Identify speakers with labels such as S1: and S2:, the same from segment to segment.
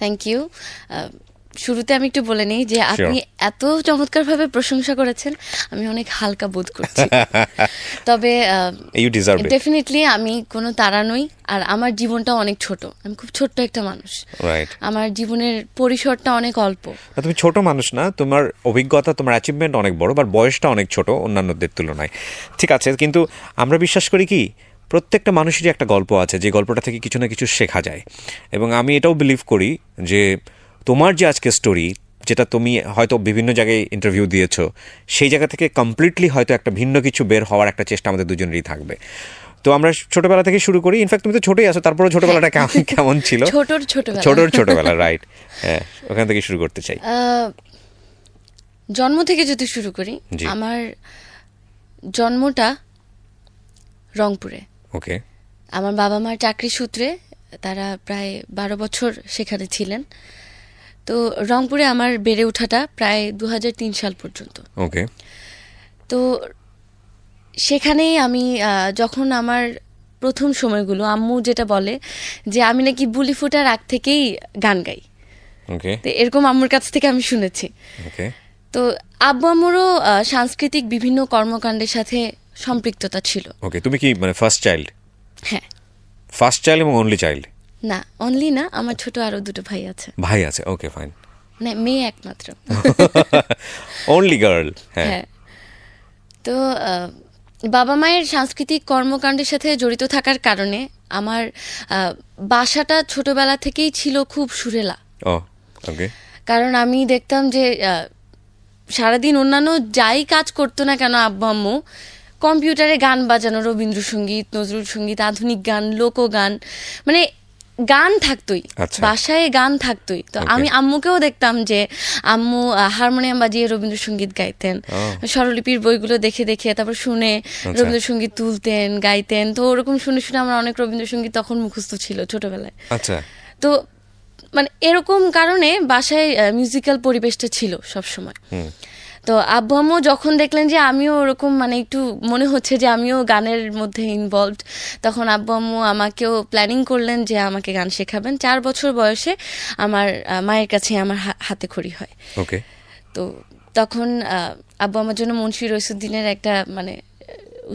S1: Thank you. শুরুতে আমি একটু বলে নিই যে আপনি এত চমৎকারভাবে প্রশংসা করেছেন, আমি অনেক হালকা বোধ করছি। তবে ডেফিনেটলি আমি কোনো তারা নই, আর আমার জীবনটা অনেক ছোট। আমি খুব ছোট্ট একটা মানুষ, আমার জীবনের পরিসরটা অনেক অল্প।
S2: তুমি ছোট মানুষ না, তোমার অভিজ্ঞতা, তোমার অ্যাচিভমেন্ট অনেক বড়, বা বয়সটা অনেক ছোট অন্যান্যদের তুলনায়, ঠিক আছে। কিন্তু আমরা বিশ্বাস করি কি, প্রত্যেকটা মানুষেরই একটা গল্প আছে, যে গল্পটা থেকে কিছু না কিছু শেখা যায়। এবং আমি এটাও বিলিভ করি যে তোমার যে আজকে স্টোরি, যেটা তুমি হয়তো বিভিন্ন জায়গায় ইন্টারভিউ দিয়েছো, সেই জায়গা থেকে কমপ্লিটলি হয়তো একটা ভিন্ন কিছু বের হওয়ার একটা চেষ্টা আমাদের দুজনেরই থাকবে। তো আমরা ছোটবেলা থেকে শুরু করি। ইনফ্যাক্ট তুমি তো ছোটই আছো, তারপরে ছোটবেলাটা কেমন ছিল? ছোটবেলা রাইট, হ্যাঁ, ওখান থেকে শুরু করতে চাই।
S1: জন্ম থেকে যদি শুরু করি, আমার জন্মটা রংপুরে।
S2: ওকে।
S1: আমার বাবা মার চাকরি সূত্রে তারা প্রায় 12 বছর সেখানে ছিলেন। তো রংপুরে আমার বেড়ে ওঠাটা প্রায় 2003 সাল পর্যন্ত।
S2: ওকে।
S1: তো সেখানেই আমি যখন আমার প্রথম সময়গুলো, আম্মু যেটা বলে যে আমি নাকি বুলি ফোটার আগ থেকেই গান গাই। তো এরকম আম্মুর কাছ থেকে আমি শুনেছি। তো আব্বু আম্মুরও সাংস্কৃতিক বিভিন্ন কর্মকাণ্ডের সাথে সম্পৃক্ততা ছিল।
S2: ওকে। তুমি কি মানে ফার্স্ট চাইল্ড?
S1: হ্যাঁ।
S2: ফার্স্ট চাইল্ড এবং অনলি চাইল্ড?
S1: না, অনলি না, আমার ছোট আরো দুটো ভাই আছে।
S2: ওকে, ফাইন।
S1: মানে মেয়ে একমাত্র।
S2: Only girl.
S1: হ্যাঁ। তো বাবা মায়ের সাংস্কৃতিক কর্মকাণ্ডের সাথে জড়িত থাকার কারণে আমার বাসাটা ছোটবেলা থেকেই ছিল খুব সুরেলা। কারণ আমি দেখতাম যে সারাদিন অন্যান্য যাই কাজ করতো না কেন আব্বু আম্মু, কম্পিউটারে গান বাজানো, রবীন্দ্রসঙ্গীত, নজরুল সঙ্গীত, আধুনিক গান, লোকগান, মানে গান থাকতোই, বাসায় গান থাকতোই। তো আমি আম্মুকেও দেখতাম যে আম্মু হারমোনিয়াম বাজিয়ে রবীন্দ্রসঙ্গীত গাইতেন, স্বরলিপির বইগুলো দেখে দেখে তারপর শুনে রবীন্দ্রসঙ্গীত তুলতেন, গাইতেন। তো ওরকম শুনে শুনে আমার অনেক রবীন্দ্রসঙ্গীত তখন মুখস্থ ছিল ছোটবেলায়। তো মানে এরকম কারণে বাসায় মিউজিক্যাল পরিবেশটা ছিল সবসময়। তো আব্বু আম্মু যখন দেখলেন যে আমিও ওরকম মানে একটু মনে হচ্ছে যে আমিও গানের মধ্যে ইনভলভড, তখন আব্বু আম্মু আমাকেও প্ল্যানিং করলেন যে আমাকে গান শেখাবেন। 4 বছর বয়সে আমার মায়ের কাছে আমার হাতে খড়ি হয়। তো তখন আব্বু আমার জন্য মুন্সি রইসুদ্দিনের একটা মানে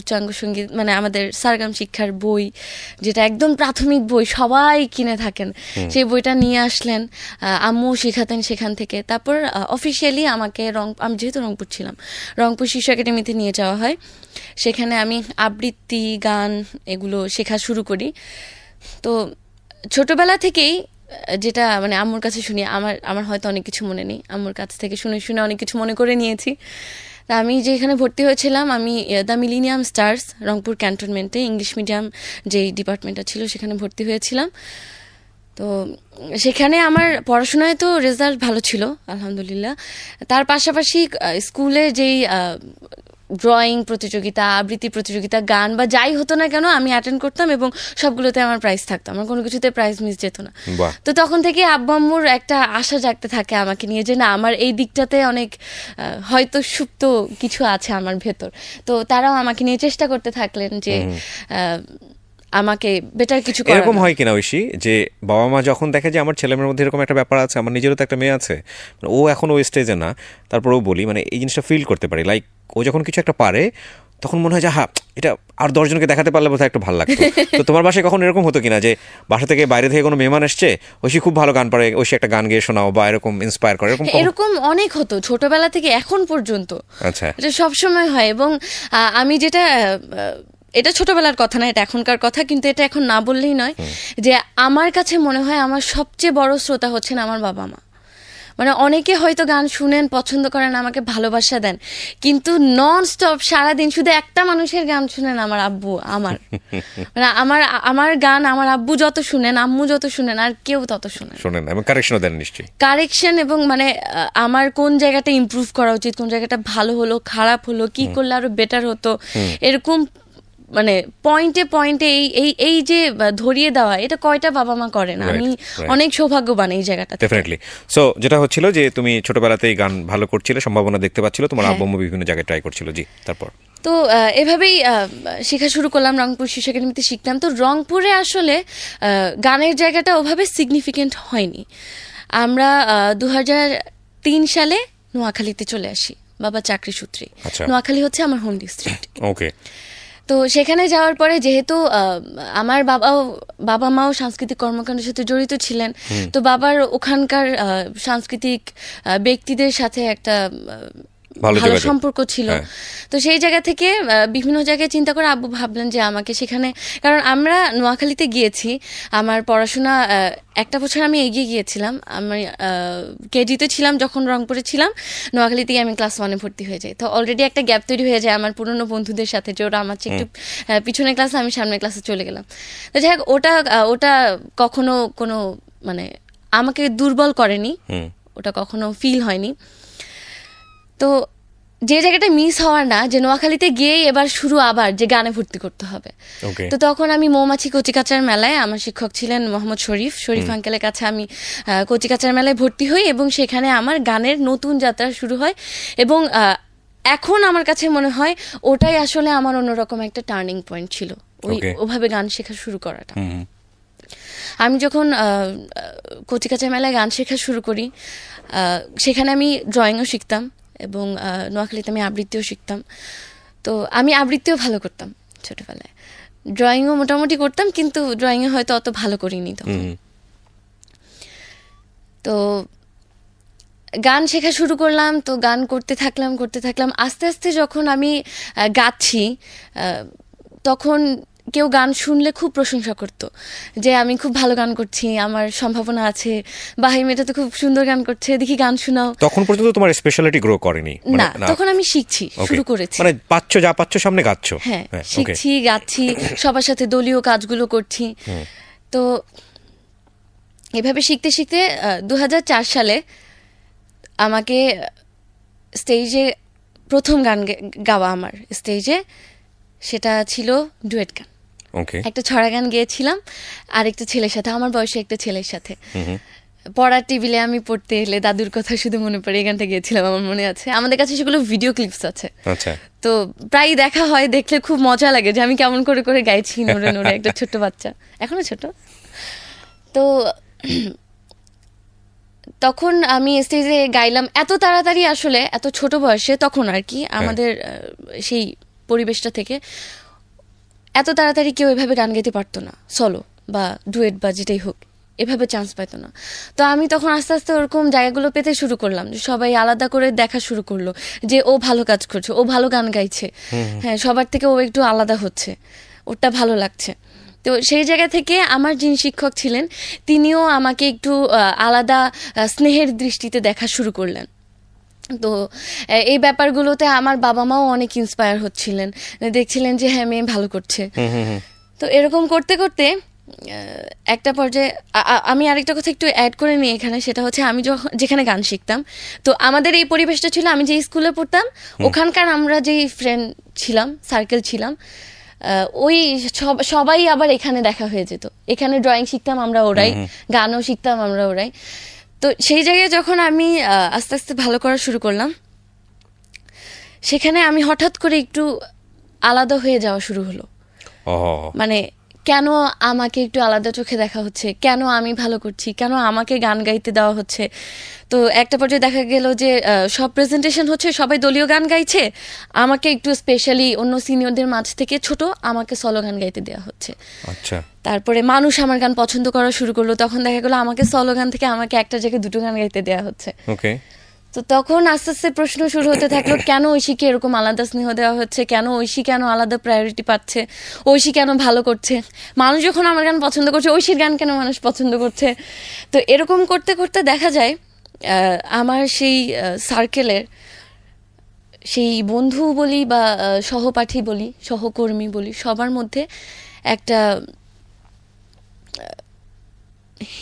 S1: উচ্চাঙ্গ সঙ্গীত, মানে আমাদের সারগাম শিক্ষার বই, যেটা একদম প্রাথমিক বই, সবাই কিনে থাকেন, সেই বইটা নিয়ে আসলেন। আম্মু শেখাতেন সেখান থেকে। তারপর অফিসিয়ালি আমাকে আমি যেহেতু রংপুর ছিলাম, রংপুর শিশু একাডেমিতে নিয়ে যাওয়া হয়। সেখানে আমি আবৃত্তি, গান এগুলো শেখা শুরু করি। তো ছোটবেলা থেকেই যেটা মানে আম্মুর কাছে শুনি, আমার হয়তো অনেক কিছু মনে নেই, আম্মুর কাছ থেকে শুনে শুনে অনেক কিছু মনে করে নিয়েছি। আমি যেখানে ভর্তি হয়েছিলাম, আমি দ্য মিলেনিয়াম স্টার্স রংপুর ক্যান্টনমেন্টে ইংলিশ মিডিয়াম যেই ডিপার্টমেন্টটা ছিল সেখানে ভর্তি হয়েছিলাম। তো সেখানে আমার পড়াশোনায় তো রেজাল্ট ভালো ছিল আলহামদুলিল্লাহ। তার পাশাপাশি স্কুলে যেই ড্রয়িং প্রতিযোগিতা, আবৃত্তি প্রতিযোগিতা, গান বা যাই হতো না কেন আমি অ্যাটেন্ড করতাম, এবং সবগুলোতে আমার প্রাইজ থাকতো, আমার কোনো কিছুতে প্রাইজ মিস যেত না। তো তখন থেকে আব্বু আম্মুর একটা আশা জাগতে থাকে আমাকে নিয়ে, যে না আমার এই দিকটাতে অনেক হয়তো সুপ্ত কিছু আছে আমার ভেতর। তো তারাও আমাকে নিয়ে চেষ্টা করতে থাকলেন যে আমাকে বেটার কিছু করার।
S2: এরকম হয় কিনা ঐশী, যে বাবা মা যখন দেখে যে আমার ছেলেমেয়ের মধ্যে এরকম একটা ব্যাপার আছে, আমার নিজেরও তো একটা মেয়ে আছে, ও এখন ওই স্টেজে না, তারপরেও বলি মানে এই জিনিসটা ফিল করতে পারি, লাইক ও যখন কিছু একটা পারে তখন মনে হয় যে হ্যাঁ এটা আর 10 জনকে দেখাতে পারলে বোধহয় একটু ভালো লাগতো। তো তোমার বাসায় কখন এরকম হতো কিনা যে বাসা থেকে বাইরে থেকে কোনো মেহমান এসছে, ঐশী খুব ভালো গান পারে, ঐশী একটা গান গেয়ে শোনাও, বা এরকম ইন্সপায়ার করে?
S1: এরকম অনেক হতো ছোটবেলা থেকে এখন পর্যন্ত।
S2: আচ্ছা,
S1: এটা সবসময় হয়। এবং আমি যেটা, এটা ছোটবেলার কথা না, এটা এখনকার কথা, কিন্তু এটা এখন না বললেই নয়, যে আমার কাছে মনে হয় আমার সবচেয়ে বড় শ্রোতা হচ্ছেন আমার বাবা মা। মানে অনেকে হয়তো গান শুনেন, পছন্দ করেন, আমাকে ভালোবাসা দেন, কিন্তু নন স্টপ সারাদিন শুধু একটা মানুষের গান শুনেন, আমার আব্বু। মানে আমার গান আমার আব্বু যত শুনেন, আম্মু যত শুনেন, আর কেউ তত শুনেন
S2: এবং কারেকশনও দেন নিশ্চয়ই।
S1: কারেকশন, এবং মানে আমার কোন জায়গাটা ইমপ্রুভ করা উচিত, কোন জায়গাটা ভালো হলো, খারাপ হলো, কি করলে আরো বেটার হতো, এরকম মানে পয়েন্টে পয়েন্টে এই যে ধরিয়ে দেওয়া, এটা কয়টা বাবা মা করেন। আমি অনেক সৌভাগ্যবান এই জায়গাটা।
S2: ডেফিনেটলি। সো যেটা হচ্ছিল যে তুমি ছোটবেলাতেই গান ভালো করছিলে, সম্ভাবনা দেখতে পাচ্ছিল, তোমার আব্বু আম্মু বিভিন্ন জায়গায় ট্রাই করছিল। জি, তারপর
S1: তো এভাবেই শেখা শুরু করলাম, রংপুর শিশু একাডেমিতে শিখতাম। তো রংপুরে আসলে গানের জায়গাটা ওভাবে সিগনিফিকেন্ট হয়নি। আমরা 2003 সালে নোয়াখালীতে চলে আসি বাবা চাকরি সূত্রে। নোয়াখালী হচ্ছে আমার হোম ডিস্ট্রিক্ট।
S2: ওকে।
S1: তো সেখানে যাওয়ার পরে যেহেতু আমার বাবা মাও সাংস্কৃতিক কর্মকাণ্ডের সাথে জড়িত ছিলেন, তো বাবার ওখানকার সাংস্কৃতিক ব্যক্তিদের সাথে একটা ভালো সম্পর্ক ছিল। তো সেই জায়গা থেকে বিভিন্ন জায়গায় চিন্তা করে আব্বু ভাবলেন যে আমাকে সেখানে, কারণ আমরা নোয়াখালীতে গিয়েছি, আমার পড়াশোনা একটা বছর আমি এগিয়ে গিয়েছিলাম। আমি কেজিতে ছিলাম যখন রংপুরে ছিলাম, নোয়াখালীতে আমি ক্লাস 1-এ ভর্তি হয়ে যাই। তো অলরেডি একটা গ্যাপ তৈরি হয়ে যায় আমার পুরনো বন্ধুদের সাথে, যে ওরা আমার চেয়ে একটু পিছনের ক্লাসে, আমি সামনের ক্লাসে চলে গেলাম। তো যাই হোক, ওটা কখনো কোনো মানে আমাকে দুর্বল করেনি, ওটা কখনো ফিল হয়নি। তো যে জায়গাটা মিস হওয়ার না, যে নোয়াখালীতে গিয়েই এবার শুরু আবার যে গানে ভর্তি করতে হবে। তো তখন আমি মৌমাছি কচিকাচার মেলায়, আমার শিক্ষক ছিলেন মোহাম্মদ শরীফ আঙ্কেলের কাছে আমি কচিকাচার মেলায় ভর্তি হই, এবং সেখানে আমার গানের নতুন যাত্রা শুরু হয়। এবং এখন আমার কাছে মনে হয় ওটাই আসলে আমার অন্যরকম একটা টার্নিং পয়েন্ট ছিল, ওভাবে গান শেখা শুরু করাটা। আমি যখন কচিকাচার মেলায় গান শেখা শুরু করি, সেখানে আমি ড্রয়িংও শিখতাম এবং নোয়াখালীতে আমি আবৃত্তিও শিখতাম। তো আমি আবৃত্তিও ভালো করতাম ছোটবেলায়, ড্রয়িংও মোটামুটি করতাম, কিন্তু ড্রয়িংয়ে হয়তো অত ভালো করিনি তখন। তো গান শেখা শুরু করলাম, তো গান করতে থাকলাম। আস্তে আস্তে যখন আমি গাচ্ছি, তখন কেউ গান শুনলে খুব প্রশংসা করতো যে আমি খুব ভালো গান করছি, আমার সম্ভাবনা আছে, বাহির মেয়েটা তো খুব সুন্দর গান করছে, দেখি গান শোনাও।
S2: তখন পর্যন্ত তোমার স্পেশালিটি গ্রো করেনি?
S1: না, তখন আমি শিখছি, শুরু করেছি,
S2: মানে যা পাচ্ছ সামনে গাচ্ছ।
S1: হ্যাঁ, শিখছি, গাচ্ছি, সবার সাথে দলীয় কাজগুলো করছি। তো এভাবে শিখতে শিখতে 2004 সালে আমাকে স্টেজে প্রথম গান গাওয়া, আমার স্টেজে সেটা ছিল ডুয়েট গান। একটা ছড়া গান গেয়েছিলাম আরেকটা ছেলের সাথে, আমার বয়সে একটা ছেলের সাথে। পড়ার টেবিলে আমি পড়তে এলে দাদুর কথা শুধু মনে পড়ে, এই গানটা গিয়েছিলাম, আমার মনে আছে। আমাদের কাছে সেগুলো ভিডিও ক্লিপস আছে, তো প্রায় দেখা হয়, দেখলে খুব মজা লাগে যে আমি কেমন করে করে গাইছি নড়ে নড়ে, একটা ছোট্ট বাচ্চা, এখনো ছোট। তো তখন আমি স্টেজে গাইলাম এত তাড়াতাড়ি, আসলে এত ছোট বয়সে, তখন আর কি আমাদের সেই পরিবেশটা থেকে এত তাড়াতাড়ি কেউ এভাবে গান গাইতে পারতো না, সলো বা ডুয়েট বা যেটাই হোক, এভাবে চান্স পাইতো না। তো আমি তখন আস্তে আস্তে ওরকম জায়গাগুলো পেতে শুরু করলাম, যে সবাই আলাদা করে দেখা শুরু করলো যে ও ভালো কাজ করছে, ও ভালো গান গাইছে, হ্যাঁ, সবার থেকে ও একটু আলাদা হচ্ছে, ওটা ভালো লাগছে। তো সেই জায়গা থেকে আমার যিনি শিক্ষক ছিলেন, তিনিও আমাকে একটু আলাদা স্নেহের দৃষ্টিতে দেখা শুরু করলেন। তো এই ব্যাপারগুলোতে আমার বাবা মাও অনেক ইন্সপায়ার হচ্ছিলেন, দেখছিলেন যে হ্যাঁ, মেয়ে ভালো করছে। তো এরকম করতে করতে একটা পর্যায়ে আমি আরেকটা কথা একটু অ্যাড করে নিই এখানে, সেটা হচ্ছে আমি যেখানে গান শিখতাম, তো আমাদের এই পরিবেশটা ছিল, আমি যে স্কুলে পড়তাম ওখানকার আমরা যেই ফ্রেন্ড ছিলাম, সার্কেল ছিলাম, ওই সবাই আবার এখানে দেখা হয়ে যেত। এখানে ড্রয়িং শিখতাম আমরা ওরাই, গানও শিখতাম আমরা ওরাই। তো সেই জায়গায় যখন আমি আস্তে আস্তে ভালো করা শুরু করলাম, সেখানে আমি হঠাৎ করে একটু আলাদা হয়ে যাওয়া শুরু হলো। মানে কেন আমাকে একটু আলাদা চোখে দেখা হচ্ছে, কেন আমি ভালো করছি, কেন আমাকে গান গাইতে দেওয়া হচ্ছে। তো একটা পর্যায়ে দেখা গেল যে সব প্রেজেন্টেশন হচ্ছে, সবাই দলীয় গান গাইছে, আমাকে একটু স্পেশালি অন্য সিনিয়রদের মাঝ থেকে ছোট আমাকে সলো গান গাইতে দেওয়া হচ্ছে। তারপরে মানুষ আমার গান পছন্দ করা শুরু করলো, তখন দেখা গেলো আমাকে সলো গান থেকে আমাকে একটা জায়গায় দুটো গান গাইতে দেওয়া হচ্ছে। তো তখন আস্তে আস্তে প্রশ্ন শুরু হতে থাকলো, কেন ঐশীকে এরকম আলাদা স্নেহ দেওয়া হচ্ছে, কেন ঐশী কেন আলাদা প্রায়োরিটি পাচ্ছে, ঐশী কেন ভালো করছে, মানুষ যখন আমার গান পছন্দ করছে, ঐশীর গান কেন মানুষ পছন্দ করছে। তো এরকম করতে করতে দেখা যায় আমার সেই সার্কেলের সেই বন্ধু বলি বা সহপাঠী বলি, সহকর্মী বলি, সবার মধ্যে একটা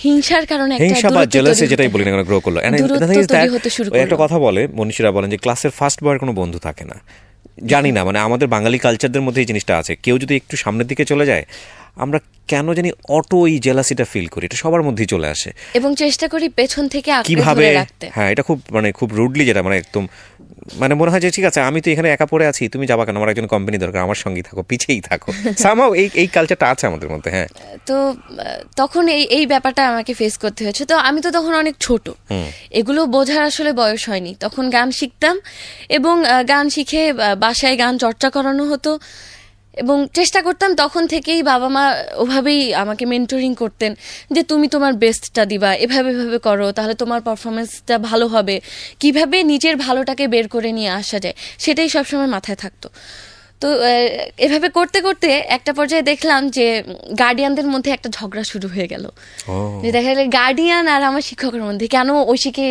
S1: হিংসার কারণে
S2: একটা কথা বলে, মনীষীরা বলেন যে ক্লাসের ফার্স্ট বয়ের কোনো বন্ধু থাকে না। জানি না, মানে আমাদের বাঙালি কালচারদের মধ্যে এই জিনিসটা আছে, কেউ যদি একটু সামনের দিকে চলে যায়, আমরা কেন জানি অটো এই জেলাসিটা ফিল করি, এটা সবার মধ্যেই চলে আসে,
S1: এবং চেষ্টা করি পেছন থেকে
S2: কিভাবে, হ্যাঁ, এটা খুব মানে খুব রুডলি, যেটা মানে একদম মানে মনে হয় যে ঠিক আছে আমি তো এখানে একা পড়ে আছি, তুমি যাবা কেন, আমার একজন কোম্পানি দরকার, আমার সঙ্গেই থাকো, পিছেই থাকো, সামহাও এই কালচারটা আছে আমাদের মধ্যে। হ্যাঁ,
S1: তো তখন এই ব্যাপারটা আমাকে ফেস করতে হয়েছে। তো আমি তো তখন অনেক ছোট, এগুলো বোঝার আসলে বয়স হয়নি। তখন গান শিখতাম এবং গান শিখে বাসায় গান চর্চা করানো হতো এবং চেষ্টা করতাম তখন থেকেই। বাবা মা ওভাবেই আমাকে মেন্টরিং করতেন যে তুমি তোমার বেস্টটা দিবা, এভাবে এভাবে করো, তাহলে তোমার পারফরমেন্সটা ভালো হবে, কিভাবে নিজের ভালোটাকে বের করে নিয়ে আসা যায় সেটাই সবসময় মাথায় থাকতো। তো এভাবে করতে করতে একটা পর্যায়ে দেখলাম যে গার্ডিয়ানদের মধ্যে একটা ঝগড়া শুরু হয়ে গেল। যে দেখা গেল গার্ডিয়ান আর আমার শিক্ষকের মধ্যে কেন ঐশীকে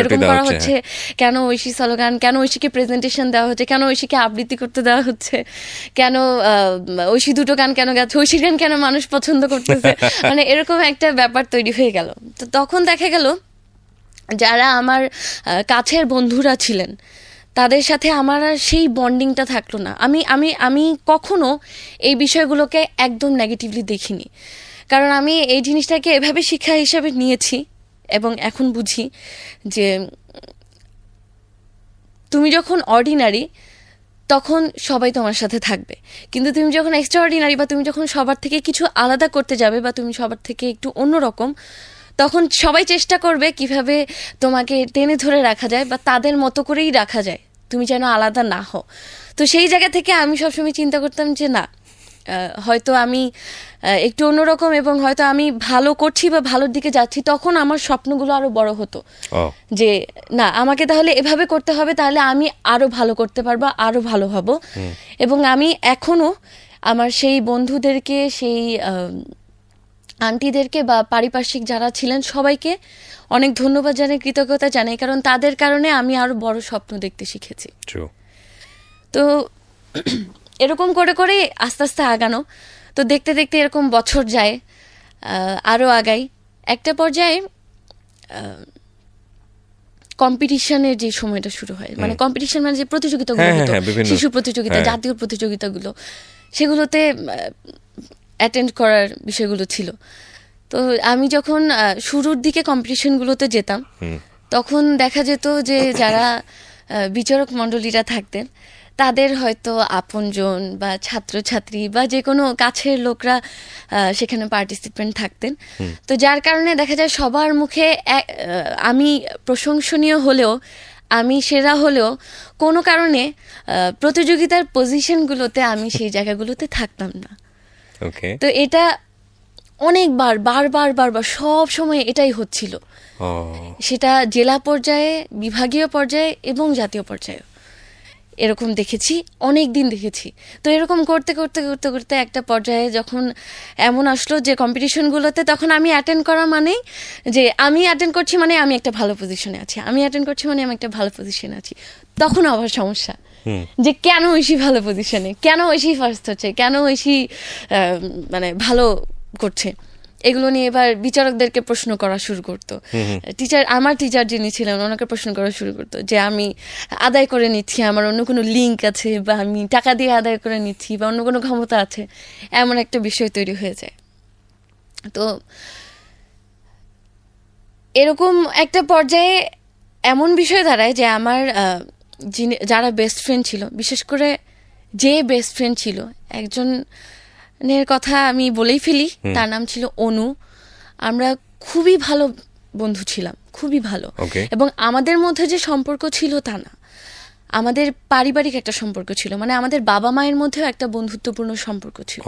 S1: এরকম করা হচ্ছে, কেন ঐশী স্লোগান, কেন ঐশীকে প্রেজেন্টেশন দেওয়া হচ্ছে, কেন ঐশীকে আবৃত্তি করতে দেওয়া হচ্ছে, কেন ঐশী দুটো গান কেন গাচ্ছে, ঐশীর গান কেন মানুষ পছন্দ করতেছে, মানে এরকম একটা ব্যাপার তৈরি হয়ে গেল। তো তখন দেখা গেল যারা আমার কাছের বন্ধুরা ছিলেন তাদের সাথে আমার আর সেই বন্ডিংটা থাকলো না। আমি আমি আমি কখনো এই বিষয়গুলোকে একদম নেগেটিভলি দেখিনি, কারণ আমি এই জিনিসটাকে এভাবে শিক্ষা হিসেবে নিয়েছি এবং এখন বুঝি যে তুমি যখন অর্ডিনারি তখন সবাই তোমার সাথে থাকবে, কিন্তু তুমি যখন এক্সট্রা অর্ডিনারি বা তুমি যখন সবার থেকে কিছু আলাদা করতে যাবে বা তুমি সবার থেকে একটু অন্যরকম, তখন সবাই চেষ্টা করবে কিভাবে তোমাকে টেনে ধরে রাখা যায় বা তাদের মতো করেই রাখা যায়, তুমি যেন আলাদা না হও। তো সেই জায়গা থেকে আমি সবসময় চিন্তা করতাম যে না, হয়তো আমি একটু অন্যরকম এবং হয়তো আমি ভালো করছি বা ভালোর দিকে যাচ্ছি, তখন আমার স্বপ্নগুলো আরো বড় হতো যে না আমাকে তাহলে এভাবে করতে হবে, তাহলে আমি আরো ভালো করতে পারবো, আরো ভালো হব। এবং আমি এখনো আমার সেই বন্ধুদেরকে, সেই আন্টিদেরকে বা পারিপার্শ্বিক যারা ছিলেন সবাইকে অনেক ধন্যবাদ জানাই, কৃতজ্ঞতা জানাই, কারণ তাদের কারণে আমি আরো বড় স্বপ্ন দেখতে শিখেছি। তো এরকম করে করে আস্তে আস্তে আগানো। তো দেখতে দেখতে এরকম বছর যায়, আরো আগাই। একটা পর্যায়ে কম্পিটিশনের যে সময়টা শুরু হয়, মানে কম্পিটিশন মানে যে প্রতিযোগিতাগুলো হতো, শিশু প্রতিযোগিতা, জাতীয় প্রতিযোগিতাগুলো, সেগুলোতে অ্যাটেন্ড করার বিষয়গুলো ছিল। তো আমি যখন শুরুর দিকে কম্পিটিশনগুলোতে যেতাম তখন দেখা যেত যে যারা বিচারক মণ্ডলীরা থাকতেন তাদের হয়তো আপনজন বা ছাত্রছাত্রী বা যে কোনো কাছের লোকরা সেখানে পার্টিসিপেন্ট থাকতেন। তো যার কারণে দেখা যায় সবার মুখে আমি প্রশংসনীয় হলেও, আমি সেরা হলেও কোনো কারণে প্রতিযোগিতার পজিশনগুলোতে আমি সেই জায়গাগুলোতে থাকতাম না। তো এটা অনেকবার বারবার সব সময় এটাই হচ্ছিল, সেটা জেলা পর্যায়ে, বিভাগীয় পর্যায়ে এবং জাতীয় পর্যায়ে এরকম দেখেছি, অনেক দিন দেখেছি। তো এরকম করতে করতে করতে করতে একটা পর্যায়ে যখন এমন আসলো যে কম্পিটিশনগুলোতে তখন আমি অ্যাটেন্ড করা মানেই যে আমি অ্যাটেন্ড করছি মানে আমি একটা ভালো পজিশনে আছি, আমি অ্যাটেন্ড করছি মানে আমি একটা ভালো পজিশনে আছি। তখন আবার সমস্যা যে কেন ঐশী ভালো পজিশনে, কেন ঐশী ফার্স্ট হচ্ছে, কেন ঐশী মানে ভালো করছে, এগুলো নিয়ে এবার বিচারকদেরকে প্রশ্ন করা শুরু করতো। আমার টিচার যিনি ছিলেন ওনাকে প্রশ্ন করা শুরু করতো যে আমি আদায় করে নিচ্ছি, আমার অন্য কোনো লিঙ্ক আছে বা আমি টাকা দিয়ে আদায় করে নিচ্ছি বা অন্য কোনো ক্ষমতা আছে, এমন একটা বিষয় তৈরি হয়ে যায়। তো এরকম একটা পর্যায়ে এমন বিষয় দাঁড়ায় যে আমার যারা বেস্ট ফ্রেন্ড ছিল, বিশেষ করে যে বেস্ট ফ্রেন্ড ছিল একজনের কথা আমি বলেই ফেলি, তার নাম ছিল অনু। আমরা খুবই ভালো বন্ধু ছিলাম, খুবই ভালো। এবং আমাদের মধ্যে যে সম্পর্ক ছিল তা না, আমাদের পারিবারিক একটা সম্পর্ক ছিল, মানে আমাদের বাবা মায়ের মধ্যেও একটা বন্ধুত্বপূর্ণ সম্পর্ক ছিল।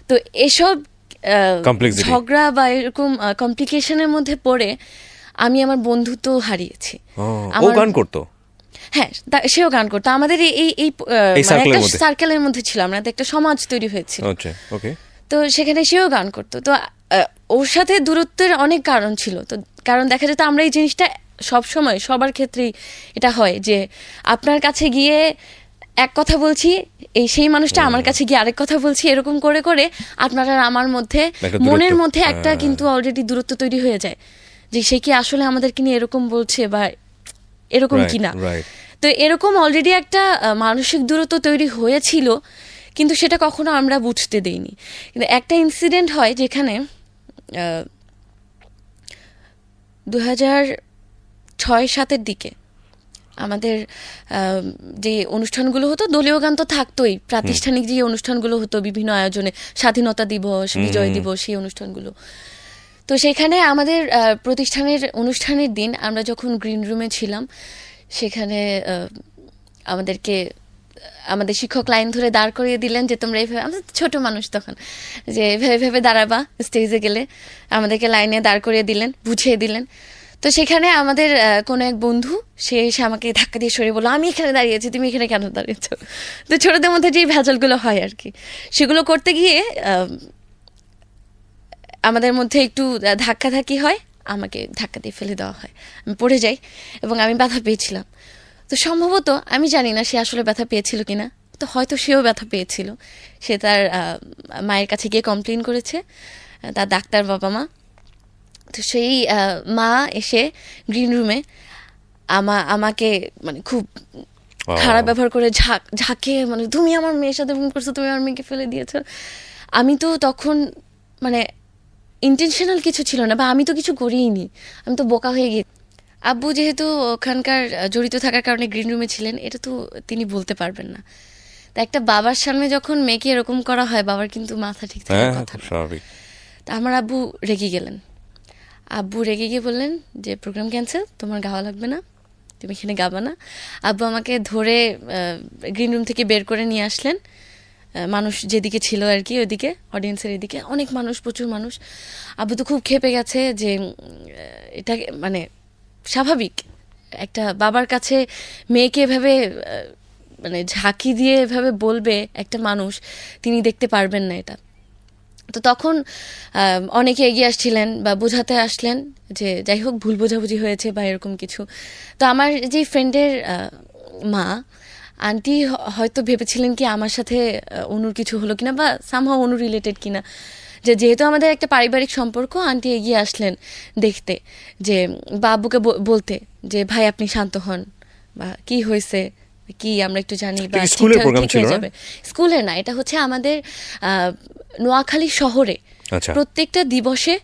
S1: তো এসব ঝগড়া বা এরকম কমপ্লিকেশনের মধ্যে পড়ে আমি আমার বন্ধুত্ব হারিয়েছি।
S2: গান করতো?
S1: হ্যাঁ, সেও গান করতো। আমাদের এই একটা সার্কেলের মধ্যে ছিল, আমাদের একটা সমাজ তৈরি হয়েছিল। তো সেখানে সেও গান করতো। তো ওর সাথে দূরত্বের অনেক কারণ ছিল। তো কারণ দেখা যেত আমরা এই জিনিসটা সব সময় সবার ক্ষেত্রেই এটা হয় যে আপনার কাছে গিয়ে এক কথা বলছি, সেই মানুষটা আমার কাছে গিয়ে আরেক কথা বলছি, এরকম করে করে আপনার আর আমার মধ্যে মনের মধ্যে একটা কিন্তু অলরেডি দূরত্ব তৈরি হয়ে যায় যে সে কি আসলে আমাদেরকে নিয়ে এরকম বলছে বা এরকম কিনা। তো এরকম অলরেডি একটা মানসিক দূরত্ব তৈরি হয়েছিল, কিন্তু সেটা কখনো আমরা বুঝতে দেইনি। কিন্তু একটা ইনসিডেন্ট হয় যেখানে 2006-07 দিকে আমাদের যে অনুষ্ঠানগুলো হতো, দলীয় গান তো থাকতোই, প্রাতিষ্ঠানিক যে অনুষ্ঠানগুলো হতো বিভিন্ন আয়োজনে, স্বাধীনতা দিবস, বিজয় দিবস, সেই অনুষ্ঠানগুলো। তো সেখানে আমাদের প্রতিষ্ঠানের অনুষ্ঠানের দিন আমরা যখন গ্রিন রুমে ছিলাম, সেখানে আমাদের শিক্ষক লাইন ধরে দাঁড় করিয়ে দিলেন যে তোমরা এইভাবে, আমাদের ছোট মানুষ তখন, যে এইভাবে দাঁড়াবা স্টেজে গেলে, আমাদেরকে লাইনে দাঁড় করিয়ে দিলেন, বুঝিয়ে দিলেন। তো সেখানে আমাদের কোনো এক বন্ধু, সে এসে আমাকে ধাক্কা দিয়ে সরিয়ে বললো, আমি এখানে দাঁড়িয়েছি, তুমি এখানে কেন দাঁড়িয়েছ? তো ছোটদের মধ্যে যেই ভেজালগুলো হয় আর কি, সেগুলো করতে গিয়ে আমাদের মধ্যে একটু ধাক্কাধাক্কি হয়, আমাকে ধাক্কা দিয়ে ফেলে দেওয়া হয়, আমি পড়ে যাই এবং আমি ব্যথা পেয়েছিলাম। তো সম্ভবত আমি জানি না সে আসলে ব্যথা পেয়েছিল কিনা, তো হয়তো সেও ব্যথা পেয়েছিল। সে তার মায়ের কাছে গিয়ে কমপ্লেন করেছে, তার ডাক্তার বাবা মা। তো সেই মা এসে গ্রিন রুমে আমাকে মানে খুব খারাপ ব্যবহার করে ঝাঁকে, মানে তুমি আমার মেয়ের সাথে ফোন করছো, তুমি আমার মেয়েকে ফেলে দিয়েছো। আমি তো তখন মানে ইন্টেনশনাল কিছু ছিল না, বা আমি তো কিছু করিনি, আমি তো বোকা হয়ে গিয়ে। আব্বু যেহেতু ওখানকার জড়িত থাকার কারণে গ্রিন রুমে ছিলেন, এটা তো তিনি বলতে পারবেন না। তা একটা বাবার সামনে যখন মেয়েকে এরকম করা হয়, বাবার কিন্তু মাথা ঠিক থাকার কথা না। তা আমার আব্বু রেগে গেলেন। আব্বু রেগে গিয়ে বললেন যে প্রোগ্রাম ক্যান্সেল, তোমার গাওয়া লাগবে না, তুমি এখানে গাবা না। আব্বু আমাকে ধরে গ্রিন রুম থেকে বের করে নিয়ে আসলেন, মানুষ যেদিকে ছিল আর কি, ওইদিকে অডিয়েন্সের এদিকে অনেক মানুষ, প্রচুর মানুষ। আব্বু তো খুব ক্ষেপে গেছে যে এটা মানে স্বাভাবিক, একটা বাবার কাছে মেয়েকে এভাবে মানে ঝাঁকি দিয়ে এভাবে বলবে একটা মানুষ, তিনি দেখতে পারবেন না এটা। তো তখন অনেকে এগিয়ে আসছিলেন বা বোঝাতে আসলেন যে যাই হোক ভুল বোঝাবুঝি হয়েছে বা এরকম কিছু। তো আমার যে ফ্রেন্ডের মা, আন্টি হয়তো ভেবেছিলেন কি আমার সাথে অনুর কিছু হলো কিনা, বা সামহাও অনু রিলেটেড কিনা, যেহেতু আমাদের একটা পারিবারিক সম্পর্ক। আন্টি এগিয়ে আসলেন দেখতে, যে বাবুকে বলতে যে ভাই আপনি শান্ত হন, বা কি হয়েছে কি আমরা একটু জানি, বা ঠিক হয়ে যাবে। স্কুলে না, এটা হচ্ছে আমাদের নোয়াখালী শহরে প্রত্যেকটা দিবসে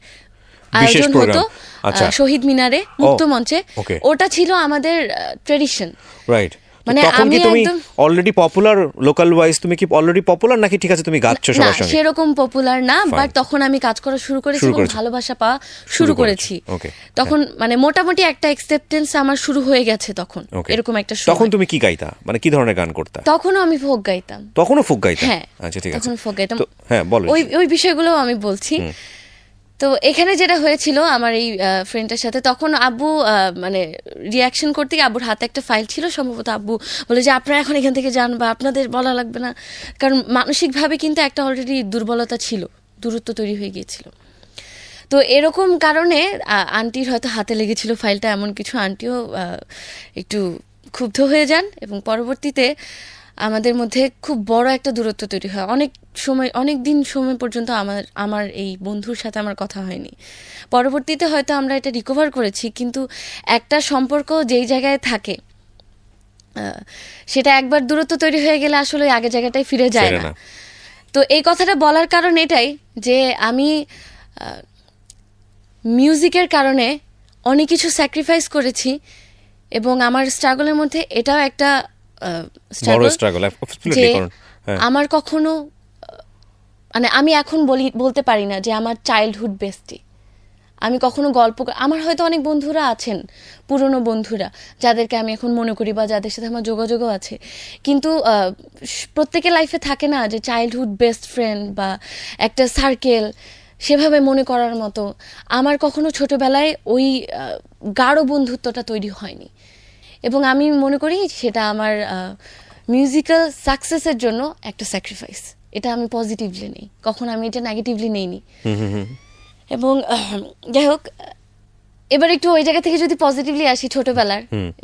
S1: আয়োজন হতো শহীদ মিনারে, মুক্ত মঞ্চে। ওটা ছিল আমাদের ট্রেডিশন,
S2: রাইট? মানে আমি তুমি অলরেডি পপুলার লোকাল ওয়াইজ, তুমি কি অলরেডি পপুলার নাকি ঠিক আছে তুমি গাচ্ছো সবার সঙ্গে?
S1: সেরকম পপুলার না, বাট তখন আমি কাজ করা শুরু করেছি এবং ভালোবাসা পাওয়া শুরু করেছি। তখন মানে মোটামুটি একটা অ্যাকসেপ্টেন্স আমার শুরু হয়ে গেছে তখন, এরকম একটা সময়।
S2: তখন তুমি কি গাইতা, মানে কি ধরনের গান করতা?
S1: তখনও আমি ফোক গাইতাম।
S2: তখনও ফোক গাইতাম?
S1: হ্যাঁ,
S2: আচ্ছা ঠিক আছে,
S1: তখন ফোক গাইতাম।
S2: হ্যাঁ বলো,
S1: ওই বিষয়গুলো আমি বলছি। তো এখানে যেটা হয়েছিল আমার এই ফ্রেন্ডের সাথে, তখন আব্বু মানে রিয়াকশন করতে গিয়ে আব্বুর হাতে একটা ফাইল ছিল, সম্ভবত আব্বু বলে যে আপনারা এখন এখান থেকে যান, বা আপনাদের বলা লাগবে না, কারণ মানসিকভাবে কিন্তু একটা অলরেডি দুর্বলতা ছিল, দূরত্ব তৈরি হয়ে গিয়েছিল। তো এরকম কারণে আন্টির হয়তো হাতে লেগেছিল ফাইলটা, এমন কিছু। আন্টিও একটু ক্ষুব্ধ হয়ে যান এবং পরবর্তীতে আমাদের মধ্যে খুব বড় একটা দূরত্ব তৈরি হয়। অনেক দিন সময় পর্যন্ত আমার এই বন্ধুর সাথে আমার কথা হয়নি। পরবর্তীতে হয়তো আমরা এটা রিকভার করেছি, কিন্তু একটা সম্পর্ক যেই জায়গায় থাকে, সেটা একবার দূরত্ব তৈরি হয়ে গেলে আসলে আগের জায়গাটায় ফিরে যায় না। তো এই কথাটা বলার কারণ এটাই যে আমি মিউজিকের কারণে অনেক কিছু স্যাক্রিফাইস করেছি, এবং আমার স্ট্রাগলের মধ্যে এটাও একটা স্ট্রাগল যে আমার কখনো মানে আমি এখন বলতে পারি না যে আমার চাইল্ডহুড বেস্টি। আমি কখনো আমার হয়তো অনেক বন্ধুরা আছেন, পুরনো বন্ধুরা, যাদেরকে আমি এখন মনে করি বা যাদের সাথে আমার যোগাযোগও আছে, কিন্তু প্রত্যেকের লাইফে থাকে না যে চাইল্ডহুড বেস্ট ফ্রেন্ড বা একটা সার্কেল সেভাবে মনে করার মতো। আমার কখনো ছোটবেলায় ওই গাঢ় বন্ধুত্বটা তৈরি হয়নি, এবং আমি মনে করি সেটা আমার মিউজিক্যাল সাকসেসের জন্য একটা স্যাক্রিফাইস। এটা আমি পজিটিভলি নেই, কখনো আমি এটা নেগেটিভলি নেইনি। এবং যাই হোক, এবার একটু ওই জায়গা থেকে যদি পজিটিভলি আসি, ছোটবেলার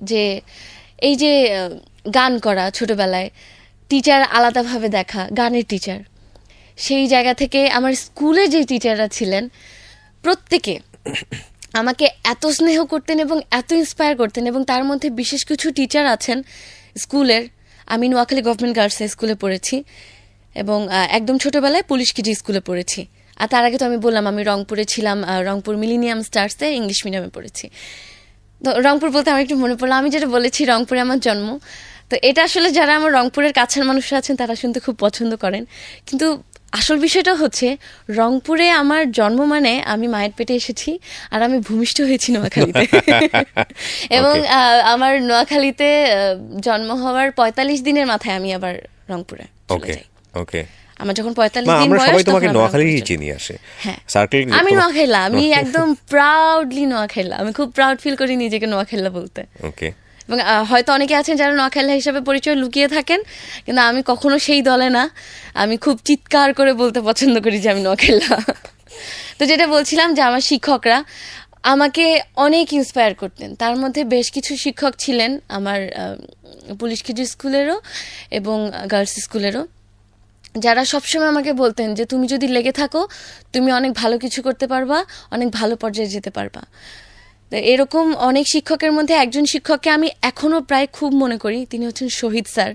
S1: যে এই যে গান করা, ছোটবেলায় টিচার আলাদাভাবে দেখা, গানের টিচার, সেই জায়গা থেকে আমার স্কুলে যে টিচাররা ছিলেন প্রত্যেকে আমাকে এত স্নেহ করতেন এবং এত ইন্সপায়ার করতেন। এবং তার মধ্যে বিশেষ কিছু টিচার আছেন স্কুলের, আমি নোয়াখালী গভর্নমেন্ট গার্লস হাই স্কুলে পড়েছি এবং একদম ছোটবেলায় পুলিশ কেজি স্কুলে পড়েছি। আর তার আগে তো আমি বললাম আমি রংপুরে ছিলাম, রংপুর মিলিনিয়াম স্টার্সে ইংলিশ মিডিয়ামে পড়েছি। তো রংপুর বলতে আমার একটু মনে পড়লো, আমি যেটা বলেছি রংপুরে আমার জন্ম, তো এটা আসলে যারা আমার রংপুরের কাছের মানুষরা আছেন তারা শুনতে খুব পছন্দ করেন, কিন্তু আসল বিষয়টা হচ্ছে রংপুরে আমার জন্ম মানে আমি মায়ের পেটে এসেছি আর আমি ভূমিষ্ঠ হয়েছি নোয়াখালীতে। এবং আমার নোয়াখালীতে জন্ম হওয়ার 45 দিনের মাথায় আমি আবার রংপুরে চলে যাই।
S2: ওকে,
S1: আমার যখন 45 দিন বয়স
S2: সবাই তোমাকে নোয়াখালী চিনি আসে।
S1: হ্যাঁ, আমি নোয়াখাইলা, আমি একদম প্রাউডলি নোয়াখাইলা, আমি খুব প্রাউড ফিল করি নিজেকে নোয়াখাইলা বলতে।
S2: ওকে।
S1: এবং হয়তো অনেকে আছেন যারা নোয়াখাইলা হিসাবে পরিচয় লুকিয়ে থাকেন, কিন্তু আমি কখনো সেই দলে না, আমি খুব চিৎকার করে বলতে পছন্দ করি যে আমি নোয়াখাইলা। তো যেটা বলছিলাম যে আমার শিক্ষকরা আমাকে অনেক ইন্সপায়ার করতেন, তার মধ্যে বেশ কিছু শিক্ষক ছিলেন আমার পুলিশ কেজি স্কুলেরও এবং গার্লস স্কুলেরও, যারা সবসময় আমাকে বলতেন যে তুমি যদি লেগে থাকো তুমি অনেক ভালো কিছু করতে পারবা, অনেক ভালো পর্যায়ে যেতে পারবা। এরকম অনেক শিক্ষকের মধ্যে একজন শিক্ষককে আমি এখনও প্রায় খুব মনে করি, তিনি হচ্ছেন শহীদ স্যার।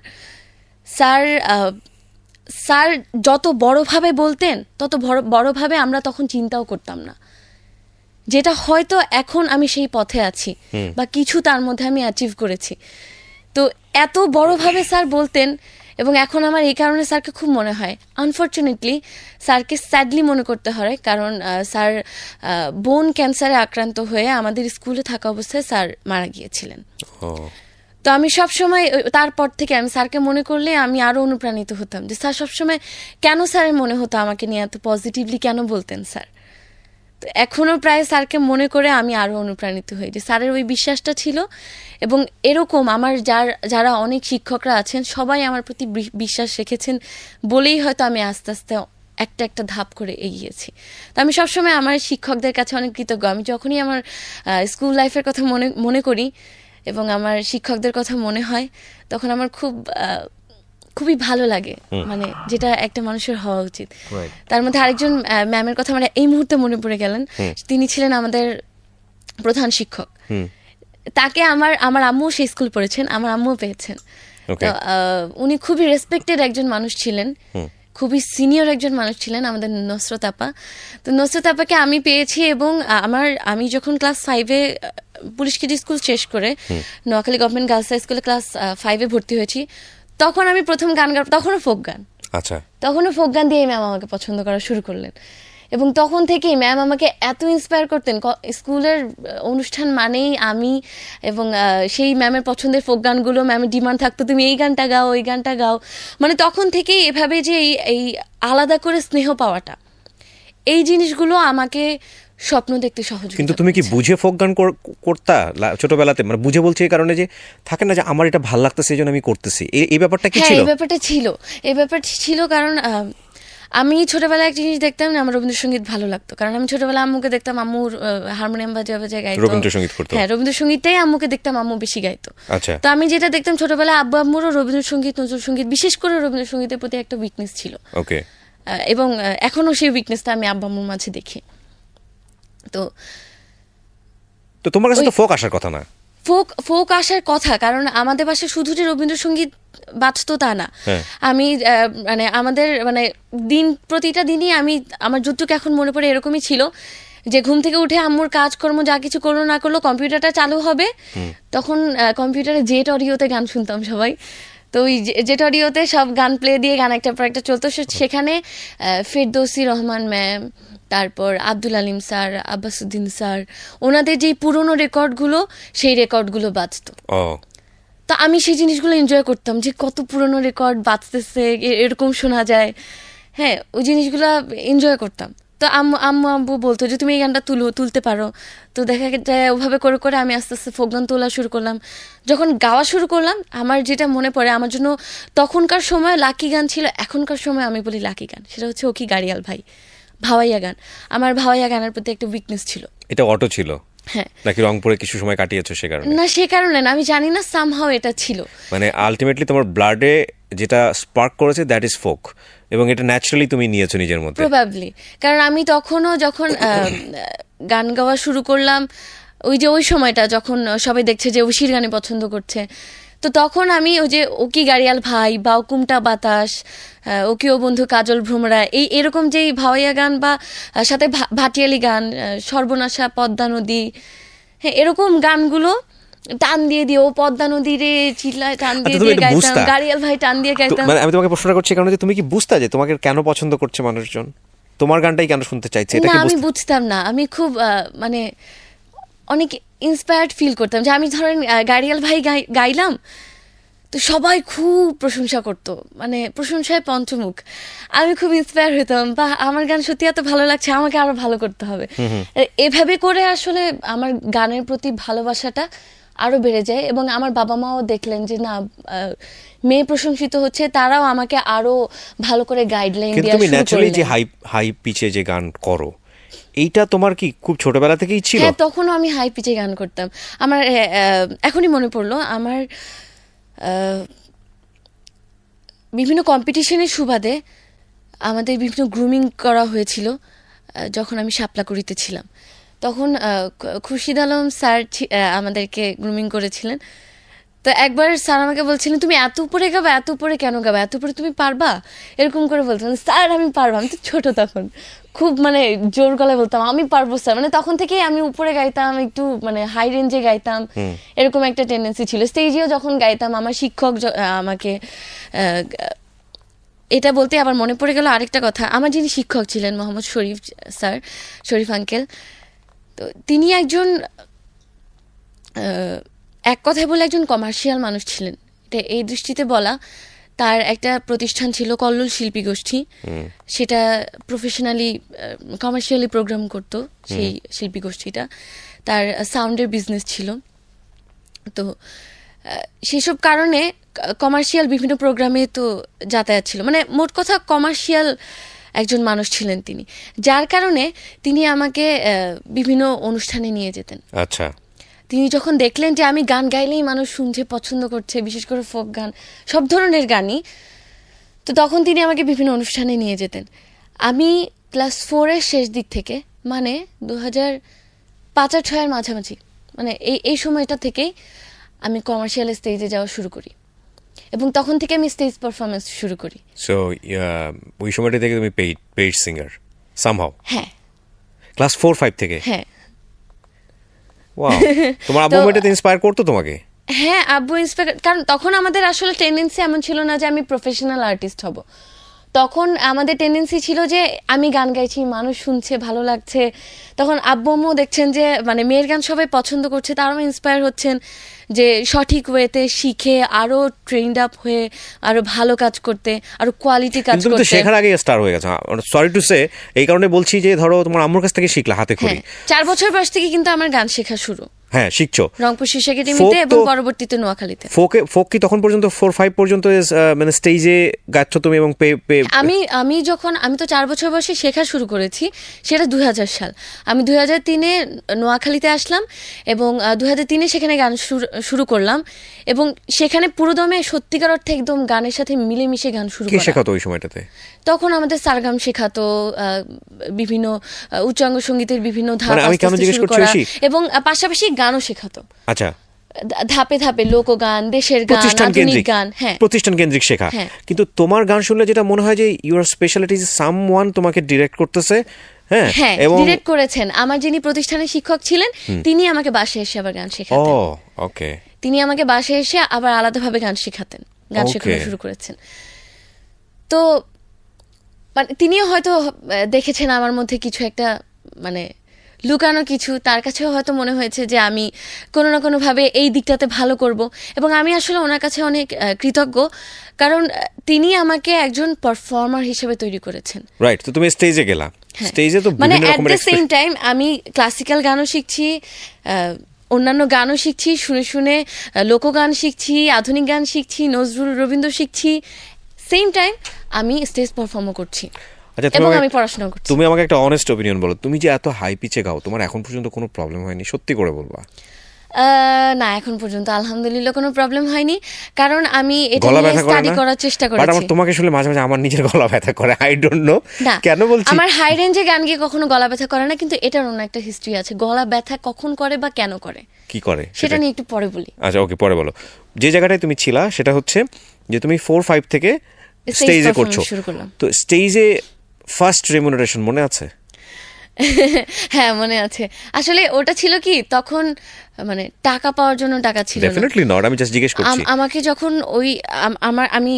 S1: স্যার যত বড়ভাবে বলতেন তত বড়ভাবে আমরা তখন চিন্তাও করতাম না, যেটা হয়তো এখন আমি সেই পথে আছি বা কিছু তার মধ্যে আমি অ্যাচিভ করেছি। তো এত বড়ভাবে স্যার বলতেন, এবং এখন আমার এই কারণে স্যারকে খুব মনে হয়। আনফর্চুনেটলি স্যারকে স্যাডলি মনে করতে হয়, কারণ স্যার বোন ক্যান্সারে আক্রান্ত হয়ে আমাদের স্কুলে থাকা অবস্থায় স্যার মারা গিয়েছিলেন। তো আমি সবসময় তারপর থেকে আমি স্যারকে মনে করলে আমি আরও অনুপ্রাণিত হতাম যে স্যার সবসময় কেন স্যারের মনে হতো আমাকে নিয়ে এত পজিটিভলি কেন বলতেন স্যার। তো এখনও প্রায় স্যারকে মনে করে আমি আরও অনুপ্রাণিত হই যে স্যারের ওই বিশ্বাসটা ছিল। এবং এরকম আমার যারা অনেক শিক্ষকরা আছেন সবাই আমার প্রতি বিশ্বাস রেখেছেন বলেই হয়তো আমি আস্তে আস্তে একটা একটা ধাপ করে এগিয়েছি। তো আমি সবসময় আমার শিক্ষকদের কাছে অনেক কৃতজ্ঞ। আমি যখনই আমার স্কুল লাইফের কথা মনে করি এবং আমার শিক্ষকদের কথা মনে হয়, তখন আমার খুবই ভালো লাগে, মানে যেটা একটা মানুষের হওয়া উচিত। তার মধ্যে আরেকজন ম্যামের কথা মানে এই মুহূর্তে মনে পড়ে গেলেন, তিনি ছিলেন আমাদের প্রধান শিক্ষক। তাকে আমার আম্মু সেই স্কুল পড়েছেন, আমার আম্মুও পেয়েছেন। তো উনি খুবই রেসপেক্টেড একজন মানুষ ছিলেন, খুবই সিনিয়র একজন মানুষ ছিলেন, আমাদের নসরত আপা। তো নসরত আপাকে আমি পেয়েছি, এবং আমি যখন ক্লাস 5-এ পুলিশ কেজি স্কুল শেষ করে নোয়াখালী গভর্নমেন্ট গার্লস হাই স্কুলে ক্লাস 5-এ ভর্তি হয়েছি, তখন আমি প্রথম গান তখনও ফোক গান। আচ্ছা, তখনও ফোক গান দিয়ে ম্যাম আমাকে পছন্দ করা শুরু করলেন, এবং তখন থেকেই ম্যাম আমাকে এত ইন্সপায়ার করতেন। স্কুলের অনুষ্ঠান মানেই আমি, এবং সেই ম্যামের পছন্দের ফোক গানগুলো ম্যামের ডিমান্ড থাকতো তুমি এই গানটা গাও, ওই গানটা গাও। মানে তখন থেকেই এভাবে যে এই আলাদা করে স্নেহ পাওয়াটা, এই জিনিসগুলো আমাকে স্বপ্ন দেখতে সহজ।
S2: কিন্তু তুমি কি বুঝে ফোক গান করতা ছোটবেলাতে? মানে বুঝে বলছি এই কারণে যে থাকে না যে আমার এটা ভালো লাগতেছে এই জন্য আমি করতেছি, এই ব্যাপারটা কি ছিল?
S1: এই ব্যাপারটা ছিল, কারণ আমি ছোটবেলায় একটা জিনিস দেখতাম, আমার রবীন্দ্রসঙ্গীত ভালো লাগতো, কারণ আমি ছোটবেলায় আম্মুকে দেখতাম আম্মুর হারমোনিয়াম বাজায় গাইতো,
S2: রবীন্দ্রসঙ্গীত করতো।
S1: হ্যাঁ, রবীন্দ্রসঙ্গীতটাই আম্মুকে দেখতাম, আম্মু বেশি গাইতো।
S2: আচ্ছা,
S1: তো আমি যেটা দেখতাম ছোটবেলায় আব্বু আম্মুরও রবীন্দ্রসঙ্গীত, নজরুল সঙ্গীত, বিশেষ করে রবীন্দ্রসঙ্গীতের প্রতি একটা উইকনেস ছিল।
S2: ওকে।
S1: এবং এখনো সেই উইকনেসটা আমি আব্বু আম্মুর মাঝে দেখি। তো
S2: তোমার কাছে তো ফোক আসার কথা না?
S1: ফোক আসার কথা, কারণ আমাদের বাসায় শুধু যে রবীন্দ্রসঙ্গীত বাজতো তা না। আমি মানে আমাদের মানে প্রতিটা দিনই আমার যতটুকু এখন মনে পড়ে এরকমই ছিল যে ঘুম থেকে উঠে আম্মুর কাজকর্ম যা কিছু করলো না করলো, কম্পিউটারটা চালু হবে, তখন কম্পিউটারে জেট অডিওতে গান শুনতাম সবাই। তো ওই জেট অডিওতে সব গান প্লে দিয়ে গান একটার পর একটা চলতো, সেখানে ফেরদৌসী রহমান ম্যাম, তারপর আব্দুল আলিম স্যার, আব্বাসুদ্দিন স্যার, ওনাদের যে পুরোনো রেকর্ডগুলো, সেই রেকর্ডগুলো বাজতো। তো আমি সেই জিনিসগুলো এনজয় করতাম যে কত পুরোনো রেকর্ড বাজতেছে, এরকম শোনা যায়। হ্যাঁ, ওই জিনিসগুলো এনজয় করতাম। তো আম্মু বলতো যে তুমি এই গানটা তুলতে পারো। তো দেখা যায় ওভাবে করে করে আমি আস্তে আস্তে ফোক গান তোলা শুরু করলাম। যখন গাওয়া শুরু করলাম, আমার যেটা মনে পড়ে, আমার জন্য তখনকার সময় লাকি গান ছিল, এখনকার সময় আমি বলি লাকি গান, সেটা হচ্ছে ও কি গাড়িয়াল ভাই, ভাওয়াইয়া গান। আমার ভাওয়াইয়া গানের প্রতি একটা উইকনেস ছিল।
S2: এটা অটো ছিল?
S1: হ্যাঁ।
S2: নাকি রংপুরে কিছু সময় কাটিয়েছো সে কারণে?
S1: না, সে কারণে না, আমি জানি না, সামহাও এটা ছিল।
S2: মানে আলটিমেটলি তোমার ব্লাডে যেটা স্পার্ক করেছে দ্যাট ইজ ফোক, এবং এটা ন্যাচারালি তুমি নিয়েছো নিজের মধ্যে।
S1: প্রবাবলি, কারণ আমি তখনও যখন গান গাওয়া শুরু করলাম, ওই সময়টা যখন সবাই দেখছে যে ঐশীর গানে পছন্দ করছে, তো তখন আমি ওই যে ও কি গাড়িয়াল ভাই বা কুমটা বাতাস, ও কি ও বন্ধু কাজল ভ্রমরা, এরকম যেই ভাওয়াইয়া গান বা সাথে ভাটিয়ালি গান, সর্বনাশা, পদ্মা নদী, হ্যাঁ এরকম গানগুলো টান দিয়ে দিয়ে ও পদ্মা নদীরে চিল্লায় টান দিয়ে দিয়ে গাইতাম, গাড়িয়াল ভাই টান দিয়ে গাইতাম।
S2: মানে আমি তোমাকে প্রশ্নটা করছি কারণ যে তুমি কি বুঝতা যে তোমাকে কেন পছন্দ করছে মানুষজন, তোমার গানটাই কেন শুনতে চাইছে?
S1: না আমি বুঝতাম না, আমি খুব মানে অনেক ইন্সপায়ার্ড ফিল করতাম যে আমি ধরেন গাড়িয়াল ভাই গাইলাম তো সবাই খুব প্রশংসা করতো, মানে প্রশংসায় পঞ্চমুখ। আমি খুব ইন্সপায়ার হইতাম, বা আমার গান সত্যি এত ভালো লাগছে, আমাকে আরো ভালো করতে হবে। এভাবে করে আসলে আমার গানের প্রতি ভালোবাসাটা আরো বেড়ে যায়। এবং আমার বাবা মাও দেখলেন যে না মেয়ে প্রশংসিত হচ্ছে, তারাও আমাকে আরো ভালো করে গাইডলাইন দেওয়া শুরু করলেন।
S2: তুমি ন্যাচারালি যে হাই পিচে যে গান করো, এইটা তোমার কি খুব ছোটবেলা থেকেই ছিল?
S1: হ্যাঁ তখনও আমি হাই পিচে গান করতাম। আমার এখনই মনে পড়লো, আমার বিভিন্ন কম্পিটিশনের সুবাদে আমাদের বিভিন্ন গ্রুমিং করা হয়েছিল যখন আমি শাপলাকুড়িতে ছিলাম। তখন খুরশিদ আলম স্যার আমাদেরকে গ্রুমিং করেছিলেন। তো একবার স্যার আমাকে বলছিলেন তুমি এত উপরে গাবা, এত উপরে কেন গাবা, এত উপরে তুমি পারবা, এরকম করে বলতেন। স্যার আমি পারবো, আমি তো ছোট তখন, খুব মানে জোর গলায় বলতাম আমি পারবো স্যার। মানে তখন থেকেই আমি উপরে গাইতাম, একটু মানে হাই রেঞ্জে গাইতাম, এরকম একটা টেন্ডেন্সি ছিল। স্টেজেও যখন গাইতাম আমার শিক্ষক আমাকে এটা বলতে আবার মনে পড়ে গেল আরেকটা কথা, আমার যিনি শিক্ষক ছিলেন মোহাম্মদ শরীফ স্যার, শরীফ আঙ্কেল, তো তিনি একজন এক কথায় বলে একজন কমার্শিয়াল মানুষ ছিলেন। এটা এই দৃষ্টিতে বলা, তার একটা প্রতিষ্ঠান ছিল কল্লোল শিল্পী গোষ্ঠী, সেটা প্রফেশনালি কমার্শিয়ালি প্রোগ্রাম করতো সেই শিল্পী গোষ্ঠীটা। তার সাউন্ডের বিজনেস ছিল, তো সেসব কারণে কমার্শিয়াল বিভিন্ন প্রোগ্রামে তো যাতায়াত ছিল, মানে মোট কথা কমার্শিয়াল একজন মানুষ ছিলেন তিনি, যার কারণে তিনি আমাকে বিভিন্ন অনুষ্ঠানে নিয়ে যেতেন।
S2: আচ্ছা,
S1: তিনি যখন দেখলেন যে আমি গান গাইলেই মানুষ শুনছে, পছন্দ করছে, বিশেষ করে ফোক গান, সব ধরনের গানই, তো তখন তিনি আমাকে বিভিন্ন অনুষ্ঠানে নিয়ে যেতেন। আমি ক্লাস 4-এর শেষ দিক থেকে, মানে 2005-6-এর মাঝামাঝি, মানে এই সময়টা থেকেই আমি কমার্শিয়াল স্টেজে যাওয়া শুরু করি, এবং তখন থেকে আমি স্টেজ পারফরমেন্স শুরু করি।
S2: সো ওই সময়টা থেকে তুমি পেইড সিঙ্গার সামহাউ?
S1: হ্যাঁ,
S2: ক্লাস 4-5 থেকে?
S1: হ্যাঁ।
S2: ওয়াও, তোমার আব্বু এটাতে ইন্সপায়ার করতো তোমাকে?
S1: হ্যাঁ, আব্বু ইন্সপায়ার, কারণ তখন আমাদের আসলে টেন্ডেন্সি এমন ছিল না যে আমি প্রফেশনাল আর্টিস্ট হব। তখন আমাদের টেন্ডেন্সি ছিল যে আমি গান গাইছি, মানুষ শুনছে, ভালো লাগছে। তখন আব্বু আম্মু দেখছেন যে মানে মেয়ের গান সবাই পছন্দ করছে, তারাও ইন্সপায়ার হচ্ছেন যে সঠিক ওয়েতে শিখে আরো ট্রেন্ড আপ হয়ে আরো ভালো কাজ করতে, আরো কোয়ালিটি কাজ করতে।
S2: কিন্তু শেখার আগে স্টার হয়ে গেছে, সরি টু সে, এই কারণে বলছি যে ধরো তোমার আম্মুর কাছ থেকে শিখলা হাতে খড়ি।
S1: 4 বছর বয়স থেকে কিন্তু আমার গান শেখা শুরু।
S2: হ্যাঁ, শিখছো
S1: রংপুর শীর্ষ একাডেমিতে এবং পরবর্তীতে নোয়াখালীতে।
S2: ফোক কি তখন পর্যন্ত 4-5 পর্যন্ত মানে স্টেজে গাচ্ছ তুমি? এবং
S1: আমি যখন আমি তো 4 বছর বয়সে শেখা শুরু করেছি, সেটা 2000 সাল। আমি 2003-এ নোয়াখালীতে আসলাম এবং 2003-এ সেখানে গান শুরু করলাম, এবং সেখানে পুরোদমে সত্যিকার অর্থে একদম গানের সাথে মিলেমিশে গান শুরু করা।
S2: কে শেখাতো ওই সময়টাতে?
S1: তখন আমাদের সারগাম শেখাতো, বিভিন্ন উচ্চাঙ্গ সঙ্গীতের বিভিন্ন ধাপ শুরু করা, এবং পাশাপাশি গানও শেখাতো।
S2: আচ্ছা,
S1: ধাপে ধাপে লোকগান, দেশের গান, আধুনিক গান। হ্যাঁ,
S2: প্রতিষ্ঠান কেন্দ্রিক শেখা। কিন্তু তোমার গান শুনলে যেটা মনে হয় যে ইউর স্পেশালিটি ইজ সামওয়ান তোমাকে ডিরেক্ট করতেছে।
S1: হ্যাঁ, ডিরেক্ট করেছেন আমার যিনি প্রতিষ্ঠানের শিক্ষক ছিলেন, তিনি আমাকে বাসায় এসে আবার গান শেখাতেন।
S2: ওকে,
S1: তিনি আমাকে বাসায় এসে আবার আলাদাভাবে গান শেখাতেন, গান শেখানো শুরু করেছেন। তো মানে তিনিও হয়তো দেখেছেন আমার মধ্যে কিছু একটা মানে লুকানো কিছু, তার কাছেও হয়তো মনে হয়েছে যে আমি কোনো না কোনোভাবে এই দিকটাতে ভালো করব, এবং আমি আসলে ওনার কাছে অনেক কৃতজ্ঞ, কারণ তিনি আমাকে একজন পারফর্মার হিসেবে তৈরি করেছেন।
S2: রাইট, তো তুমি স্টেজে গেলা, স্টেজে তো
S1: মানে এট দ্য সেম টাইম আমি ক্লাসিক্যাল গানও শিখছি, অন্যান্য গানও শিখছি, শুনে শুনে লোকগান শিখছি, আধুনিক গান শিখছি, নজরুল রবীন্দ্র শিখছি, সেম টাইম আমি স্টেজ পারফর্মও করছি। এবং আমি পড়াশোনা করছি।
S2: তুমি আমাকে একটা অনেস্ট অপিনিয়ন বলো, তুমি যে এত হাই পিচে গাও, তোমার এখন পর্যন্ত কোনো প্রবলেম হয়নি? সত্যি করে বলবা।
S1: না, এখন পর্যন্ত আলহামদুলিল্লাহ কোনো প্রবলেম হয়নি, কারণ আমি এটা নিয়ে স্টাডি করার চেষ্টা করেছি।
S2: বাট আমার তোমাকে শুনলে মাঝে মাঝে আমার নিজের গলা ব্যথা করে, আই ডোন্ট নো কেন বলছি।
S1: আমার হাই রেঞ্জে গান গিয়ে কখনো গলা ব্যথা করে না, কিন্তু এটার অন্য একটা হিস্ট্রি আছে, গলা ব্যথা কখন করে বা কেন করে,
S2: কি করে
S1: সেটা নিয়ে একটু পরে বলি।
S2: আচ্ছা, ওকে, পরে বলো। যে জায়গাটায় তুমি ছিলা সেটা হচ্ছে যে তুমি 4-5 থেকে স্টেজে করছো, তো স্টেজে ফার্স্ট রেমুনারেশন মনে আছে?
S1: হ্যাঁ মনে আছে। আসলে ওটা ছিল কি তখন মানে টাকা পাওয়ার জন্য টাকা ছিল না।
S2: ডেফিনেটলি নট, আমি জাস্ট জিজ্ঞেস করছি।
S1: আমাকে যখন ওই আমি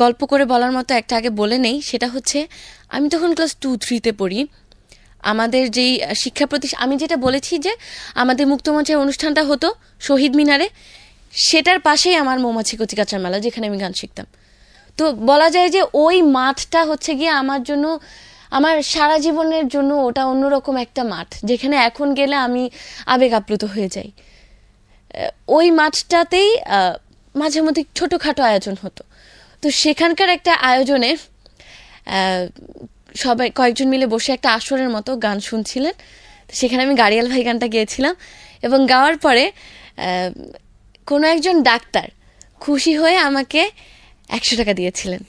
S1: গল্প করে বলার মতো একটা আগে বলে নেই, সেটা হচ্ছে আমি তখন ক্লাস 2-3-তে পড়ি। আমাদের যেই শিক্ষা প্রতিষ্ঠান, আমি যেটা বলেছি যে আমাদের মুক্তমঞ্চের অনুষ্ঠানটা হতো শহীদ মিনারে, সেটার পাশেই আমার মৌমাছি কচিকাচার মেলা, যেখানে আমি গান শিখতাম। তো বলা যায় যে ওই মাঠটা হচ্ছে গিয়ে আমার জন্য, আমার সারা জীবনের জন্য ওটা অন্যরকম একটা মাঠ, যেখানে এখন গেলে আমি আবেগ আপ্লুত হয়ে যাই। ওই মাঠটাতেই মাঝে মধ্যে ছোটোখাটো আয়োজন হতো। তো সেখানকার একটা আয়োজনে সবাই কয়েকজন মিলে বসে একটা আসরের মতো গান শুনছিলেন। সেখানে আমি গাড়িয়াল ভাই গানটা গেয়েছিলাম, এবং গাওয়ার পরে কোনো একজন ডাক্তার খুশি হয়ে আমাকে 100 টাকা দিয়েছিলেন।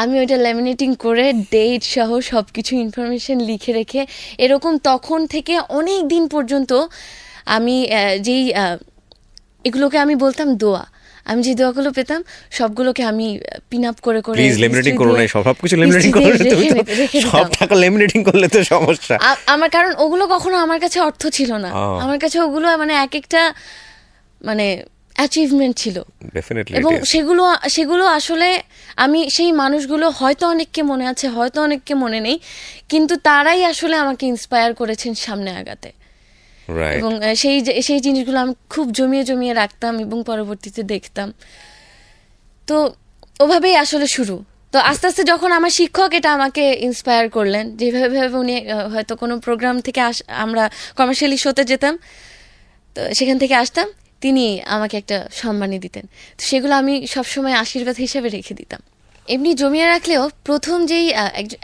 S1: আমি ওইটা ল্যামিনেটিং করে ডেট সহ সব কিছু ইনফরমেশন লিখে রেখে এরকম তখন থেকে অনেক দিন পর্যন্ত আমি যেই এগুলোকে আমি বলতাম দোয়া, আমি যে দোয়াগুলো পেতাম সবগুলোকে আমি পিন আপ করে করে,
S2: প্লিজ লেমিনেটিং করো না, সবকিছু লেমিনেটিং করো না, তুমি তো সব টাকা লেমিনেটিং করলে তো সমস্যা।
S1: আমার কারণ ওগুলো কখনো আমার কাছে অর্থ ছিল না, আমার কাছে ওগুলো মানে এক একটা মানে অ্যাচিভমেন্ট ছিল। এবং সেগুলো আসলে আমি সেই মানুষগুলো হয়তো অনেককে মনে আছে, হয়তো অনেককে মনে নেই, কিন্তু তারাই আসলে আমাকে ইন্সপায়ার করেছেন সামনে আগাতে। এবং সেই জিনিসগুলো আমি খুব জমিয়ে জমিয়ে রাখতাম এবং পরবর্তীতে দেখতাম। তো ওভাবেই আসলে শুরু। তো আস্তে আস্তে যখন আমার শিক্ষক এটা আমাকে ইন্সপায়ার করলেন, যেভাবে উনি হয়তো কোনো প্রোগ্রাম থেকে আমরা কমার্শিয়ালি শোতে যেতাম, তো সেখান থেকে আসতাম, তিনি আমাকে একটা সম্মানী দিতেন। তো সেগুলো আমি সবসময় আশীর্বাদ হিসেবে রেখে দিতাম। এমনি জমিয়ে রাখলেও প্রথম যেই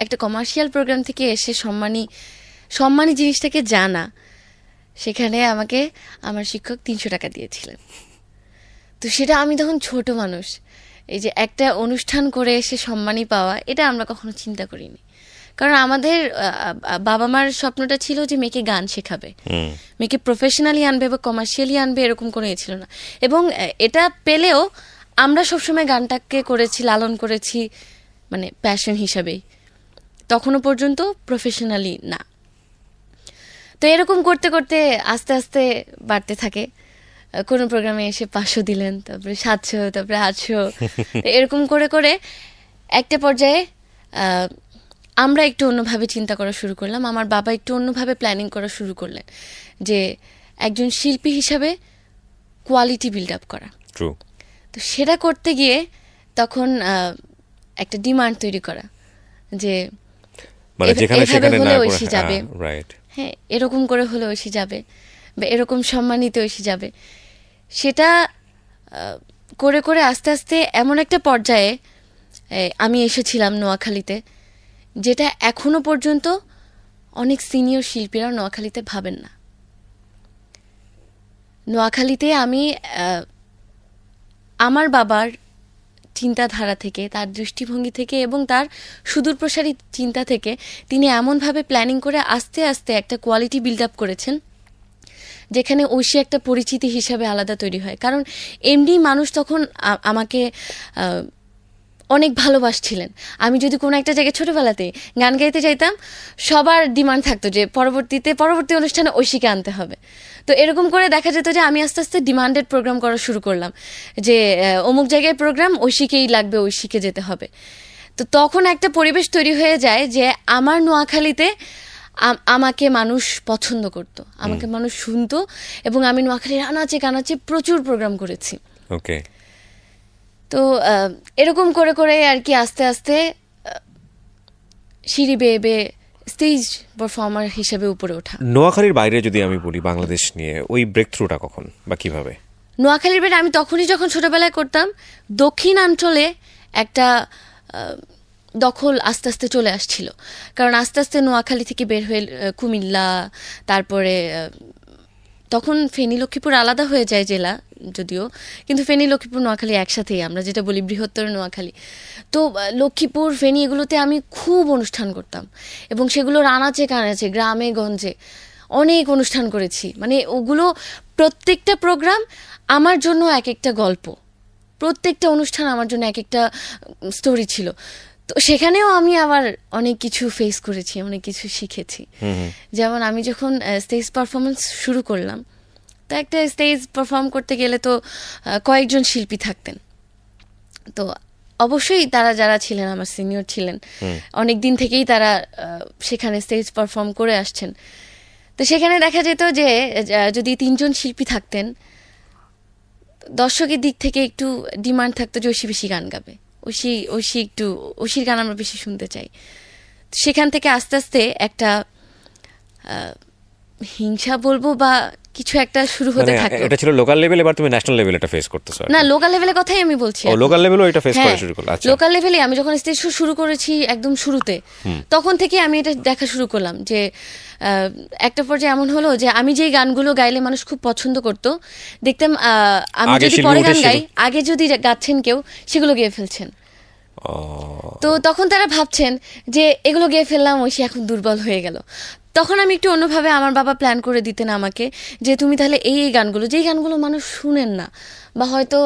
S1: একটা কমার্শিয়াল প্রোগ্রাম থেকে এসে সম্মানী জিনিসটাকে জানা, সেখানে আমাকে আমার শিক্ষক 300 টাকা দিয়েছিলেন। তো সেটা আমি তখন ছোট মানুষ, এই যে একটা অনুষ্ঠান করে এসে সম্মানী পাওয়া, এটা আমরা কখনো চিন্তা করিনি। কারণ আমাদের বাবা মার স্বপ্নটা ছিল যে মেয়েকে গান শেখাবে, মেয়েকে প্রফেশনালি আনবে বা কমার্শিয়ালি আনবে, এরকম কোনো ছিল না। এবং এটা পেলেও আমরা সবসময় গানটাকে করেছি, লালন করেছি মানে প্যাশন হিসাবেই, তখনও পর্যন্ত প্রফেশনালি না। তো এরকম করতে করতে আস্তে আস্তে বাড়তে থাকে। কোনো প্রোগ্রামে এসে 500 দিলেন, তারপরে 700, তারপরে 800, এরকম করে করে একটা পর্যায়ে আমরা একটু অন্যভাবে চিন্তা করা শুরু করলাম। আমার বাবা একটু অন্যভাবে প্ল্যানিং করা শুরু করলেন, যে একজন শিল্পী হিসাবে কোয়ালিটি বিল্ড আপ করা। তো সেটা করতে গিয়ে তখন একটা ডিমান্ড তৈরি করা, যে এভাবে হলে ঐশী যাবে, হ্যাঁ এরকম করে হলে ঐশী যাবে, বা এরকম সম্মানিত ঐশী যাবে। সেটা করে করে আস্তে আস্তে এমন একটা পর্যায়ে আমি এসেছিলাম নোয়াখালীতে, যেটা এখনো পর্যন্ত অনেক সিনিয়র শিল্পীরা নোয়াখালীতে ভাবেন না। নোয়াখালীতে আমি আমার বাবার চিন্তাধারা থেকে, তার দৃষ্টিভঙ্গি থেকে এবং তার সুদূরপ্রসারী চিন্তা থেকে তিনি এমনভাবে প্ল্যানিং করে আস্তে আস্তে একটা কোয়ালিটি বিল্ড আপ করেছেন, যেখানে ঐশী একটা পরিচিতি হিসাবে আলাদা তৈরি হয়। কারণ এমনি মানুষ তখন আমাকে অনেক ভালোবাসছিলেন। আমি যদি কোনো একটা জায়গায় ছোটোবেলাতে গান গাইতে চাইতাম, সবার ডিমান্ড থাকতো যে পরবর্তী অনুষ্ঠানে ঐশীকে আনতে হবে। তো এরকম করে দেখা যেত যে আমি আস্তে আস্তে ডিমান্ডেড প্রোগ্রাম করা শুরু করলাম, যে অমুক জায়গায় প্রোগ্রাম, ঐশীকেই লাগবে, ঐশীকে যেতে হবে। তো তখন একটা পরিবেশ তৈরি হয়ে যায় যে আমার নোয়াখালীতে আমাকে মানুষ পছন্দ করত, আমাকে মানুষ শুনতো, এবং আমি নোয়াখালীর আনাচে কানাচে প্রচুর প্রোগ্রাম করেছি।
S2: ওকে।
S1: তো এরকম করে করে আর কি আস্তে আস্তে সিঁড়ি বেয়ে বেয়ে স্টেজ পারফর্মার হিসেবে উপরে ওঠা।
S2: নোয়াখালীর বাইরে যদি আমি বলি বাংলাদেশ নিয়ে, ওই ব্রেক থ্রুটা কখন বা কিভাবে?
S1: নোয়াখালীর বাইরে আমি তখনই যখন ছোটবেলায় করতাম, দক্ষিণাঞ্চলে একটা দখল আস্তে আস্তে চলে আসছিল। কারণ আস্তে আস্তে নোয়াখালী থেকে বের হয়ে কুমিল্লা, তারপরে তখন ফেনী লক্ষ্মীপুর আলাদা হয়ে যায় জেলা যদিও, কিন্তু ফেনী লক্ষ্মীপুর নোয়াখালী একসাথেই, আমরা যেটা বলি বৃহত্তর নোয়াখালী। তো লক্ষ্মীপুর ফেনী এগুলোতে আমি খুব অনুষ্ঠান করতাম, এবং সেগুলোর আনাচে কানাচে গ্রামে গঞ্জে অনেক অনুষ্ঠান করেছি। মানে ওগুলো প্রত্যেকটা প্রোগ্রাম আমার জন্য এক একটা গল্প, প্রত্যেকটা অনুষ্ঠান আমার জন্য এক একটা স্টোরি ছিল। তো সেখানেও আমি আবার অনেক কিছু ফেস করেছি, অনেক কিছু শিখেছি। যেমন আমি যখন স্টেজ পারফরমেন্স শুরু করলাম, তো একটা স্টেজ পারফর্ম করতে গেলে তো কয়েকজন শিল্পী থাকতেন। তো অবশ্যই তারা যারা ছিলেন আমার সিনিয়র ছিলেন, অনেক দিন থেকেই তারা সেখানে স্টেজ পারফর্ম করে আসছেন। তো সেখানে দেখা যেত যে যদি 3 জন শিল্পী থাকতেন, দর্শকের দিক থেকে একটু ডিমান্ড থাকতো যে ঐশী বেশি গান গাবে, ঐশীর গান আমরা বেশি শুনতে চাই। সেখান থেকে আস্তে আস্তে একটা হিংসা বলবো বা কিছু একটা শুরু হতে থাকলো।
S2: এটা ছিল লোকাল লেভেল, এবার তুমি ন্যাশনাল লেভেলে এটা ফেস করতেছো?
S1: না, লোকাল লেভেলের কথাই আমি বলছি।
S2: লোকাল লেভেলও এটা ফেস করা শুরু করলো? আচ্ছা,
S1: লোকাল লেভেলে আমি যখন স্টেজ শো শুরু করেছি একদম শুরুতে, তখন থেকে আমি এটা দেখা শুরু করলাম যে একটা পর্যায়ে এমন হলো যে আমি যেই গানগুলো গাইলে মানুষ খুব পছন্দ করতো, দেখতাম আমি যদি পরে গান গাই, আগে যদি গাচ্ছেন কেউ, সেগুলো গেয়ে ফেলছেন। তো তখন তারা ভাবছেন যে এগুলো গেয়ে ফেললাম, ঐশী এখন দুর্বল হয়ে গেল। তখন আমি একটু অন্যভাবে, আমার বাবা প্ল্যান করে দিতেন আমাকে যে তুমি তাহলে এই গানগুলো, যেই গানগুলো মানুষ শুনেন না বা হয়তো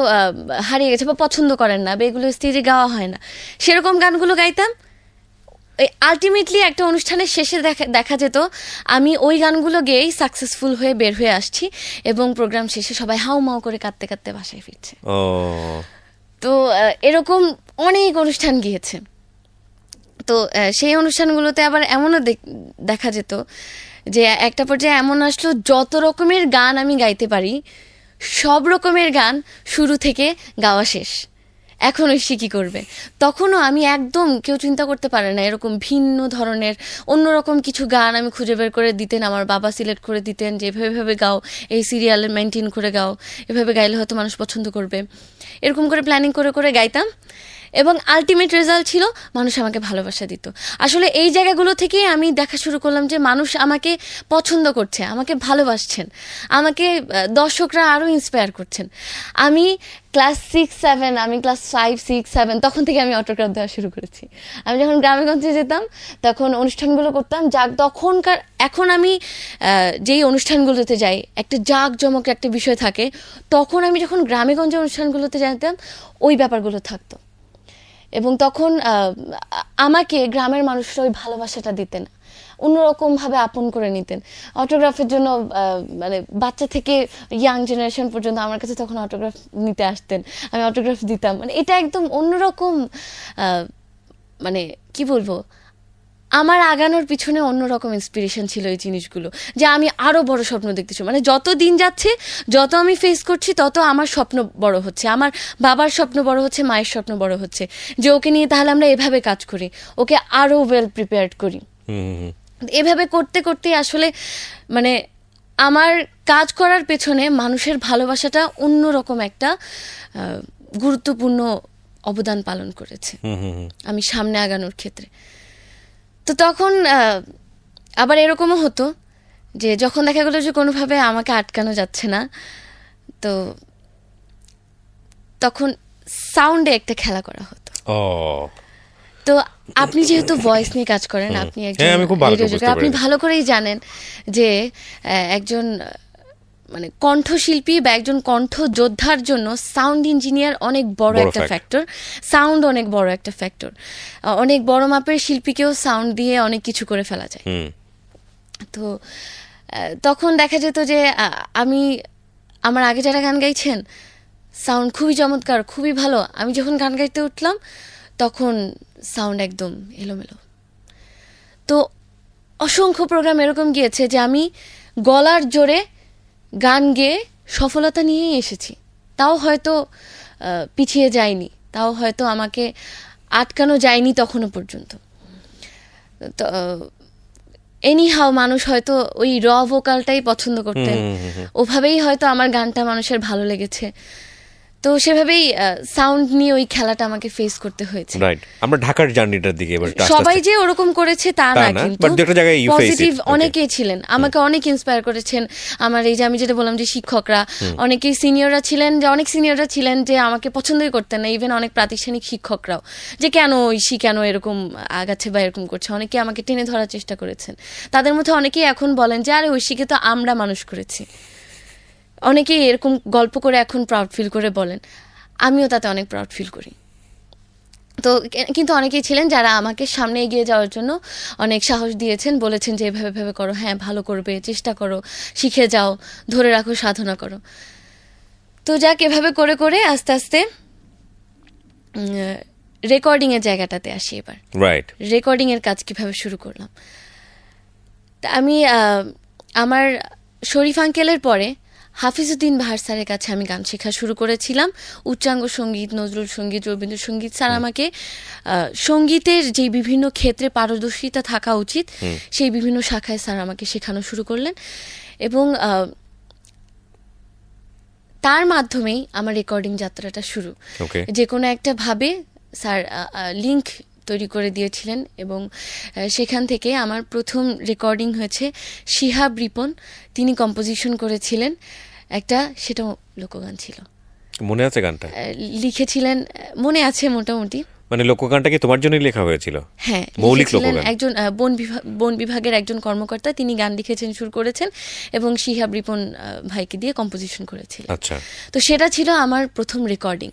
S1: হারিয়ে গেছে বা পছন্দ করেন না বা এগুলো স্টেজে গাওয়া হয় না, সেরকম গানগুলো গাইতাম। আলটিমেটলি একটা অনুষ্ঠানের শেষে দেখা যেত আমি ওই গানগুলো গেয়েই সাকসেসফুল হয়ে বের হয়ে আসছি, এবং প্রোগ্রাম শেষে সবাই হাউ মাউ করে কাঁদতে কাঁদতে বাসায় ফিরছে। তো এরকম অনেক অনুষ্ঠান গিয়েছে। তো সেই অনুষ্ঠানগুলোতে আবার এমনও দেখা যেত যে একটা পর্যায়ে এমন আসলো, যত রকমের গান আমি গাইতে পারি সব রকমের গান শুরু থেকে গাওয়া শেষ, এখন ঐশী কি করবে? তখনও আমি একদম, কেউ চিন্তা করতে পারে না এরকম ভিন্ন ধরনের অন্যরকম কিছু গান আমি খুঁজে বের করে দিতেন, আমার বাবা সিলেক্ট করে দিতেন যে এভাবে গাও, এই সিরিয়ালে মেনটেন করে গাও, এভাবে গাইলে হয়তো মানুষ পছন্দ করবে। এরকম করে প্ল্যানিং করে করে গাইতাম, এবং আলটিমেট রেজাল্ট ছিল মানুষ আমাকে ভালোবাসা দিত। আসলে এই জায়গাগুলো থেকেই আমি দেখা শুরু করলাম যে মানুষ আমাকে পছন্দ করছে, আমাকে ভালোবাসছেন, আমাকে দর্শকরা আরও ইন্সপায়ার করছেন। আমি ক্লাস 6-7, আমি ক্লাস 5-6-7 তখন থেকে আমি অটোগ্রাফ দেওয়া শুরু করেছি। আমি যখন গ্রামেগঞ্জে যেতাম তখন অনুষ্ঠানগুলো করতাম, তখনকার, এখন আমি যেই অনুষ্ঠানগুলোতে যাই একটা জাঁকজমক একটা বিষয় থাকে, তখন আমি যখন গ্রামেগঞ্জে অনুষ্ঠানগুলোতে যেতাম ওই ব্যাপারগুলো থাকতো, এবং তখন আমাকে গ্রামের মানুষরা ওই ভালোবাসাটা দিতেন, অন্যরকমভাবে আপন করে নিতেন। অটোগ্রাফের জন্য মানে বাচ্চা থেকে ইয়াং জেনারেশন পর্যন্ত আমার কাছে তখন অটোগ্রাফ নিতে আসতেন, আমি অটোগ্রাফ দিতাম। মানে এটা একদম অন্যরকম, মানে কি বলবো, আমার আগানোর পিছনে অন্যরকম ইন্সপিরেশন ছিল এই জিনিসগুলো, যে আমি আরও বড় স্বপ্ন দেখতেছি। মানে যত দিন যাচ্ছে, যত আমি ফেস করছি, তত আমার স্বপ্ন বড় হচ্ছে, আমার বাবার স্বপ্ন বড় হচ্ছে, মায়ের স্বপ্ন বড় হচ্ছে, যে ওকে নিয়ে তাহলে আমরা এভাবে কাজ করি, ওকে আরও ওয়েল প্রিপেয়ার্ড করি। এভাবে করতে করতে আসলে মানে আমার কাজ করার পেছনে মানুষের ভালোবাসাটা অন্যরকম একটা গুরুত্বপূর্ণ অবদান পালন করেছে আমি সামনে আগানোর ক্ষেত্রে। তো তখন আবার এরকমও হতো যে যখন দেখা গেলো যে কোনোভাবে আমাকে আটকানো যাচ্ছে না, তো তখন সাউন্ডে একটা খেলা করা হতো। তো আপনি যেহেতু ভয়েস নিয়ে কাজ করেন, আপনি একজন আপনি ভালো করেই জানেন যে একজন মানে কণ্ঠশিল্পী বা একজন কণ্ঠ যোদ্ধার জন্য সাউন্ড ইঞ্জিনিয়ার অনেক বড় একটা ফ্যাক্টর, সাউন্ড অনেক বড় একটা ফ্যাক্টর। অনেক বড় মাপের শিল্পীকেও সাউন্ড দিয়ে অনেক কিছু করে ফেলা যায়। তো তখন দেখা যেত যে আমি, আমার আগে যারা গান গাইছেন সাউন্ড খুবই চমৎকার, খুবই ভালো, আমি যখন গান গাইতে উঠলাম তখন সাউন্ড একদম এলোমেলো। তো অসংখ্য প্রোগ্রাম এরকম গিয়েছে যে আমি গলার জোরে গান গেয়ে সফলতা নিয়েই এসেছি, তাও হয়তো পিছিয়ে যায়নি, তাও হয়তো আমাকে আটকানো যায়নি তখনও পর্যন্ত। তো এনিহাও মানুষ হয়তো ওই র ভোকালটাই পছন্দ করতেন, ওভাবেই হয়তো আমার গানটা মানুষের ভালো লেগেছে। তো সেভাবেই সাউন্ড নিয়ে ওই খেলাটা আমাকে ফেস করতে হয়েছে।
S2: আমরা ঢাকার জার্নিটার দিকে এবার
S1: সবাই যে ওরকম করেছে তা না, কিন্তু পজিটিভ অনেকেই ছিলেন, আমাকে অনেক ইন্সপায়ার করেছেন। আমার এই যে আমি যেটা বললাম যে শিক্ষকরা, অনেকেই সিনিয়ররা ছিলেন, যে অনেক সিনিয়ররা ছিলেন যে আমাকে পছন্দই করতেন না, ইভেন অনেক প্রাতিষ্ঠানিক শিক্ষকরাও, যে কেন ঐশী কেন এরকম আগাচ্ছে বা এরকম করছে, অনেকে আমাকে টেনে ধরার চেষ্টা করেছেন। তাদের মধ্যে অনেকেই এখন বলেন যে আরে ঐশীকে তো আমরা মানুষ করেছি। অনেকেই এরকম গল্প করে এখন প্রাউড ফিল করে বলেন, আমিও তাতে অনেক প্রাউড ফিল করি। তো কিন্তু অনেকেই ছিলেন যারা আমাকে সামনে এগিয়ে যাওয়ার জন্য অনেক সাহস দিয়েছেন, বলেছেন যে এভাবে ভেবে করো, হ্যাঁ ভালো করবে, চেষ্টা করো, শিখে যাও, ধরে রাখো, সাধনা করো। তো যাক, এভাবে করে করে আস্তে আস্তে রেকর্ডিংয়ের জায়গাটাতে আসি। এবার রেকর্ডিংয়ের কাজ কিভাবে শুরু করলাম। তা আমি আমার শরীফ আঙ্কেলের পরে হাফিজউদ্দিন বাহার স্যারের কাছে আমি গান শেখা শুরু করেছিলাম। উচ্চাঙ্গ সঙ্গীত, নজরুল সঙ্গীত, রবীন্দ্রসঙ্গীত। স্যার আমাকে সঙ্গীতের যে বিভিন্ন ক্ষেত্রে পারদর্শিতা থাকা উচিত সেই বিভিন্ন শাখায় স্যার আমাকে শেখানো শুরু করলেন, এবং তার মাধ্যমেই আমার রেকর্ডিং যাত্রাটা শুরু। যে কোনো একটা ভাবে স্যার লিঙ্ক তৈরি করে দিয়েছিলেন, এবং সেখান থেকে আমার প্রথম রেকর্ডিং হয়েছে শিহাব রিপন, তিনি কম্পোজিশন করেছিলেন একটা, সেটা লোকগান ছিল।
S2: মনে আছে গানটা?
S1: লিখেছিলেন, মনে আছে মোটামুটি।
S2: মানে লোকগানটা কি তোমার জন্যই লেখা হয়েছিল?
S1: হ্যাঁ,
S2: মৌলিক লোকগান।
S1: একজন বন বিভাগের একজন কর্মকর্তা, তিনি গান লিখেছেন, সুর করেছেন, এবং শিহাব রিপন ভাইকে দিয়ে কম্পোজিশন করেছিলেন।
S2: আচ্ছা।
S1: তো সেটা ছিল আমার প্রথম রেকর্ডিং।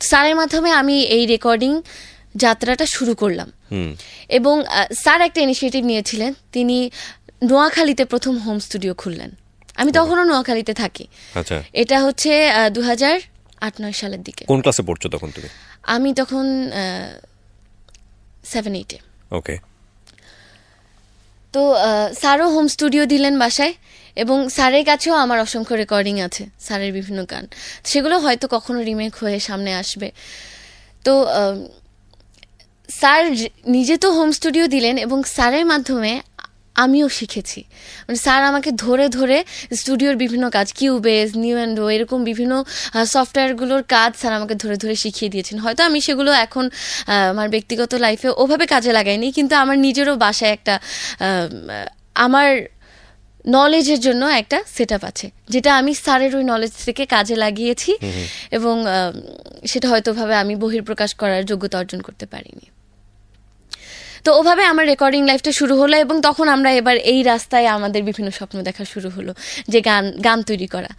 S1: স্যারের মাধ্যমে আমি এই রেকর্ডিং যাত্রাটা শুরু করলাম, এবং স্যার একটা ইনিশিয়েটিভ নিয়েছিলেন। তিনি নোয়াখালীতে প্রথম হোম স্টুডিও খুললেন। আমি তখনও নোয়াখালীতে থাকি।
S2: আচ্ছা।
S1: এটা হচ্ছে 2008-09 সালের দিকে।
S2: কোন ক্লাসে পড়ছো তখন তুমি?
S1: আমি তখন 7-8-এ।
S2: ওকে।
S1: তো স্যারও হোম স্টুডিও দিলেন বাসায়, এবং স্যারের কাছেও আমার অসংখ্য রেকর্ডিং আছে, স্যারের বিভিন্ন গান। সেগুলো হয়তো কখনো রিমেক হয়ে সামনে আসবে। তো স্যার নিজে তো হোম স্টুডিও দিলেন, এবং স্যারের মাধ্যমে আমিও শিখেছি। মানে স্যার আমাকে ধরে ধরে স্টুডিওর বিভিন্ন কাজ, কিউবেস, নিউএন্ডো, এরকম বিভিন্ন সফটওয়্যারগুলোর কাজ স্যার আমাকে ধরে ধরে শিখিয়ে দিয়েছেন। হয়তো আমি সেগুলো এখন আমার ব্যক্তিগত লাইফে ওভাবে কাজে লাগাইনি, কিন্তু আমার নিজেরও বাসায় একটা আমার নলেজের জন্য একটা সেট আপ আছে, যেটা আমি স্যারের ওই নলেজ থেকে কাজে লাগিয়েছি, এবং সেটা হয়তো ভাবে আমি বহির্প্রকাশ করার যোগ্যতা অর্জন করতে পারিনি। তো ওভাবে আমার রেকর্ডিং লাইফটা শুরু হলো, এবং তখন আমরা এবার এই রাস্তায় আমাদের বিভিন্ন স্বপ্ন দেখা শুরু হলো, যে গান তৈরি করা,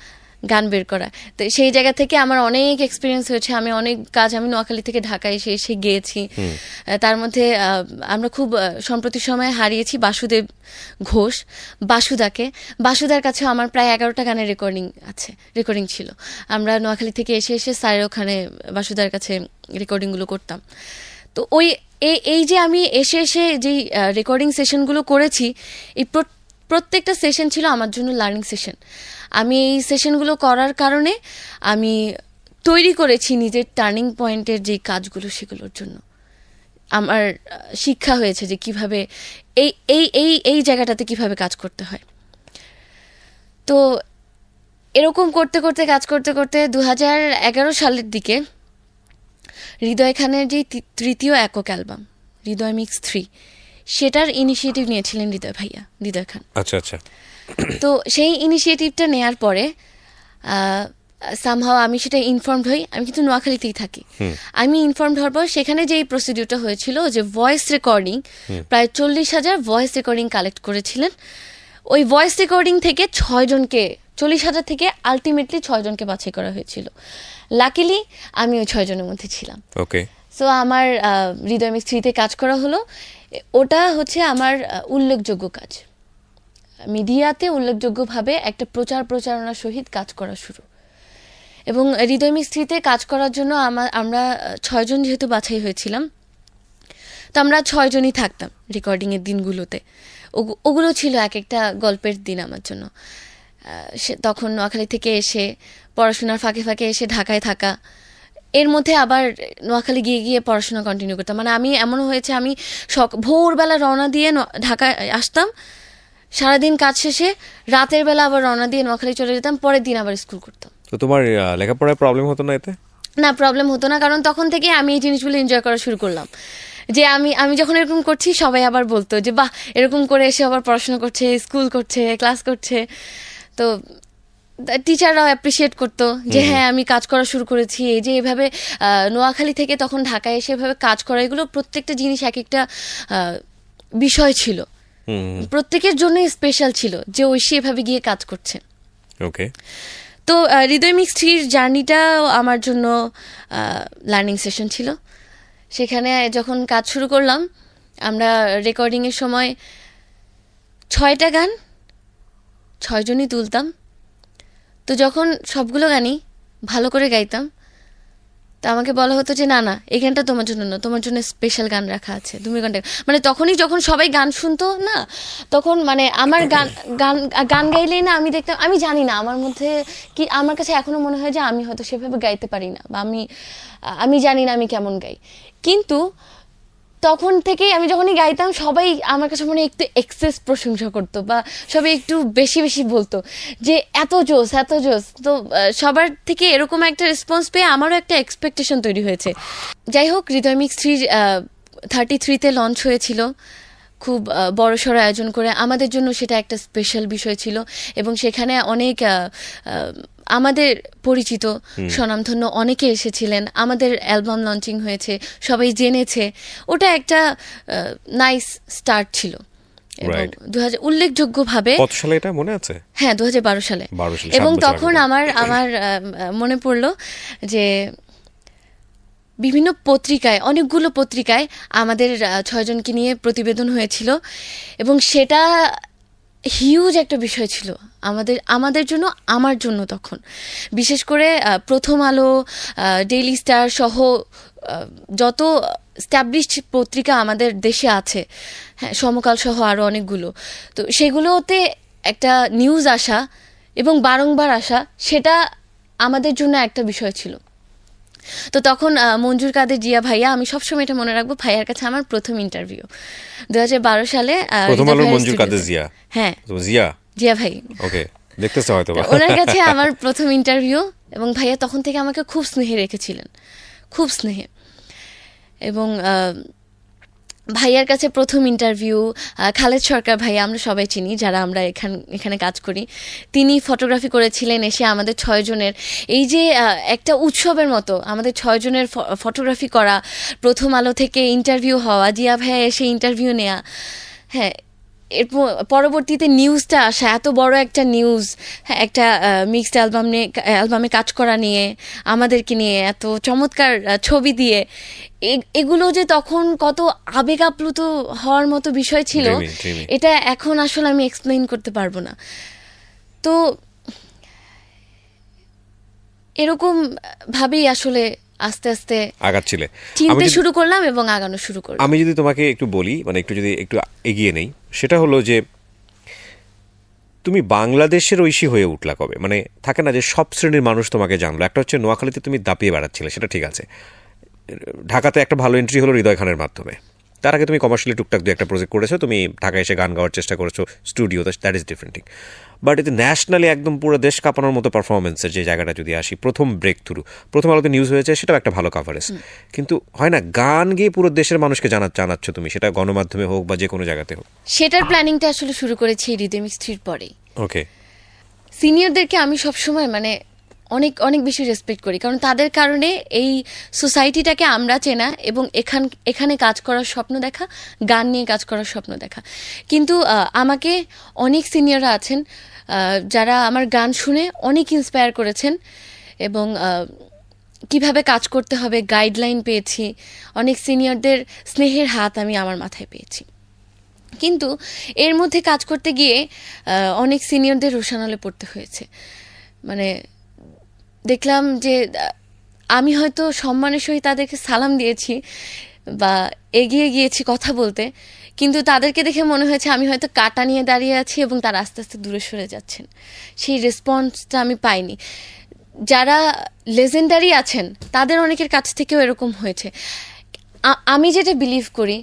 S1: গান বের করা। তো সেই জায়গা থেকে আমার অনেক এক্সপিরিয়েন্স হয়েছে। আমি অনেক কাজ, আমি নোয়াখালী থেকে ঢাকায় এসে গিয়েছি। তার মধ্যে আমরা খুব সম্প্রতি সময়ে হারিয়েছি বাসুদেব ঘোষ, বাসুদার কাছে আমার প্রায় 11টা গানের রেকর্ডিং ছিল। আমরা নোয়াখালী থেকে এসে স্যারের ওখানে বাসুদার কাছে রেকর্ডিংগুলো করতাম। তো এই যে আমি এসে যেই রেকর্ডিং সেশনগুলো করেছি, এই প্রত্যেকটা সেশন ছিল আমার জন্য লার্নিং সেশন। আমি এই সেশনগুলো করার কারণে আমি তৈরি করেছি নিজের টার্নিং পয়েন্টের যে কাজগুলো, সেগুলোর জন্য আমার শিক্ষা হয়েছে যে কিভাবে এই জায়গাটাতে কিভাবে কাজ করতে হয়। তো এরকম কাজ করতে করতে 2011 সালের দিকে হৃদয় খানের যে তৃতীয় একক অ্যালবাম হৃদয় মিক্স 3, সেটার ইনিশিয়েটিভ নিয়েছিলেন হৃদয় খান।
S2: আচ্ছা আচ্ছা।
S1: তো সেই ইনিশিয়েটিভটা নেয়ার পরে সামহাও আমি সেটা ইনফর্মড হই। আমি কিন্তু নোয়াখালীতেই থাকি। আমি ইনফর্মড হওয়ার পর সেখানে যে প্রসিডিউরটা হয়েছিল, যে ভয়েস রেকর্ডিং, প্রায় 40,000 ভয়েস রেকর্ডিং কালেক্ট করেছিলেন। ওই ভয়েস রেকর্ডিং থেকে 6 জনকে, 40,000 থেকে আলটিমেটলি 6 জনকে বাছাই করা হয়েছিল। লাকিলি আমি ওই 6 জনের মধ্যে ছিলাম।
S2: ওকে।
S1: সো আমার হৃদয় মিক্স 3-তে কাজ করা হলো। ওটা হচ্ছে আমার উল্লেখযোগ্য কাজ, মিডিয়াতে উল্লেখযোগ্যভাবে একটা প্রচারণার সহিত কাজ করা শুরু। এবং হৃদয় মিক্স 3-তে কাজ করার জন্য আমরা 6 জন যেহেতু বাছাই হয়েছিলাম, তো আমরা 6 জনই থাকতাম রেকর্ডিংয়ের দিনগুলোতে। ওগুলো ছিল এক একটা গল্পের দিন আমার জন্য। তখন নোয়াখালী থেকে এসে পড়াশোনার ফাঁকে ফাঁকে এসে ঢাকায় থাকা, এর মধ্যে আবার নোয়াখালী গিয়ে পড়াশোনা কন্টিনিউ করতাম। মানে আমি এমন হয়েছে, আমি ভোরবেলা রওনা দিয়ে ঢাকায় আসতাম, সারাদিন কাজ শেষে রাতের বেলা আবার রওনা দিয়ে নোয়াখালী চলে যেতাম, পরের দিন আবার স্কুল করতাম।
S2: তো তোমার লেখাপড়ায় প্রবলেম হতো না এতে?
S1: না, প্রবলেম হতো না, কারণ তখন থেকে আমি এই জিনিসগুলো এনজয় করা শুরু করলাম। যে আমি যখন এরকম করছি, সবাই আবার বলতো যে বাহ, এরকম করে এসে আবার পড়াশোনা করছে, স্কুল করছে, ক্লাস করছে। তো টিচাররাও অ্যাপ্রিসিয়েট করতো যে হ্যাঁ, আমি কাজ করা শুরু করেছি। এই যে এভাবে নোয়াখালী থেকে তখন ঢাকায় এসে এভাবে কাজ করা, এগুলো প্রত্যেকটা জিনিস এক একটা বিষয় ছিল, প্রত্যেকের জন্যই স্পেশাল ছিল যে ঐশী এভাবে গিয়ে কাজ করছে।
S2: ওকে।
S1: তো হৃদয় মিক্স 3-র জার্নিটা আমার জন্য লার্নিং সেশন ছিল। সেখানে যখন কাজ শুরু করলাম, আমরা রেকর্ডিংয়ের সময় 6টা গান 6 জনই তুলতাম। তো যখন সবগুলো গানই ভালো করে গাইতাম, তা আমাকে বলা হতো যে না না, এই গানটা তোমার জন্য না, তোমার জন্য স্পেশাল গান রাখা আছে, তুমি গানটা। মানে তখনই যখন সবাই গান শুনতো না, তখন মানে আমার গান গান গান গাইলেই না আমি দেখতাম, আমি জানি না আমার মধ্যে কি, আমার কাছে এখনো মনে হয় যে আমি হয়তো সেভাবে গাইতে পারি না, বা আমি জানি না আমি কেমন গাই। কিন্তু তখন থেকেই আমি যখনই গাইতাম, সবাই আমার কাছে মনে একটু এক্সেস প্রশংসা করতো, বা সবাই একটু বেশি বেশি বলতো যে এত জোস এত জোস। তো সবার থেকে এরকম একটা রেসপন্স পেয়ে আমারও একটা এক্সপেকটেশন তৈরি হয়েছে। যাই হোক, হৃদয় মিক্স 33-তে লঞ্চ হয়েছিল, খুব বড়সড় আয়োজন করে। আমাদের জন্য সেটা একটা স্পেশাল বিষয় ছিল, এবং সেখানে অনেক আমাদের পরিচিত স্বনামধন্য অনেকে এসেছিলেন। আমাদের অ্যালবাম লঞ্চিং হয়েছে, সবাই জেনেছে। ওটা একটা নাইস স্টার্ট ছিল। এবং 2000 উল্লেখযোগ্যভাবে,
S2: কত সালে এটা মনে আছে?
S1: হ্যাঁ, 2012 সালে। এবং তখন আমার মনে পড়লো যে বিভিন্ন পত্রিকায়, অনেকগুলো পত্রিকায় আমাদের 6 জনকে নিয়ে প্রতিবেদন হয়েছিল, এবং সেটা হিউজ একটা বিষয় ছিল আমাদের জন্য, আমার জন্য। তখন বিশেষ করে প্রথম আলো, ডেইলি স্টার সহ যত স্ট্যাবলিশড পত্রিকা আমাদের দেশে আছে, হ্যাঁ, সমকাল সহ আরও অনেকগুলো, তো সেগুলোতে একটা নিউজ আসা এবং বারংবার আসা, সেটা আমাদের জন্য একটা বিষয় ছিল। তো তখন মঞ্জুর কাদের জিয়া ভাইয়া, আমি সবসময় এটা মনে রাখবো, ভাইয়ার কাছে আমার প্রথম ইন্টারভিউ 2012 সালে।
S2: মঞ্জুর কাদের জিয়া,
S1: হ্যাঁ, জিয়া ভাই,
S2: ওকে, দেখতেছ হয়তো
S1: ওনার কাছে আমার প্রথম ইন্টারভিউ। এবং ভাইয়া তখন থেকে আমাকে খুব স্নেহে রেখেছিলেন, খুব স্নেহে। এবং ভাইয়ার কাছে প্রথম ইন্টারভিউ, খালেদ সরকার ভাইয়া, আমরা সবাই চিনি যারা আমরা এখানে কাজ করি। তিনি ফটোগ্রাফি করেছিলেন এসে আমাদের 6 জনের, এই যে একটা উৎসবের মতো আমাদের 6 জনের ফটোগ্রাফি করা, প্রথম আলো থেকে ইন্টারভিউ হওয়া, জিয়া ভাইয়া এসে ইন্টারভিউ নেওয়া, হ্যাঁ, এর পরবর্তীতে নিউজটা আসা, এত বড় একটা নিউজ, হ্যাঁ, একটা মিক্সড অ্যালবামে কাজ করা নিয়ে, আমাদেরকে নিয়ে এত চমৎকার ছবি দিয়ে, এগুলো যে তখন কত আবেগ আপ্লুত হওয়ার মতো বিষয় ছিল, এটা এখন আসলে আমি এক্সপ্লেইন করতে পারবো না। তো এরকম ভাবেই আসলে আস্তে আস্তে
S2: আগাচ্ছিলে,
S1: চিনতে শুরু করলাম এবং আগানো শুরু করলাম।
S2: আমি যদি তোমাকে একটু বলি, মানে একটু এগিয়ে নেই, সেটা হলো যে তুমি বাংলাদেশের ঐশী হয়ে উঠলা কবে? মানে থাকে না যে সব শ্রেণীর মানুষ তোমাকে জানলো। একটা হচ্ছে নোয়াখালীতে তুমি দাপিয়ে বেড়াচ্ছিলে, সেটা ঠিক আছে। ঢাকাতে একটা ভালো এন্ট্রি হলো হৃদয় খানের মাধ্যমে। তার আগে তুমি কমার্শিয়ালি টুকটাক একটা প্রজেক্ট করেছো, তুমি ঢাকায় এসে গান গাওয়ার চেষ্টা করেছো স্টুডিওতে, that is different thing. But এতে ন্যাশনালি একদম পুরো দেশ কাঁপানোর মতো পারফরমেন্সের যে জায়গাটা যদি আসি, প্রথম ব্রেক থ্রু, প্রথম আলোতে নিউজ হয়েছে, সেটাও একটা ভালো কাভারেজ। কিন্তু হয় না, গান গিয়ে পুরো দেশের মানুষকে জানাচ্ছ তুমি, সেটা গণমাধ্যমে হোক বা যে কোনো জায়গাতে হোক।
S1: সেটার প্ল্যানিংটা আসলে শুরু করেছি হৃদয় মিক্স 3 পরেই।
S2: ওকে,
S1: সিনিয়রদেরকে আমি সবসময় মানে অনেক অনেক বেশি রেসপেক্ট করি, কারণ তাদের কারণে এই সোসাইটিটাকে আমরা চেনা এবং এখানে কাজ করার স্বপ্ন দেখা, গান নিয়ে কাজ করার স্বপ্ন দেখা। কিন্তু আমাকে অনেক সিনিয়ররা আছেন যারা আমার গান শুনে অনেক ইন্সপায়ার করেছেন, এবং কিভাবে কাজ করতে হবে গাইডলাইন পেয়েছি। অনেক সিনিয়রদের স্নেহের হাত আমি আমার মাথায় পেয়েছি। কিন্তু এর মধ্যে কাজ করতে গিয়ে অনেক সিনিয়রদের রোষানলে পড়তে হয়েছে। মানে দেখলাম যে আমি হয়তো সম্মানের সহিত তাদেরকে সালাম দিয়েছি বা এগিয়ে গিয়েছি কথা বলতে, কিন্তু তাদেরকে দেখে মনে হয়েছে আমি হয়তো কাঁটা নিয়ে দাঁড়িয়ে আছি এবং তারা আস্তে আস্তে দূরে সরে যাচ্ছেন। সেই রেসপন্সটা আমি পাইনি। যারা লেজেন্ডারি আছেন তাদের অনেকের কাছ থেকেও এরকম হয়েছে। আমি যেটা বিলিভ করি,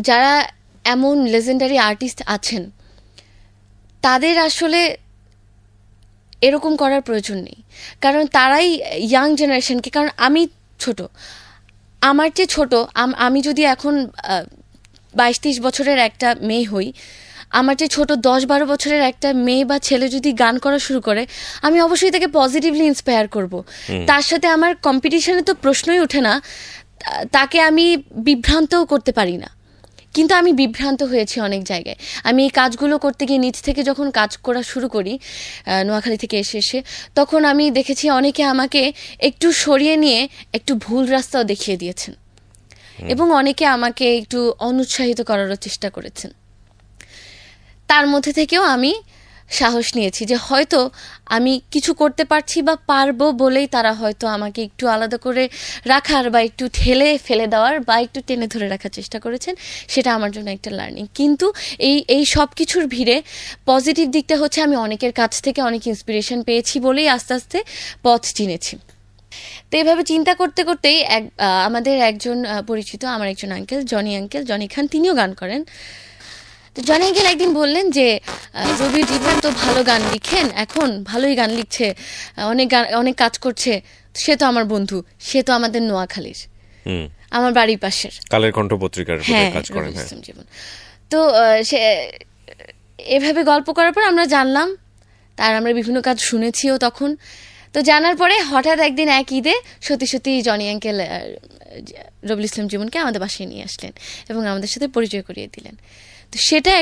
S1: যারা এমন লেজেন্ডারি আর্টিস্ট আছেন তাদের আসলে এরকম করার প্রয়োজন নেই, কারণ তারাই ইয়াং জেনারেশনকে, কারণ আমি ছোট, আমার চেয়ে ছোট, আমি যদি এখন 22-23 বছরের একটা মেয়ে হই, আমার চেয়ে ছোট 10-12 বছরের একটা মেয়ে বা ছেলে যদি গান করা শুরু করে, আমি অবশ্যই তাকে পজিটিভলি ইন্সপায়ার করব। তার সাথে আমার কম্পিটিশনে তো প্রশ্নই ওঠে না, তাকে আমি বিভ্রান্তও করতে পারি না। কিন্তু আমি বিভ্রান্ত হয়েছি অনেক জায়গায়। আমি এই কাজগুলো করতে গিয়ে নিজ থেকে যখন কাজ করা শুরু করি নোয়াখালী থেকে এসে, তখন আমি দেখেছি অনেকে আমাকে একটু সরিয়ে নিয়ে একটু ভুল রাস্তাও দেখিয়ে দিয়েছেন। এবং অনেকে আমাকে একটু অনুৎসাহিত করারও চেষ্টা করেছেন। তার মধ্যে থেকেও আমি সাহস নিয়েছি যে হয়তো আমি কিছু করতে পারছি বা পারবো বলেই তারা হয়তো আমাকে একটু আলাদা করে রাখার বা একটু ঠেলে ফেলে দেওয়ার বা একটু টেনে ধরে রাখার চেষ্টা করেছেন। সেটা আমার জন্য একটা লার্নিং। কিন্তু এই সব কিছুর ভিড়ে পজিটিভ দিকটা হচ্ছে আমি অনেকের কাছ থেকে অনেক ইন্সপিরেশন পেয়েছি বলেই আস্তে আস্তে পথ চিনেছি। তো এইভাবে চিন্তা করতে করতেই আমাদের একজন পরিচিত, আমার একজন আঙ্কেল, জনি খান, তিনিও গান করেন। তো জনি আঙ্কেল একদিন বললেন যে রবির জীবন তো ভালো গান লিখেন, এখন ভালোই গান লিখছে, অনেক কাজ করছে, সে তো আমার বন্ধু, সে তো আমাদের নোয়াখালীর, আমার বাড়ির পাশের
S2: কালের কণ্ঠ পত্রিকার কাজ করেন।
S1: জীবন। তো সে এভাবে গল্প করার পর আমরা জানলাম, তার আমরা বিভিন্ন কাজ শুনেছিও তখন। তো জানার পরে হঠাৎ একদিন এক ঈদে সত্যি জনি আঙ্কেল রবিউল ইসলাম জীবনকে আমাদের বাসায় নিয়ে আসলেন এবং আমাদের সাথে পরিচয় করিয়ে দিলেন। তো সেটা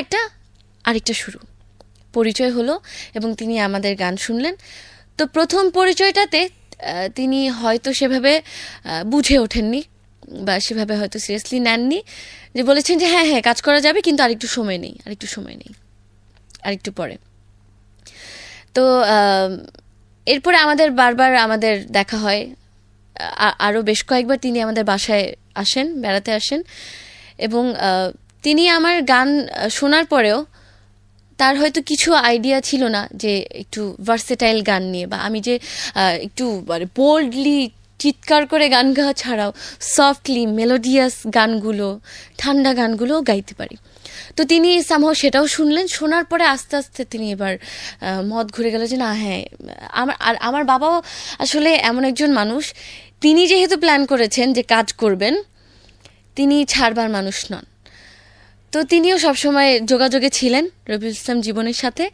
S1: আরেকটা শুরু, পরিচয় হলো এবং তিনি আমাদের গান শুনলেন। তো প্রথম পরিচয়টাতে তিনি হয়তো সেভাবে বুঝে ওঠেননি বা সেভাবে হয়তো সিরিয়াসলি নেননি, যে বলেছেন যে হ্যাঁ কাজ করা যাবে, কিন্তু আরেকটু সময় নেই, আরেকটু পরে। তো এরপরে আমাদের বারবার দেখা হয়, আরও বেশ কয়েকবার তিনি আমাদের বাসায় বেড়াতে আসেন এবং তিনি আমার গান শোনার পরেও তার হয়তো কিছু আইডিয়া ছিল না যে একটু ভার্সেটাইল গান নিয়ে, বা আমি যে একটু বোল্ডলি চিৎকার করে গান গাওয়া ছাড়াও সফটলি মেলোডিয়াস গানগুলো, ঠান্ডা গানগুলো গাইতে পারি। তো তিনি সামহাও সেটাও শুনলেন। শোনার পরে আস্তে আস্তে তিনি এবার মত ঘুরে গেল যে না, হ্যাঁ, আমার বাবাও আসলে এমন একজন মানুষ, তিনি যেহেতু প্ল্যান করেছেন যে কাজ করবেন, তিনি ছাড়বার মানুষ নন। তো তিনিও সবসময় যোগাযোগে ছিলেন রবিউল ইসলাম জীবনের সাথে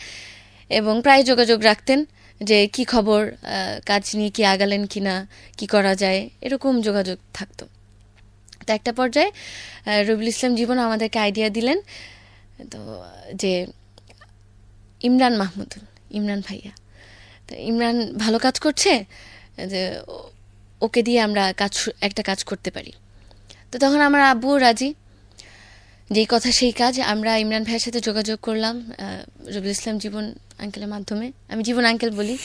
S1: এবং প্রায় যোগাযোগ রাখতেন যে কি খবর, কাজ নিয়ে কি আগালেন কিনা, কি করা যায়, এরকম যোগাযোগ থাকতো। তো একটা পর্যায়ে রবিউল ইসলাম জীবন আমাদেরকে আইডিয়া দিলেন তো যে ইমরান ভাইয়া, তো ইমরান ভালো কাজ করছে, যে ওকে দিয়ে আমরা একটা কাজ করতে পারি। তো তখন আমার আব্বুও রাজি, যেই কথা সেই কাজ। আমরা ইমরান ভাইয়ের সাথে যোগাযোগ করলাম রবিউল ইসলাম জীবন আঙ্কেলের মাধ্যমে। আমি জীবন আঙ্কেল বলি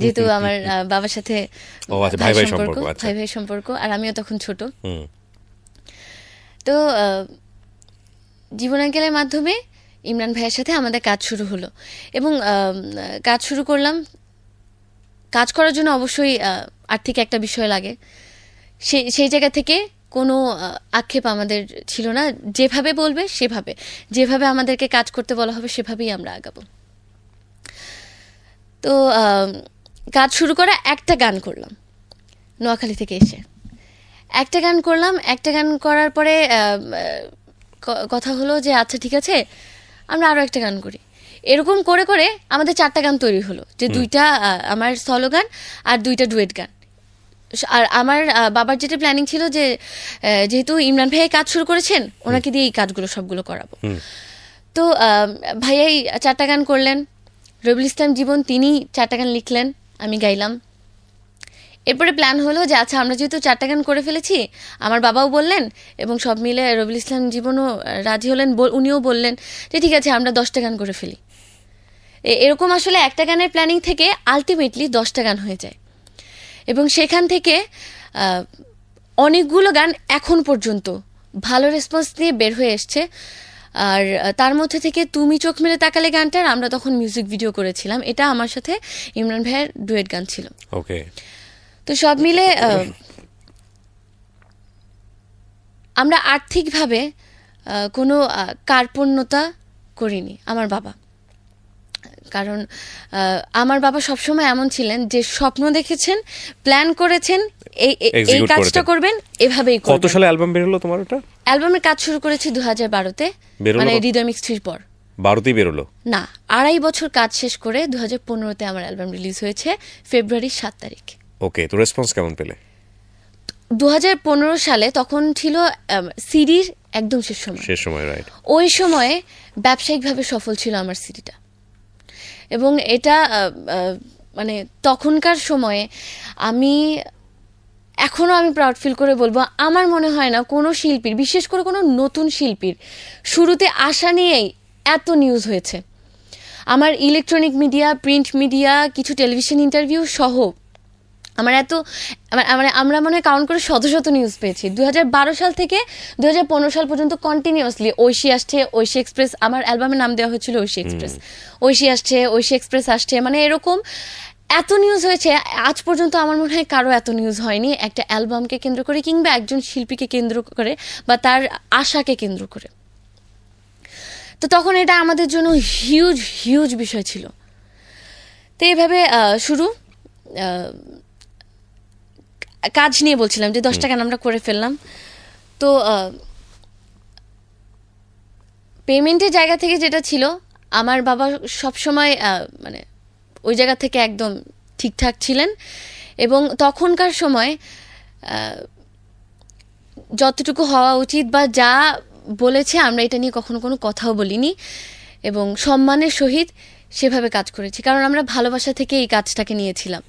S1: যেহেতু আমার বাবার সাথে ভাই ভাই সম্পর্ক, আর আমিও তখন ছোট। তো জীবন আঙ্কেলের মাধ্যমে ইমরান ভাইয়ের সাথে আমাদের কাজ শুরু হলো এবং কাজ শুরু করলাম। কাজ করার জন্য অবশ্যই আর্থিক একটা বিষয় লাগে, সেই জায়গা থেকে কোনো আক্ষেপ আমাদের ছিল না। যেভাবে বলবে সেভাবে, যেভাবে আমাদেরকে কাজ করতে বলা হবে সেভাবেই আমরা আগাবো। তো কাজ শুরু করা, একটা গান করলাম নোয়াখালী থেকে এসে, একটা গান করলাম। একটা গান করার পরে কথা হলো যে আচ্ছা ঠিক আছে, আমরা আরও একটা গান করি। এরকম করে করে আমাদের 4টা গান তৈরি হলো, যে 2টা আমার সলো গান আর 2টা ডুয়েট গান। আর আমার বাবার যেটা প্ল্যানিং ছিল যে যেহেতু ইমরান ভাইয়া কাজ শুরু করেছেন, ওনাকে দিয়ে এই কাজগুলো সবগুলো করাবো। তো ভাইয়াই 4টা গান করলেন, রবিউল ইসলাম জীবন তিনি 4টা গান লিখলেন, আমি গাইলাম। এরপরে প্ল্যান হলো যে আচ্ছা আমরা যেহেতু 4টা গান করে ফেলেছি, আমার বাবাও বললেন এবং সব মিলে রবিউল ইসলাম জীবনও রাজি হলেন, উনিও বললেন যে ঠিক আছে আমরা 10টা গান করে ফেলি। এরকম আসলে একটা গানের প্ল্যানিং থেকে আলটিমেটলি 10টা গান হয়ে যায় এবং সেখান থেকে অনেকগুলো গান এখন পর্যন্ত ভালো রেসপন্স দিয়ে বের হয়ে এসছে। আর তার মধ্যে থেকে তুমি চোখ মেলে তাকালে গানটার আমরা তখন মিউজিক ভিডিও করেছিলাম, এটা আমার সাথে ইমরান ভাইয়ের ডুয়েট গান ছিল।
S2: ওকে।
S1: তো সব মিলে আমরা আর্থিকভাবে কোনো কার্পণ্যতা করিনি আমার বাবা, কারণ আমার বাবা সবসময় এমন ছিলেন যে স্বপ্ন দেখেছেন, প্ল্যান করেছেন, এই কাজটা করবেন, এভাবেই করবেন।
S2: কত সালে অ্যালবাম বের হলো তোমার? ওটা
S1: অ্যালবামের কাজ শুরু করেছি 2012-তে, মানে হৃদয় মিক্স 3 পর।
S2: 12তেই বেরোলো না,
S1: 2.5 বছর কাজ শেষ করে 2015-তে আমার অ্যালবাম রিলিজ হয়েছে ফেব্রুয়ারি 7 তারিখ।
S2: ওকে, তো রেসপন্স কেমন পেলে?
S1: 2015 সালে তখন ছিল সিডির একদম শেষ সময়, রাইট। ওই সময়ে ব্যবসায়িকভাবে সফল ছিল আমার সিডিটা এবং এটা মানে তখনকার সময়ে আমি এখনও আমি প্রাউড ফিল করে বলবো, আমার মনে হয় না কোনো শিল্পীর, বিশেষ করে কোনো নতুন শিল্পীর শুরুতে আসা নিয়েই এত নিউজ হয়েছে। আমার ইলেকট্রনিক মিডিয়া, প্রিন্ট মিডিয়া, কিছু টেলিভিশন ইন্টারভিউ সহ আমার এত আমরা মনে হয় কাউন্ট করে শত শত নিউজ পেয়েছি। 2012 সাল থেকে 2015 সাল পর্যন্ত কন্টিনিউয়াসলি ঐশী আসছে, ঐশী এক্সপ্রেস, আমার অ্যালবামের নাম দেওয়া হয়েছিল ঐশী এক্সপ্রেস, ঐশী আসছে, ঐশী এক্সপ্রেস আসছে, মানে এরকম এত নিউজ হয়েছে। আজ পর্যন্ত আমার মনে হয় কারো এত নিউজ হয়নি একটা অ্যালবামকে কেন্দ্র করে কিংবা একজন শিল্পীকে কেন্দ্র করে বা তার আশাকে কেন্দ্র করে। তো তখন এটা আমাদের জন্য হিউজ হিউজ বিষয় ছিল। তো এইভাবে শুরু, কাজ নিয়ে বলছিলাম যে 10টা গান আমরা করে ফেললাম। তো পেমেন্টের জায়গা থেকে যেটা ছিল, আমার বাবা সবসময় মানে ওই জায়গা থেকে একদম ঠিকঠাক ছিলেন এবং তখনকার সময় যতটুকু হওয়া উচিত বা যা বলেছে আমরা এটা নিয়ে কখনো কোনো কথাও বলিনি এবং সম্মানের সহিত সেভাবে কাজ করেছি, কারণ আমরা ভালোবাসা থেকে এই কাজটাকে নিয়েছিলাম।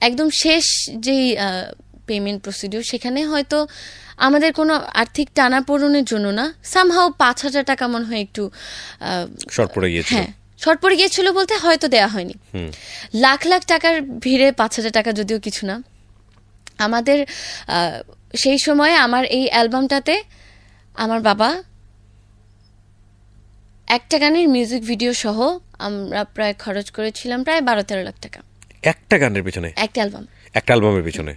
S1: একদম শেষ যেই পেমেন্ট প্রসিডিউর, সেখানে হয়তো আমাদের কোনো আর্থিক টানাপোড়েনের জন্য না, সামহাও 5,000 টাকা মনে হয় একটু
S2: শর্ট পড়ে গিয়েছিল।
S1: হ্যাঁ, শর্ট পড়ে গিয়েছিল বলতে হয়তো দেয়া হয়নি। লাখ লাখ টাকার ভিড়ে 5,000 টাকা যদিও কিছু না। আমাদের সেই সময়ে আমার এই অ্যালবামটাতে আমার বাবা একটা গানের মিউজিক ভিডিও সহ আমরা প্রায় খরচ করেছিলাম প্রায় 12-13 লাখ টাকা
S2: একটা গানের পিছনে,
S1: একটা অ্যালবাম,
S2: একটা অ্যালবামের পিছনে।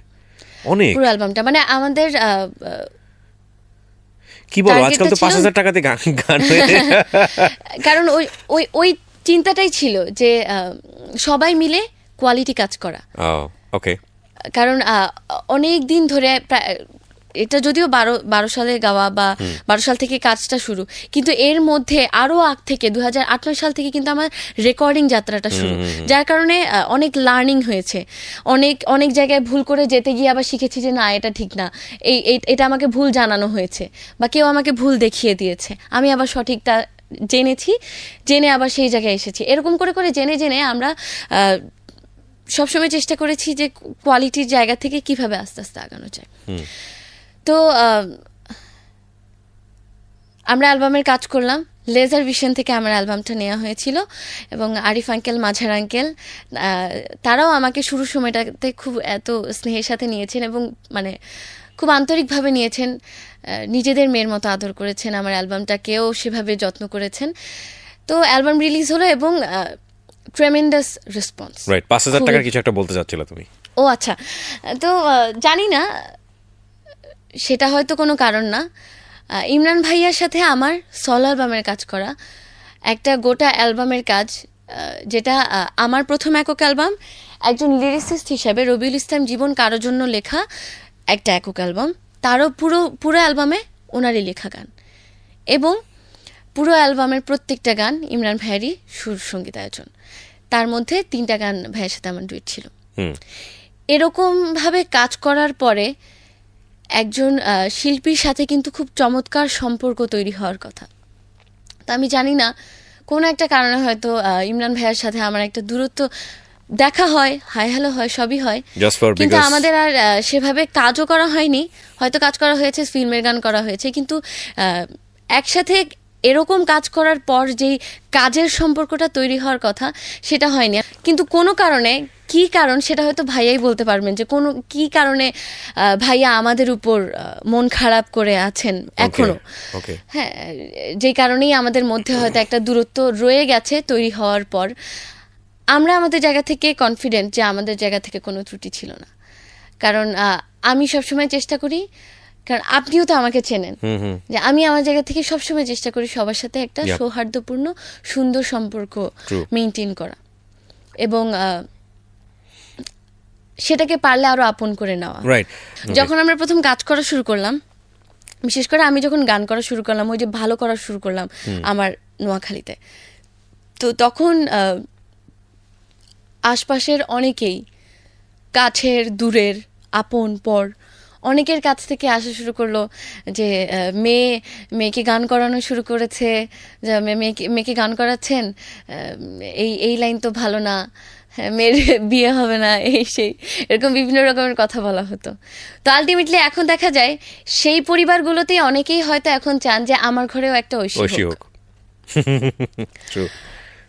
S2: অনেক,
S1: পুরো অ্যালবামটা, মানে আমাদের
S2: কি বলো, আজকাল তো 5,000 টাকাতে গান
S1: কারণ ওই ওই ওই চিন্তাটাই ছিল যে সবাই মিলে কোয়ালিটি কাজ করা।
S2: ওকে,
S1: কারণ অনেক দিন ধরে, এটা যদিও 12 সালে গাওয়া বা 12 সাল থেকে কাজটা শুরু, কিন্তু এর মধ্যে আরও আগ থেকে 2008 সাল থেকে কিন্তু আমার রেকর্ডিং যাত্রাটা শুরু, যার কারণে অনেক লার্নিং হয়েছে। অনেক অনেক জায়গায় ভুল করে যেতে গিয়ে আবার শিখেছি যে না, এটা ঠিক না, এটা আমাকে ভুল জানানো হয়েছে বা কেউ আমাকে ভুল দেখিয়ে দিয়েছে, আমি আবার সঠিকটা জেনে আবার সেই জায়গায় এসেছি। এরকম করে করে জেনে জেনে আমরা সবসময় চেষ্টা করেছি যে কোয়ালিটির জায়গা থেকে কিভাবে আস্তে আস্তে আগানো যায়। তো আমরা অ্যালবামের কাজ করলাম, লেজার ভিশন থেকে আমার অ্যালবামটা নেওয়া হয়েছিল এবং আরিফ আঙ্কেল, মাঝার আঙ্কেল, তারাও আমাকে শুরু সময়টাতে খুব এত স্নেহের সাথে নিয়েছেন এবং মানে খুব আন্তরিকভাবে নিয়েছেন, নিজেদের মেয়ের মতো আদর করেছেন, আমার অ্যালবামটাকেও সেভাবে যত্ন করেছেন। তো অ্যালবাম রিলিজ হলো এবং ট্রেমেন্ডাস রেসপন্স।
S2: রাইট, 5,000 টাকার কিছু একটা বলতে চাচ্ছিল তুমি।
S1: ও আচ্ছা, তো জানি না, সেটা হয়তো কোনো কারণ না। ইমরান ভাইয়ার সাথে আমার সলো অ্যালবামের কাজ করা, একটা গোটা অ্যালবামের কাজ, যেটা আমার প্রথম একক অ্যালবাম, একজন লিরিসিস্ট হিসাবে রবিউল ইসলাম জীবন কারোর জন্য লেখা একটা একক অ্যালবাম, তারও পুরো অ্যালবামে ওনারই লেখা গান এবং পুরো অ্যালবামের প্রত্যেকটা গান ইমরান ভাইয়েরই সুর সঙ্গীতায়োজন, তার মধ্যে 3টা গান ভাইয়ের সাথে আমার ডুয়েট ছিল। এরকমভাবে কাজ করার পরে একজন শিল্পীর সাথে কিন্তু খুব চমৎকার সম্পর্ক তৈরি হওয়ার কথা। তো আমি জানি না, কোনো একটা কারণে হয়তো ইমরান ভাইয়ার সাথে আমার একটা দূরত্ব, দেখা হয়, হাই হ্যালো হয়, সবই হয়, কিন্তু আমাদের আর সেভাবে কাজও করা হয়নি। হয়তো কাজ করা হয়েছে, ফিল্মের গান করা হয়েছে, কিন্তু একসাথে এরকম কাজ করার পর যেই কাজের সম্পর্কটা তৈরি হওয়ার কথা সেটা হয়নি। কিন্তু কোনো কারণে, কি কারণ সেটা হয়তো ভাইয়াই বলতে পারবেন, যে কোনো কি কারণে ভাইয়া আমাদের উপর মন খারাপ করে আছেন এখনো। হ্যাঁ, যে কারণেই আমাদের মধ্যে হয়তো একটা দূরত্ব রয়ে গেছে তৈরি হওয়ার পর। আমরা আমাদের জায়গা থেকে কনফিডেন্ট যে আমাদের জায়গা থেকে কোনো ত্রুটি ছিল না, কারণ আমি সবসময় চেষ্টা করি, কারণ আপনিও তো আমাকে চেনেন, যে আমি আমার জায়গা থেকে সবসময় চেষ্টা করি সবার সাথে একটা সৌহার্দ্যপূর্ণ সুন্দর সম্পর্ক মেনটেন করা এবং সেটাকে পারলে আরো আপন করে নেওয়া। যখন আমরা প্রথম কাজ করা শুরু করলাম, বিশেষ করে আমি যখন গান করা শুরু করলাম, ওই যে ভালো করা শুরু করলাম আমার নোয়াখালীতে, তো তখন আশপাশের অনেকেই, কাছের দূরের আপন পর অনেকের কাছ থেকে আসা শুরু করলো যে মেয়েকে গান করানো শুরু করেছে, মেয়েকে গান করাচ্ছেন, এই লাইন তো ভালো না, হ্যাঁ, মেয়ের বিয়ে হবে না, এই সেই এরকম বিভিন্ন রকমের কথা বলা হতো। তো আলটিমেটলি এখন দেখা যায় সেই পরিবারগুলোতেই অনেকেই হয়তো এখন চান যে আমার ঘরেও একটা ঐশী হোক।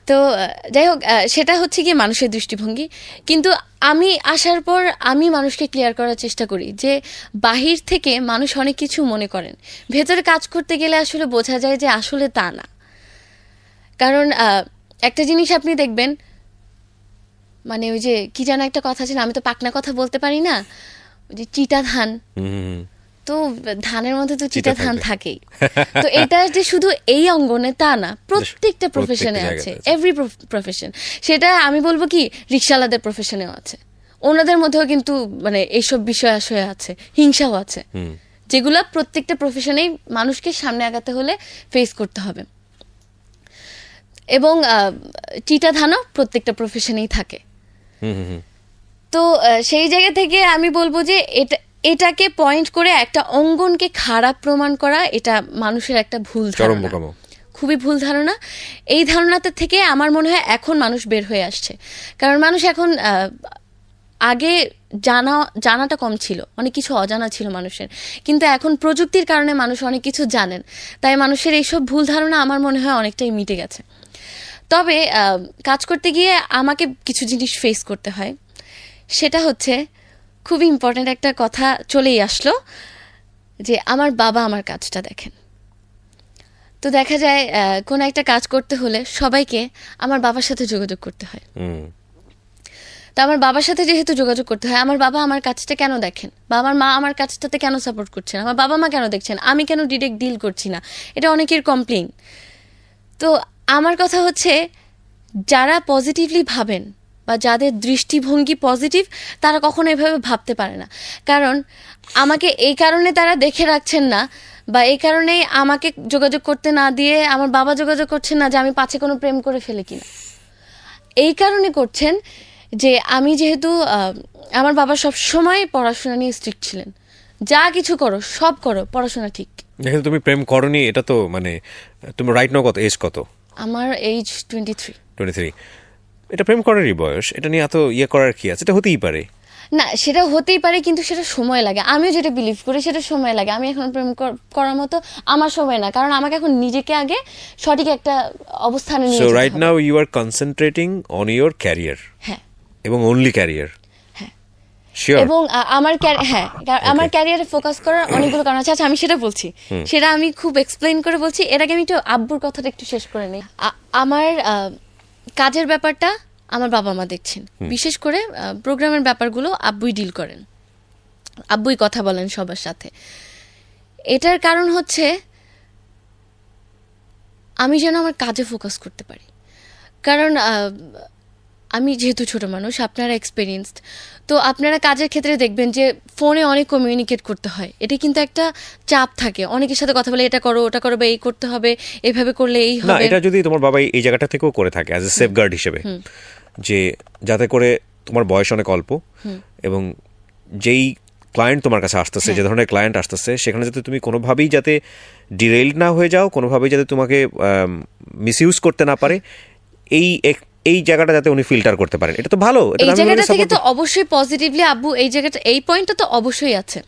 S1: তো যাই হোক, সেটা হচ্ছে কি মানুষের দৃষ্টিভঙ্গি। কিন্তু আমি আসার পর আমি মানুষকে ক্লিয়ার করার চেষ্টা করি যে বাহির থেকে মানুষ অনেক কিছু মনে করেন, ভেতরে কাজ করতে গেলে আসলে বোঝা যায় যে আসলে তা না। কারণ একটা জিনিস আপনি দেখবেন, মানে ওই যে কি যেন একটা কথা ছিল, আমি তো পাকনা কথা বলতে পারি না, ওই যে চিটা ধান, তো ধানের মধ্যে তো চিটা ধান থাকেই। তো এটা যে শুধু এই অঙ্গনে তা না, প্রত্যেকটা প্রফেশনে আছে, এভরি প্রফেশন। সেটা আমি বলবো কি রিকশাওয়ালাদের প্রফেশনেও আছে, ওনাদের মধ্যেও কিন্তু মানে এইসব বিষয় আশয় আছে, হিংসাও আছে, যেগুলো প্রত্যেকটা প্রফেশনেই মানুষকে সামনে আগাতে হলে ফেস করতে হবে। এবং চিটা ধানও প্রত্যেকটা প্রফেশনেই থাকে। তো সেই জায়গা থেকে আমি বলবো যে এটাকে পয়েন্ট করে একটা অঙ্গনকে খারাপ প্রমাণ করা, এটা মানুষের একটা ভুল ধারণা, খুবই ভুল ধারণা। এই ধারণাতে থেকে আমার মনে হয় এখন মানুষ বের হয়ে আসছে। কারণ মানুষ এখন আগে জানাটা কম ছিল, অনেক কিছু অজানা ছিল মানুষের, কিন্তু এখন প্রযুক্তির কারণে মানুষ অনেক কিছু জানেন, তাই মানুষের এইসব ভুল ধারণা আমার মনে হয় অনেকটাই মিটে গেছে। তবে কাজ করতে গিয়ে আমাকে কিছু জিনিস ফেস করতে হয়, সেটা হচ্ছে খুবই ইম্পর্ট্যান্ট একটা কথা চলেই আসলো, যে আমার বাবা আমার কাজটা দেখেন। তো দেখা যায় কোনো একটা কাজ করতে হলে সবাইকে আমার বাবার সাথে যোগাযোগ করতে হয়। তো আমার বাবার সাথে যেহেতু যোগাযোগ করতে হয়, আমার বাবা আমার কাজটা কেন দেখেন, বা আমার মা আমার কাজটাতে কেন সাপোর্ট করছেন, আমার বাবা মা কেন দেখছেন, আমি কেন ডিরেক্ট ডিল করছি না, এটা অনেকের কমপ্লেইন। তো আমার কথা হচ্ছে, যারা পজিটিভলি ভাবেন বা যাদের দৃষ্টিভঙ্গি পজিটিভ, তারা কখনো এভাবে ভাবতে পারে না। কারণ আমাকে এই কারণে তারা দেখে রাখছেন না, বা এই কারণেই আমাকে যোগাযোগ করতে না দিয়ে আমার বাবা যোগাযোগ করছেন না যে আমি পাছে কোনো প্রেম করে ফেলে কিনা। এই কারণে করছেন যে আমি যেহেতু আমার বাবা সব সময় পড়াশোনা নিয়ে স্ট্রিক্ট ছিলেন, যা কিছু করো সব করো, পড়াশোনা ঠিক।
S2: দেখো তুমি প্রেম করনি, এটা তো মানে তুমি রাইট নাও কত এজ কত?
S1: আমার এজ 23।
S2: এটা প্রেম করারই বয়স, এটা নিয়ে এত ইয়ে করার কি আছে? এটা হতেই পারে
S1: না, সেটা হতেই পারে, কিন্তু সেটা সময় লাগে। আমিও যেটা বিলিভ করি সেটা সময় লাগে। আমি এখন প্রেম করার মতো আমার সময় না, কারণ আমাকে এখন নিজেকে আগে সঠিক একটা অবস্থানে নিয়ে যেতে হবে।
S2: So right now you are concentrating on your career.
S1: হ্যাঁ,
S2: এবং অনলি ক্যারিয়ার।
S1: হ্যাঁ,
S2: শিওর।
S1: এবং আমার ক্যারিয়ারে ফোকাস করার অনেকগুলো কারণ আছে। আচ্ছা, আমি সেটা বলছি, সেটা আমি খুব এক্সপ্লেইন করে বলছি। এর আগে আমি একটু আব্বুর কথাটা একটু শেষ করে নিই। আমার কাজের ব্যাপারটা আমার বাবা মা দেখছেন, বিশেষ করে প্রোগ্রামের ব্যাপারগুলো আব্বুই ডিল করেন, আব্বুই কথা বলেন সবার সাথে। এটার কারণ হচ্ছে আমি যেন আমার কাজে ফোকাস করতে পারি। কারণ আমি যেহেতু ছোট মানুষ, আপনারা এক্সপিরিয়েন্সড, তো আপনারা কাজের ক্ষেত্রে দেখবেন যে ফোনে অনেক কমিউনিকেট করতে হয়, এটা কিন্তু একটা চাপ থাকে, অনেকের সাথে কথা বলে এটা করো ওটা করো বা এই করতে হবে, এইভাবে করলে এই হবে।
S2: না, এটা যদি তোমার বাবা এই জায়গাটা থেকেও করে থাকে অ্যাজ এ সেফগার্ড হিসেবে, যে যাতে করে তোমার বয়স অনেক অল্প এবং যেই ক্লায়েন্ট তোমার কাছে আসতেছে, যে ধরনের ক্লায়েন্ট আসতেছে, সেখানে যাতে তুমি কোনোভাবেই যাতে ডিরেইলড না হয়ে যাও, কোনোভাবেই যাতে তোমাকে মিসইউজ করতে না পারে, এই জায়গাটা যাতে উনি ফিল্টার করতে পারেন, এটা তো ভালো।
S1: এই জায়গাটা থেকে তো অবশ্যই পজিটিভলি আব্বু এই জায়গাটা, এই পয়েন্টটা তো অবশ্যই আছে।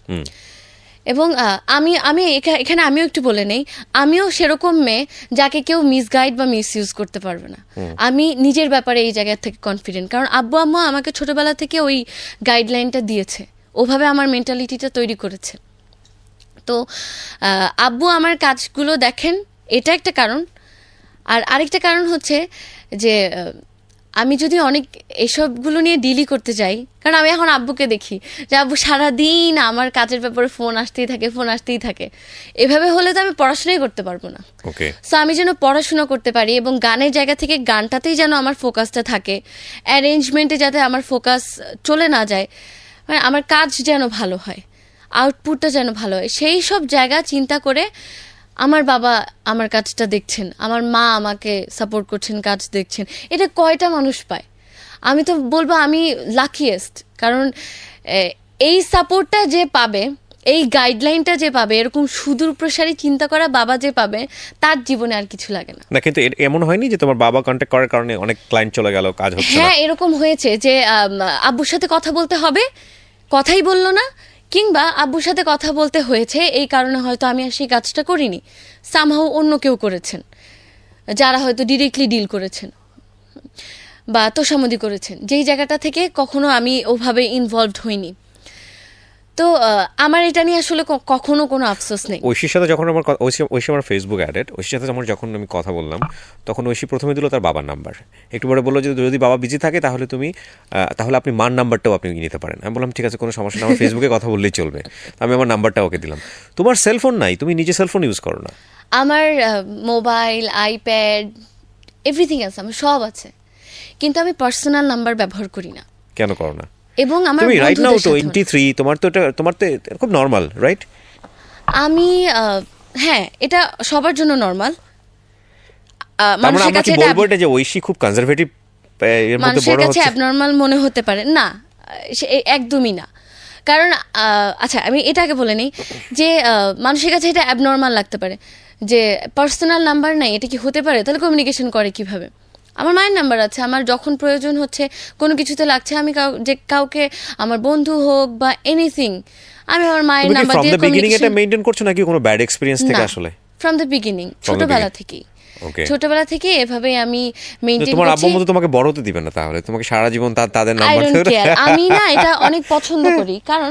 S1: এবং আমি এখানে আমিও একটু বলে নেই, আমিও সেরকম মেয়ে যাকে কেউ মিসগাইড বা মিসইউজ করতে পারবে না। আমি নিজের ব্যাপারে এই জায়গা থেকে কনফিডেন্ট, কারণ আব্বু আম্মা আমাকে ছোটবেলা থেকে ওই গাইডলাইনটা দিয়েছে, ওভাবে আমার মেন্টালিটিটা তৈরি করেছে। তো আব্বু আমার কাজগুলো দেখেন, এটা একটা কারণ। আর আরেকটা কারণ হচ্ছে যে আমি যদি অনেক এসবগুলো নিয়ে ডিলই করতে যাই, কারণ আমি এখন আব্বুকে দেখি যে আব্বু সারাদিন আমার কাজের ব্যাপারে ফোন আসতেই থাকে। এভাবে হলে তো আমি পড়াশোনাই করতে পারবো না। সো আমি যেন পড়াশোনা করতে পারি এবং গানের জায়গা থেকে গানটাতেই যেন আমার ফোকাসটা থাকে, অ্যারেঞ্জমেন্টে যাতে আমার ফোকাস চলে না যায়, মানে আমার কাজ যেন ভালো হয়, আউটপুটটা যেন ভালো হয়, সেই সব জায়গা চিন্তা করে আমার বাবা আমার কাজটা দেখছেন, আমার মা আমাকে সাপোর্ট করছেন, কাজ দেখছেন। এটা কয়টা মানুষ পায়? আমি তো বলবো আমি লাকিয়েস্ট, কারণ এই সাপোর্টটা যে পাবে, এই গাইডলাইনটা যে পাবে, এরকম সুদূর প্রসারী চিন্তা করা বাবা যে পাবে, তার জীবনে আর কিছু লাগে না।
S2: না কিন্তু এমন হয়নি যে তোমার বাবা কন্ট্যাক্ট করার কারণে অনেক ক্লায়েন্ট চলে গেল, কাজ হচ্ছে না?
S1: হ্যাঁ, এরকম হয়েছে যে আব্বুর সাথে কথা বলতে হবে, কথাই বললো না, কিংবা আব্বুর সাথে কথা বলতে হয়েছে এই কারণে হয়তো আমি আর সেই কাজটা করিনি, সামহাউ অন্য কেউ করেছেন, যারা হয়তো ডিরেক্টলি ডিল করেছেন বা তোষামোদি করেছেন, যেই জায়গাটা থেকে কখনো আমি ওভাবে ইনভলভড হইনি। তো আমার এটা নিয়ে আসলে কখনো কোনো আফসোস নেই।
S2: ঐশীর সাথে যখন ঐশী আমার ফেসবুক অ্যাডেড, ঐশীর সাথে যখন আমি কথা বললাম, তখন ঐশী প্রথমে দিল তার বাবার নাম্বার, একটু পরে বললো যে যদি বাবা বিজি থাকে তাহলে আপনি মার নাম্বারটাও আপনি নিতে পারেন। আমি বললাম ঠিক আছে, কোনো সমস্যা না, আমার ফেসবুকে কথা বললেই চলবে। আমি আমার নাম্বারটা ওকে দিলাম। তোমার সেলফোন নাই, তুমি নিজে সেলফোন ইউজ করো না?
S1: আমার মোবাইল, আইপ্যাড, এভরিথিং আছে, আমার সব আছে, কিন্তু আমি পার্সোনাল নাম্বার ব্যবহার করি না।
S2: কেন করো না?
S1: এবং আমার
S2: তুমি রাইট নাও 23, তোমার তো খুব নরমাল, রাইট?
S1: আমি হ্যাঁ, এটা সবার জন্য নরমাল।
S2: মানুষের কাছে বলবো এটা যে ঐশী খুব কনজারভেটিভ, এর মধ্যে বড় হচ্ছে,
S1: অ্যাবনরমাল মনে হতে পারে না, একদমই না। কারণ আচ্ছা, আমি এটা আগে বলে নিই যে মানুষের কাছে এটা অ্যাবনরমাল লাগতে পারে যে পার্সোনাল নাম্বার নাই, এটা কি হতে পারে? তাহলে কমিউনিকেশন করে কিভাবে? আমার মায়ের নাম্বার আছে, আমার যখন প্রয়োজন হচ্ছে, কোনো কিছুতে লাগছে, আমি কাউকে, আমার বন্ধু হোক বা এনিথিং, আমি আমার মায়ের নাম্বার দিয়ে
S2: কমিউনিকেশন। এটা মেইনটেইন করছো নাকি কোনো ব্যাড এক্সপেরিয়েন্স থেকে? আসলে
S1: ফ্রম দ্য বিগিনিং, ছোটবেলা থেকে এভাবে আমি মেইনটেইন করছি।
S2: তোমার আব্বু আম্মু তো তোমাকে বড় হতে দিবে না, তাহলে তোমাকে সারা জীবন তাদের নাম্বার
S1: আমি না এটা অনেক পছন্দ করি, কারণ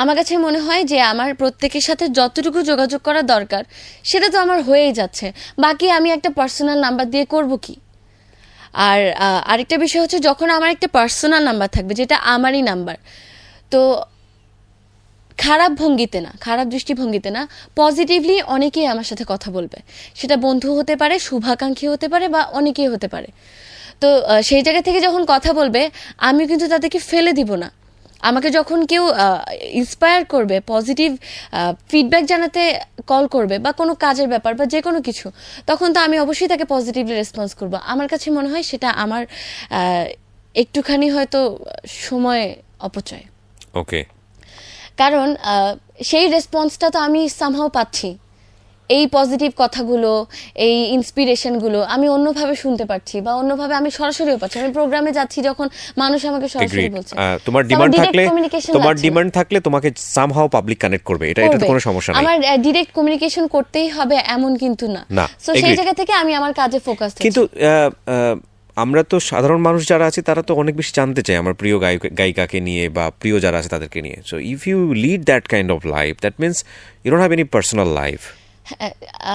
S1: আমার কাছে মনে হয় যে আমার প্রত্যেকের সাথে যতটুকু যোগাযোগ করা দরকার সেটা তো আমার হয়েই যাচ্ছে, বাকি আমি একটা পার্সোনাল নাম্বার দিয়ে করব কি? আর আরেকটা বিষয় হচ্ছে, যখন আমার একটা পার্সোনাল নাম্বার থাকবে যেটা আমারই নাম্বার, তো খারাপ ভঙ্গিতে না, খারাপ দৃষ্টিভঙ্গিতে না, পজিটিভলি অনেকেই আমার সাথে কথা বলবে, সেটা বন্ধু হতে পারে, শুভাকাঙ্ক্ষী হতে পারে, বা অনেকেই হতে পারে। তো সেই জায়গা থেকে যখন কথা বলবে, আমিও কিন্তু তাদেরকে ফেলে দিব না। আমাকে যখন কেউ ইন্সপায়ার করবে, পজিটিভ ফিডব্যাক জানাতে কল করবে, বা কোনো কাজের ব্যাপার বা যে কোনো কিছু, তখন তো আমি অবশ্যই তাকে পজিটিভলি রেসপন্স করবো। আমার কাছে মনে হয় সেটা আমার একটুখানি হয়তো সময় অপচয়।
S2: ওকে,
S1: কারণ সেই রেসপন্সটা তো আমি সামহাও পাচ্ছি, এই পজিটিভ কথাগুলো, এই ইন্সপিরেশনগুলো আমি অন্যভাবে শুনতে পাচ্ছি, বা অন্যভাবে আমি সরাসরিও পাচ্ছি। আমি প্রোগ্রামে যাচ্ছি যখন মানুষ আমাকে সরাসরি বলছে,
S2: তোমার ডিমান্ড থাকলে তোমাকে সামহাও পাবলিক কানেক্ট করবে, এটা তো কোনো সমস্যা নাই।
S1: আমার ডিরেক্ট কমিউনিকেশন করতেই হবে এমন কিন্তু না। সো সেই জায়গা থেকে আমি আমার কাজে ফোকাস থাকি।
S2: কিন্তু আমরা তো সাধারণ মানুষ যারা আছি তারা তো অনেক বেশি জানতে চাই আমার প্রিয় গায়িকাকে নিয়ে বা প্রিয় যারা আছে তাদেরকে নিয়ে। So if you lead that kind of life, that means you don't have any personal life.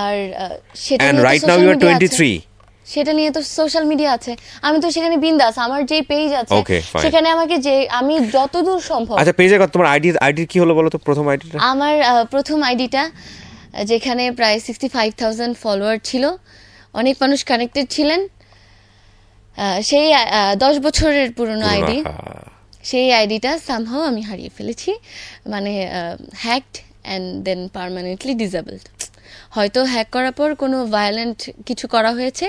S1: আর সেটা
S2: and right now you are 23,
S1: সেটা নিয়ে তো সোশ্যাল মিডিয়া আছে, আমি তো সেখানে বিন্দাস, আমার যে পেজ আছে সেখানে আমাকে যে আমি যতদূর সম্ভব।
S2: আচ্ছা, পেজের কথা, তোমার আইডি কি হলো বলো তো? প্রথম আইডিটা,
S1: আমার প্রথম আইডিটা যেখানে প্রায় 65,000 ফলোয়ার ছিল, অনেক মানুষ কানেক্টেড ছিলেন, সেই 10 বছরের পুরনো আইডি, সেই আইডিটা সামহাও আমি হারিয়ে ফেলেছি, মানে hacked and then permanently disabled. হয়তো হ্যাক করার পর কোনো ভায়োলেন্ট কিছু করা হয়েছে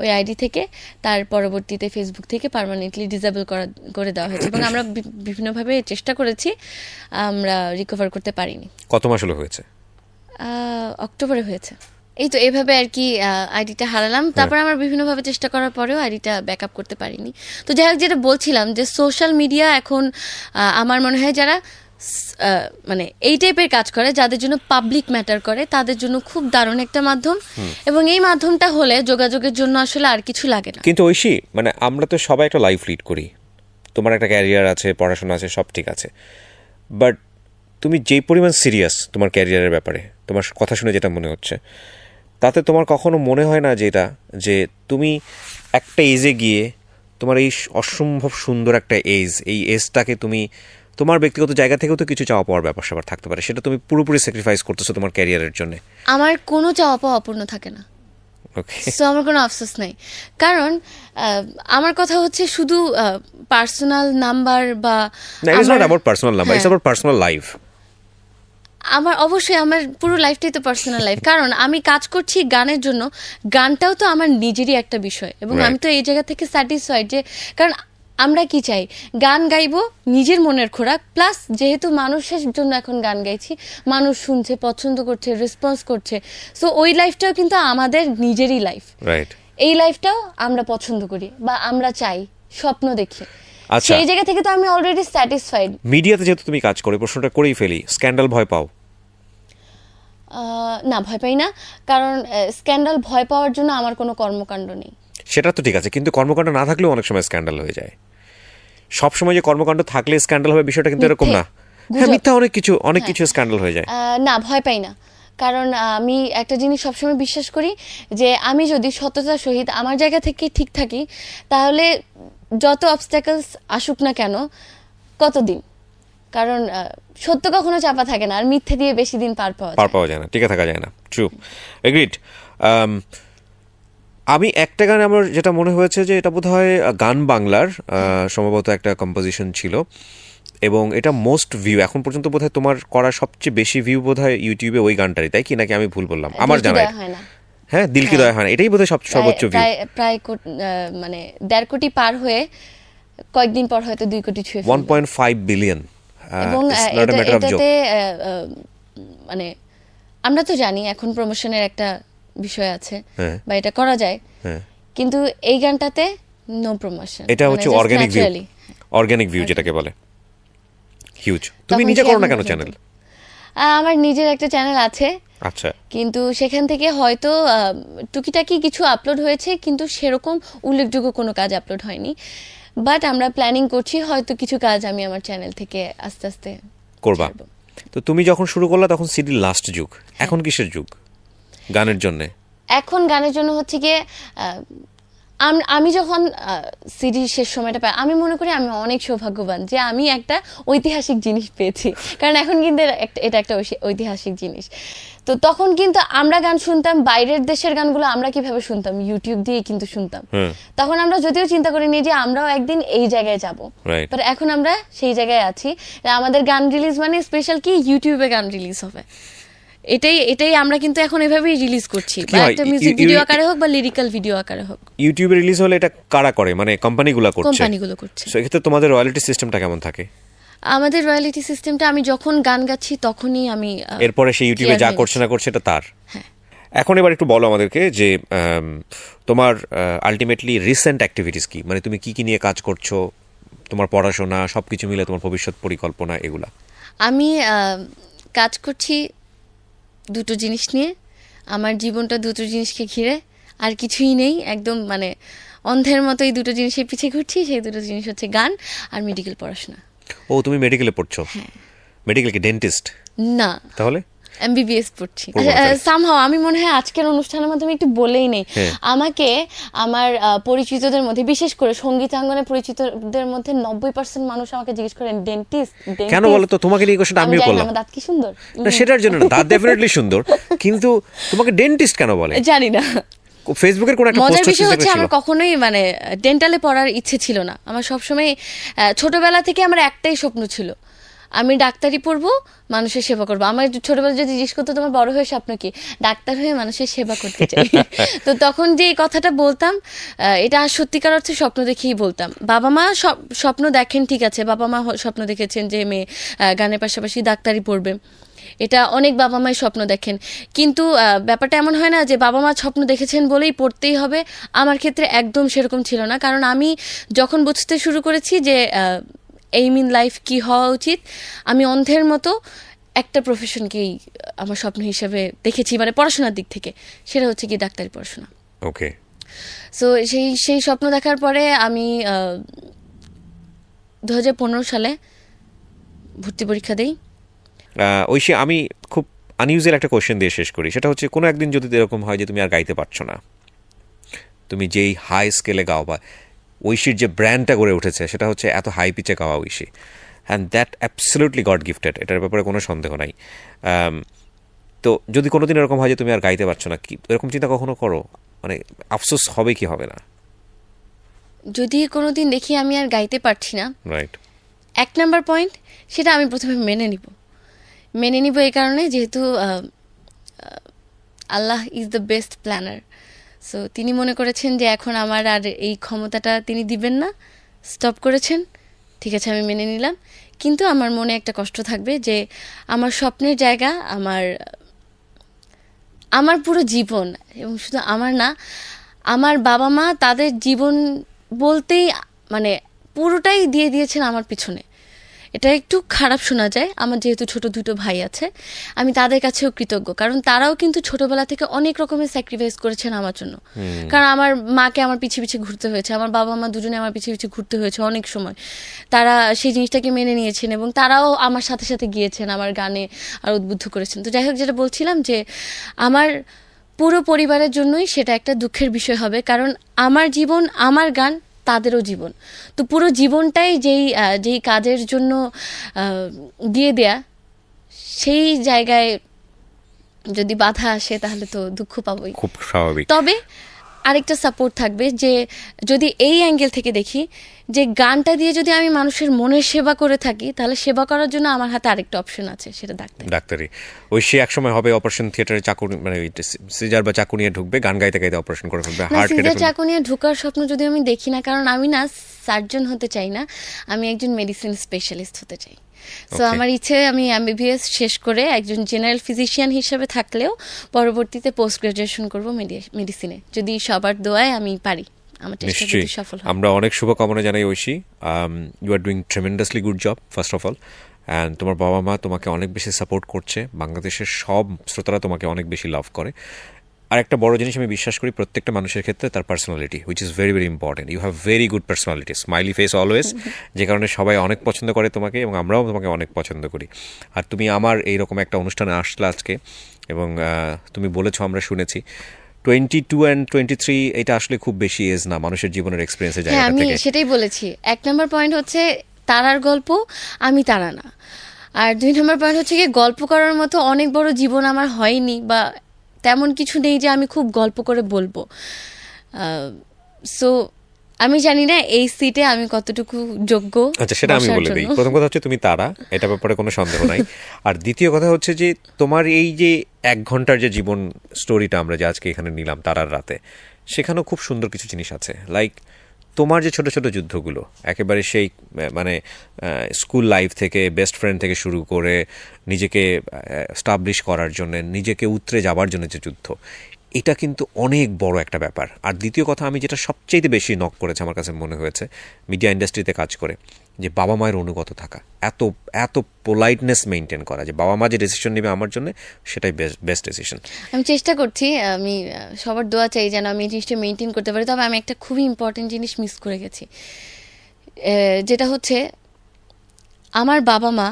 S1: ওই আইডি থেকে, তার পরবর্তীতে ফেসবুক থেকে পার্মানেন্টলি ডিসেবল করে দেওয়া হয়েছে, এবং আমরা বিভিন্নভাবে চেষ্টা করেছি, আমরা রিকভার করতে পারিনি।
S2: কত মাস হলো হয়েছে?
S1: অক্টোবরে হয়েছে। এই তো এভাবে আর কি আইডিটা হারালাম। তারপর আমরা বিভিন্নভাবে চেষ্টা করার পরেও আইডিটা ব্যাকআপ করতে পারিনি। তো যাই হোক, যেটা বলছিলাম যে সোশ্যাল মিডিয়া এখন আমার মনে হয় যারা মানে এই টাইপের কাজ করে, যাদের জন্য পাবলিক ম্যাটার করে, তাদের জন্য খুব দারুণ একটা মাধ্যম, এবং এই মাধ্যমটা হলে যোগাযোগের জন্য আসলে আর কিছু লাগে না।
S2: কিন্তু ঐশী, মানে আমরা তো সবাই একটা লাইফ লিড করি, তোমার একটা ক্যারিয়ার আছে, পড়াশোনা আছে, সব ঠিক আছে, বাট তুমি যেই পরিমাণ সিরিয়াস তোমার ক্যারিয়ারের ব্যাপারে, তোমার কথা শুনে যেটা মনে হচ্ছে, তাতে তোমার কখনো মনে হয় না যে তুমি একটা এজে গিয়ে তোমার এই অসম্ভব সুন্দর একটা এই এজটাকে তুমি তোমার ব্যক্তিগত জায়গা থেকেও তো কিছু চাওয়া পাওয়ার ব্যাপার থাকতে পারে, সেটা তুমি পুরোপুরি স্যাক্রিফাইস করতেছো তোমার ক্যারিয়ারের জন্য?
S1: আমার কোনো চাওয়া পাওয়া অপূর্ণ থাকে না, সো আমার কোনো আফসোস নাই। কারণ আমার কথা হচ্ছে শুধু পার্সোনাল নাম্বার বা
S2: it's not about personal number, it's about personal life.
S1: আমার অবশ্যই আমার পুরো লাইফটাই তো পার্সোনাল লাইফ, কারণ আমি কাজ করছি গানের জন্য, গানটাও তো আমার নিজেরই একটা বিষয়, এবং আমি তো এই জায়গা থেকে স্যাটিসফাইড যে, কারণ আমরা কি চাই, গান গাইবো নিজের মনের খোরাক, প্লাস যেহেতু মানুষের জন্য এখন গান গাইছি, মানুষ শুনছে, পছন্দ করছে, রেসপন্স করছে, সো ওই লাইফটাও কিন্তু আমাদের নিজেরই লাইফ।
S2: রাইট,
S1: এই লাইফটাও আমরা পছন্দ করি বা আমরা চাই, স্বপ্ন দেখি।
S2: আচ্ছা,
S1: সেই জায়গা থেকে তো আমি অলরেডি স্যাটিসফাইড।
S2: মিডিয়াতে যেহেতু তুমি কাজ করো, প্রশ্নটা করেই ফেলি, স্ক্যান্ডাল ভয় পাও?
S1: না, ভয় পাই না, কারণ স্ক্যান্ডাল ভয় পাওয়ার জন্য আমার কোনো কর্মকাণ্ড নেই।
S2: সেটা তো ঠিক আছে, কিন্তু কর্মকাণ্ড না থাকলেও অনেক সময় স্ক্যান্ডাল হয়ে যায়। সব সময় যে কর্মকাণ্ড থাকলে স্ক্যান্ডাল হবে বিষয়টা কিন্তু এরকম না। হ্যাঁ, মিথ্যা অনেক কিছু স্ক্যান্ডাল হয়ে যায়।
S1: না, ভয় পাই না, কারণ আমি একটা জিনিস সবসময় বিশ্বাস করি যে আমি যদি সততার সহিত আমার জায়গা থেকে ঠিক থাকি, তাহলে যত অবস্ট্যাকলস আসুক না কেন, কতদিন, কারণ সত্য কখনো চাপা থাকে না, আর মিথ্যে দিয়ে বেশি দিন পার পাওয়া যায় না,
S2: টিকে থাকা যায় না। True, agreed. আমি একটা গান আমার যেটা মনে হয়েছে যে এটা বোধহয় গান বাংলার সম্ভবত একটা কম্পোজিশন ছিল, এবং এটা মোস্ট ভিউ এখন পর্যন্ত বোধহয় তোমার করা সবচেয়ে বেশি ভিউ বোধহয় ইউটিউবে ওই গানটারই, তাই কি? নাকি আমি ভুল বললাম? আমার জানা হ্যাঁ, দিল কি দয়া হয় না, এটাই বোধহয় সর্বোচ্চ ভিউ,
S1: প্রায় মানে 1.5 কোটি পার হয়ে কয়েকদিন পর হয়তো 2 কোটি ছুঁয়ে
S2: 1.5 বিলিয়ন।
S1: এবং এটাতে মানে আমরা তো জানি এখন প্রমোশনের একটা বিষয় আছে, বা এটা করা যায়, কিন্তু এই গানটাতে নো প্রমোশন,
S2: এটা হচ্ছে অর্গানিক ভিউ যেটাকে বলে, হিউজ। তুমি নিজে করো না কেন চ্যানেল?
S1: আমার নিজের একটা চ্যানেল আছে,
S2: আচ্ছা,
S1: কিন্তু সেখান থেকে হয়তো টুকিটাকি কিছু আপলোড হয়েছে, কিন্তু সেরকম উল্লেখযোগ্য কোনো কাজ আপলোড হয়নি। বাট আমরা প্ল্যানিং করছি হয়তো কিছু কাজ আমি আমার চ্যানেল থেকে আস্তে আস্তে
S2: করবা। তো তুমি যখন শুরু করলা তখন সিডির লাস্ট যুগ, এখন কিসের যুগ গানের জন্য?
S1: এখন গানের জন্য হচ্ছে গিয়ে আমি যখন সিডির শেষ সময়টা পাই, আমি মনে করি আমি অনেক সৌভাগ্যবান যে আমি একটা ঐতিহাসিক জিনিস পেয়েছি, কারণ এখন কিন্তু এটা একটা ঐতিহাসিক জিনিস। তো তখন কিন্তু আমরা গান শুনতাম, বাইরের দেশের গানগুলো আমরা কিভাবে শুনতাম, ইউটিউব দিয়ে কিন্তু শুনতাম। তখন আমরা যদিও চিন্তা করিনি যে আমরাও একদিন এই জায়গায় যাব, বাট এখন আমরা সেই জায়গায় আছি। আমাদের গান রিলিজ মানে স্পেশাল কি, ইউটিউবে গান রিলিজ হবে, এটাই আমরা কিন্তু এখন এভাবেই রিলিজ করছি, বা একটা মিউজিক ভিডিও আকারে হোক বা লিরিক্যাল ভিডিও আকারে হোক।
S2: ইউটিউবে রিলিজ হলে এটা কারা করে, মানে কোম্পানিগুলো করছে? সো এক্ষেত্রে তোমাদের রয়্যালটি সিস্টেমটা কেমন থাকে?
S1: আমাদের রয়্যালিটি সিস্টেমটা আমি যখন গান গাচ্ছি তখনই আমি,
S2: এরপরে সেই ইউটিউবে যা করছে না করছে এটা তার। এখন এবার একটু বলো আমাদেরকে যে তোমার আলটিমেটলি রিসেন্ট অ্যাক্টিভিটিস কি, মানে তুমি কি নিয়ে কাজ করছো, তোমার পড়াশোনা সবকিছু মিলে তোমার ভবিষ্যৎ পরিকল্পনা এগুলা?
S1: আমি কাজ করছি দুটো জিনিস নিয়ে, আমার জীবনটা দুটো জিনিসকে ঘিরে, আর কিছুই নেই, একদম মানে অন্ধের মতো এই দুটো জিনিসের পিছিয়ে ঘুরছি। সেই দুটো জিনিস হচ্ছে গান আর মেডিকেল পড়াশোনা।
S2: ও, তুমি মেডিকেলে পড়ছো? মেডিকেল কি ডেন্টিস্ট?
S1: না,
S2: তাহলে
S1: এমবিবিএস পড়ছি। সামহাও আমি মনে হয় আজকের অনুষ্ঠানের মাধ্যমে একটু বলেই নেই, আমাকে আমার পরিচিতদের মধ্যে, বিশেষ করে সঙ্গীতাঙ্গনে পরিচিতদের মধ্যে 90% মানুষ আমাকে জিজ্ঞেস করেন ডেন্টিস্ট
S2: কেন? বলো তো, তোমাকে এই কোশ্চেনটা আমিও করলাম।
S1: দাঁত কি সুন্দর?
S2: না, সেটার জন্য না, দাঁত ডেফিনেটলি সুন্দর, কিন্তু তোমাকে ডেন্টিস্ট কেন বলে
S1: জানি না।
S2: ফেসবুকের কোন একটা
S1: মজার বিষয় হচ্ছে আমার কখনোই মানে ডেন্টালে পড়ার ইচ্ছে ছিল না। আমার সবসময় ছোটবেলা থেকে আমার একটাই স্বপ্ন ছিল, আমি ডাক্তারি পড়বো, মানুষের সেবা করবো। আমার ছোটবেলা যদি জিজ্ঞেস করতো তোমার বড় হয়ে স্বপ্ন কি, ডাক্তার হয়ে মানুষের সেবা করতে চাই। তো তখন যে এই কথাটা বলতাম, এটা সত্যিকার অর্থে স্বপ্ন দেখেই বলতাম। বাবা মা স্বপ্ন দেখেন, ঠিক আছে, বাবা মা স্বপ্ন দেখেছেন যে মেয়ে গানের পাশাপাশি ডাক্তারি পড়বে, এটা অনেক বাবা মাই স্বপ্ন দেখেন, কিন্তু ব্যাপারটা এমন হয় না যে বাবা মা স্বপ্ন দেখেছেন বলেই পড়তেই হবে। আমার ক্ষেত্রে একদম সেরকম ছিল না, কারণ আমি যখন বুঝতে শুরু করেছি যে এইম ইন লাইফ কি হওয়া উচিত, আমি অন্ধের মতো একটা প্রফেশনকেই আমার স্বপ্ন হিসেবে দেখেছি, মানে পড়াশোনার দিক থেকে, সেটা হচ্ছে কি ডাক্তারি পড়াশোনা।
S2: ওকে।
S1: সো সেই স্বপ্ন দেখার পরে আমি 2015 সালে ভর্তি পরীক্ষা দেই।
S2: ঐশী, আমি খুব আনইউজুয়াল একটা কোয়েশ্চেন দিয়ে শেষ করি, সেটা হচ্ছে কোনো একদিন যদি এরকম হয় যে তুমি আর গাইতে পারছো না, তুমি যেই হাই স্কেলে গাও, বা ঐশীর যে ব্র্যান্ডটা গড়ে উঠেছে সেটা হচ্ছে এত হাই পিচে গাওয়া Oishi, and that absolutely god gifted, এটার ব্যাপারে কোনো সন্দেহ নাই। তো যদি কোনোদিন এরকম হয় যে তুমি আর গাইতে পারছো না, কি এরকম চিন্তা কখনো করো, মানে আফসোস হবে কি হবে না?
S1: যদি কোনোদিন দেখি আমি আর গাইতে পারছি না,
S2: রাইট,
S1: 1 নাম্বার পয়েন্ট, সেটা আমি প্রথমে মেনে নিব এই কারণে যেহেতু আল্লাহ is the best planner. So তিনি মনে করেছেন যে এখন আমার আর এই ক্ষমতাটা তিনি দিবেন না, স্টপ করেছেন, ঠিক আছে আমি মেনে নিলাম, কিন্তু আমার মনে একটা কষ্ট থাকবে যে আমার স্বপ্নের জায়গা, আমার পুরো জীবন, এবং শুধু আমার না, আমার বাবা মা তাদের জীবন বলতেই মানে পুরোটাই দিয়ে দিয়েছেন আমার পিছনে। এটা একটু খারাপ শোনা যায়, আমার যেহেতু ছোট দুটো ভাই আছে, আমি তাদের কাছেও কৃতজ্ঞ, কারণ তারাও কিন্তু ছোটবেলা থেকে অনেক রকমের স্যাক্রিফাইস করেছেন আমার জন্য। কারণ আমার মাকে আমার পিছে পিছে ঘুরতে হয়েছে, আমার বাবা মা দুজনে আমার পিছে পিছে ঘুরতে হয়েছে অনেক সময়। তারা সেই জিনিসটাকে মেনে নিয়েছেন এবং তারাও আমার সাথে সাথে গিয়েছেন, আমার গানে আর উদ্বুদ্ধ করেছেন। তো যাই হোক, যেটা বলছিলাম যে আমার পুরো পরিবারের জন্যই সেটা একটা দুঃখের বিষয় হবে, কারণ আমার জীবন, আমার গান, তাদেরও জীবন। তো পুরো জীবনটাই যেই কাজের জন্য দিয়ে দেয়া, সেই জায়গায় যদি বাধা আসে তাহলে তো দুঃখ পাবোই,
S2: খুব স্বাভাবিক।
S1: তবে আরেকটা সাপোর্ট থাকবে যে যদি এই অ্যাঙ্গেল থেকে দেখি যে গানটা দিয়ে যদি আমি মানুষের মনের সেবা করে থাকি, তাহলে সেবা করার জন্য আমার হাতে আরেকটা অপশন আছে, সেটা ডাক্তারি।
S2: ওই সে একসময় হবে অপারেশন থিয়েটারে চাকু, মানে সিজার বা চাকু নিয়ে ঢুকবে, গান গাইতে গাইতে অপারেশন করে ফেলবে, হার্ট কেটে ফেলবে।
S1: চাকু নিয়ে ঢোকার স্বপ্ন যদি আমি দেখি না, কারণ আমি না সার্জন হতে চাই না, আমি একজন মেডিসিন স্পেশালিস্ট হতে চাই। সো আমার ইচ্ছে আমি এমবিবিএস শেষ করে একজন জেনারেল ফিজিশিয়ান হিসেবে থাকলেও পরবর্তীতে পোস্ট গ্রাজুয়েশন করব মেডিসিনে, যদি সবার দোয়ায় আমি পারি।
S2: নিশ্চয়ই, আমরা অনেক শুভকামনা জানাই Oishi. You are doing tremendously good job first of all, and তোমার বাবা মা তোমাকে অনেক বেশি সাপোর্ট করছে, বাংলাদেশের সব শ্রোতারা তোমাকে অনেক বেশি লাভ করে। আর একটা বড় জিনিস আমি বিশ্বাস করি প্রত্যেকটা মানুষের ক্ষেত্রে তার personality, which is very very important. You have very good personality, smiley face always, যে কারণে সবাই অনেক পছন্দ করে তোমাকে এবং আমরাও তোমাকে অনেক পছন্দ করি। আর তুমি আমার এইরকম একটা অনুষ্ঠানে আসলে আজকে, এবং তুমি বলেছো, আমরা শুনেছি 22 and 23 এটা আসলে খুব বেশি এজ না মানুষের জীবনের এক্সপেরিয়েন্সের জায়গা থেকে।
S1: আমি সেটাই বলেছি, 1 নম্বর পয়েন্ট হচ্ছে তারার গল্প, আমি তারা না। আর 2 নম্বর পয়েন্ট হচ্ছে কি, গল্প করার মতো অনেক বড় জীবন আমার হয়নি, বা তেমন কিছু নেই যে আমি খুব গল্প করে বলবো। সো আমি জানি না এই সিটে আমি কতটুকু যোগ্য।
S2: আচ্ছা, সেটা আমি বলে দিই। প্রথম কথা হচ্ছে তুমি তারা, এটা ব্যাপারে কোনো সন্দেহ নাই। আর দ্বিতীয় কথা হচ্ছে যে তোমার এই যে 1 ঘন্টার যে জীবন স্টোরিটা আমরা যে আজকে এখানে নিলাম তারার রাতে, সেখানেও খুব সুন্দর কিছু জিনিস আছে। লাইক তোমার যে ছোট ছোট যুদ্ধগুলো, একেবারে সেই মানে স্কুল লাইফ থেকে, বেস্ট ফ্রেন্ড থেকে শুরু করে নিজেকে স্টাবলিশ করার জন্য, নিজেকে উতরে যাবার জন্য যে যুদ্ধ, এটা কিন্তু অনেক বড় একটা ব্যাপার। আর দ্বিতীয় কথা, আমি যেটা সবচেয়ে বেশি নক করেছে আমার কাছে মনে হয়েছে মিডিয়া ইন্ডাস্ট্রিতে কাজ করে, যে বাবা মায়ের অনুগত থাকা, এত এত পোলাইটনেস মেনটেন করা, যে বাবা মা যে ডিসিশন নেবে আমার জন্য সেটাই বেস্ট ডিসিশন।
S1: আমি চেষ্টা করছি, আমি সবার দোয়া চাই যেন আমি এই জিনিসটা মেনটেন করতে পারি। তবে আমি একটা খুবই ইম্পর্টেন্ট জিনিস মিস করে গেছি, যেটা হচ্ছে আমার বাবা মা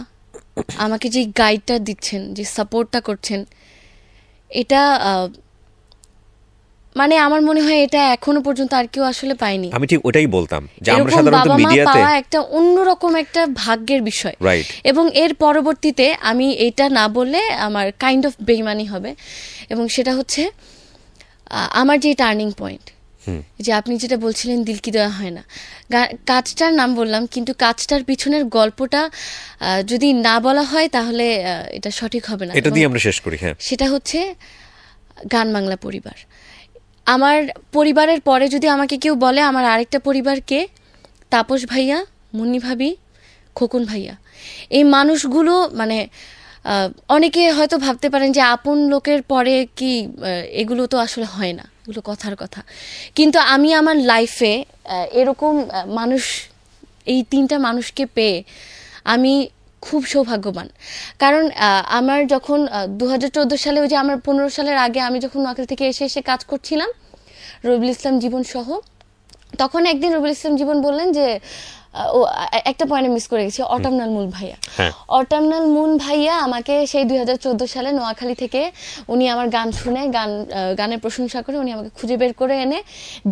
S1: আমাকে যে গাইডটা দিচ্ছেন, যে সাপোর্টটা করছেন, এটা মানে আমার মনে হয় এটা এখনো পর্যন্ত আর কেউ আসলে পায়নি।
S2: আমি ঠিক ওটাই বলতাম যে আমরা সাধারণত মিডিয়াতে
S1: পাওয়া একটা অন্যরকম একটা ভাগ্যের বিষয়,
S2: রাইট।
S1: এবং এর পরবর্তীতে আমি এটা না বললে আমার কাইন্ড অফ বেইমানি হবে, এবং সেটা হচ্ছে আমার যে টার্নিং পয়েন্ট, যে আপনি যেটা বলছিলেন দিল কি দেওয়া হয় না, কাজটার নাম বললাম, কিন্তু কাজটার পিছনের গল্পটা যদি না বলা হয় তাহলে এটা সঠিক হবে না।
S2: এটা দিয়ে আমরা শেষ করি। হ্যাঁ,
S1: সেটা হচ্ছে গান বাংলা পরিবার। আমার পরিবারের পরে যদি আমাকে কেউ বলে আমার আরেকটা পরিবার কে, তাপস ভাইয়া, মুন্নি ভাবি, খোকন ভাইয়া, এই মানুষগুলো মানে অনেকে হয়তো ভাবতে পারেন যে আপন লোকের পরে কি এগুলো তো আসলে হয় না, এগুলো কথার কথা, কিন্তু আমি আমার লাইফে এরকম মানুষ, এই 3টা মানুষকে পেয়ে আমি খুব সৌভাগ্যবান। কারণ আমার যখন 2014 সালে, ওই যে আমার 15 সালের আগে আমি যখন নোয়াখালী থেকে এসে কাজ করছিলাম রবিউল ইসলাম জীবন সহ, তখন একদিন রবিউল ইসলাম জীবন বললেন যে ও একটা পয়েন্টে মিস করে গেছি, অটামনাল মুন ভাইয়া। অটামনাল মুন ভাইয়া আমাকে সেই 2014 সালে নোয়াখালী থেকে, উনি আমার গান শুনে, গানের প্রশংসা করে উনি আমাকে খুঁজে বের করে এনে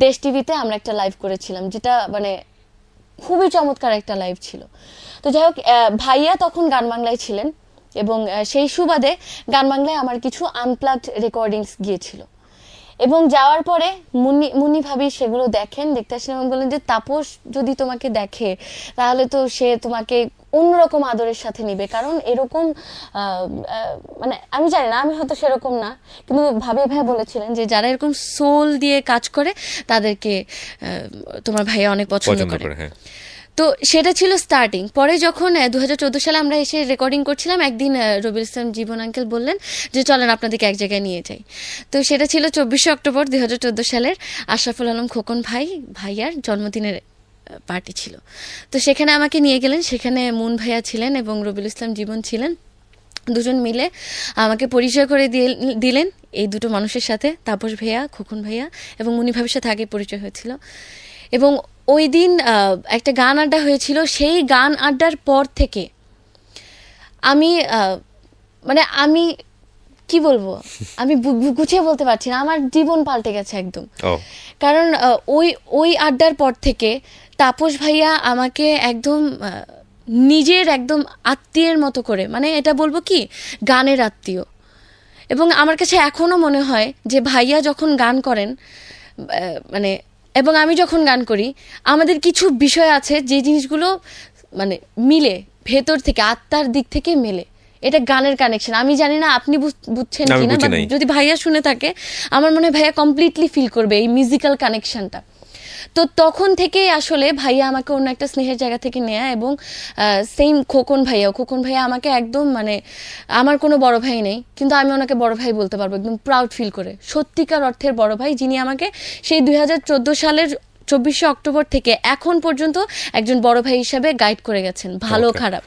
S1: দেশ টিভিতে আমরা একটা লাইভ করেছিলাম, যেটা মানে খুবই চমৎকার একটা লাইভ ছিল। তো যাই হোক, ভাইয়া তখন গান বাংলায় ছিলেন, এবং সেই সুবাদে গান বাংলায় আমার কিছু আনপ্লাগড রেকর্ডিংস গিয়েছিল, এবং যাওয়ার পরে মুন্নি ভাবি সেগুলো দেখতে আসেন এবং বলেন যে তাপস যদি তোমাকে দেখে তাহলে তো সে তোমাকে অন্যরকম আদরের সাথে নিবে, কারণ এরকম মানে আমি জানি না, আমি হয়তো সেরকম না, কিন্তু ভাবি ভাই বলেছিলেন যে যারা এরকম সোল দিয়ে কাজ করে তাদেরকে তোমার ভাইয়া অনেক পছন্দ করে। তো সেটা ছিল স্টার্টিং। পরে যখন 2014 সালে আমরা এসে রেকর্ডিং করছিলাম, একদিন রবিউল ইসলাম জীবন আঙ্কেল বললেন যে চলেন আপনাদেরকে এক জায়গায় নিয়ে যাই। তো সেটা ছিল 24শে অক্টোবর 2014 সালের আশরাফুল আলম খোকন ভাইয়ার জন্মদিনের পার্টি ছিল। তো সেখানে আমাকে নিয়ে গেলেন, সেখানে মুন ভাইয়া ছিলেন এবং রবিউল ইসলাম জীবন ছিলেন। দুজন মিলে আমাকে পরিচয় করে দিলেন এই দুটো মানুষের সাথে, তাপস ভাইয়া, খোকন ভাইয়া এবং মুনি ভাবির সাথে আগে পরিচয় হয়েছিল। এবং ওই দিন একটা গান আড্ডা হয়েছিল। সেই গান আড্ডার পর থেকে আমি কি বলবো, আমি গুছিয়ে বলতে পারছি না, আমার জীবন পাল্টে গেছে একদম। কারণ ওই আড্ডার পর থেকে তাপস ভাইয়া আমাকে একদম নিজের একদম আত্মীয়ের মতো করে, মানে এটা বলবো কি গানের আত্মীয়। এবং আমার কাছে এখনো মনে হয় যে ভাইয়া যখন গান করেন মানে এবং আমি যখন গান করি, আমাদের কিছু বিষয় আছে যে জিনিসগুলো মানে মিলে ভেতর থেকে, আত্মার দিক থেকে মেলে। এটা গানের কানেকশন। আমি জানি না আপনি বুঝছেন কিনা, যদি ভাইয়া শুনে থাকে আমার মনে হয় ভাইয়া কমপ্লিটলি ফিল করবে এই মিউজিক্যাল কানেকশনটা। তো তখন থেকেই আসলে ভাইয়া আমাকে অন্য একটা স্নেহের জায়গা থেকে নেয়া। এবং সেম খোকন ভাইয়া আমাকে একদম মানে আমার কোনো বড় ভাই নেই, কিন্তু আমি ওনাকে বড় ভাই বলতে পারবো একদম প্রাউড ফিল করে। সত্যিকার অর্থের বড় ভাই, যিনি আমাকে সেই 2014 সালের 24শে অক্টোবর থেকে এখন পর্যন্ত একজন বড় ভাই হিসাবে গাইড করে গেছেন, ভালো খারাপ।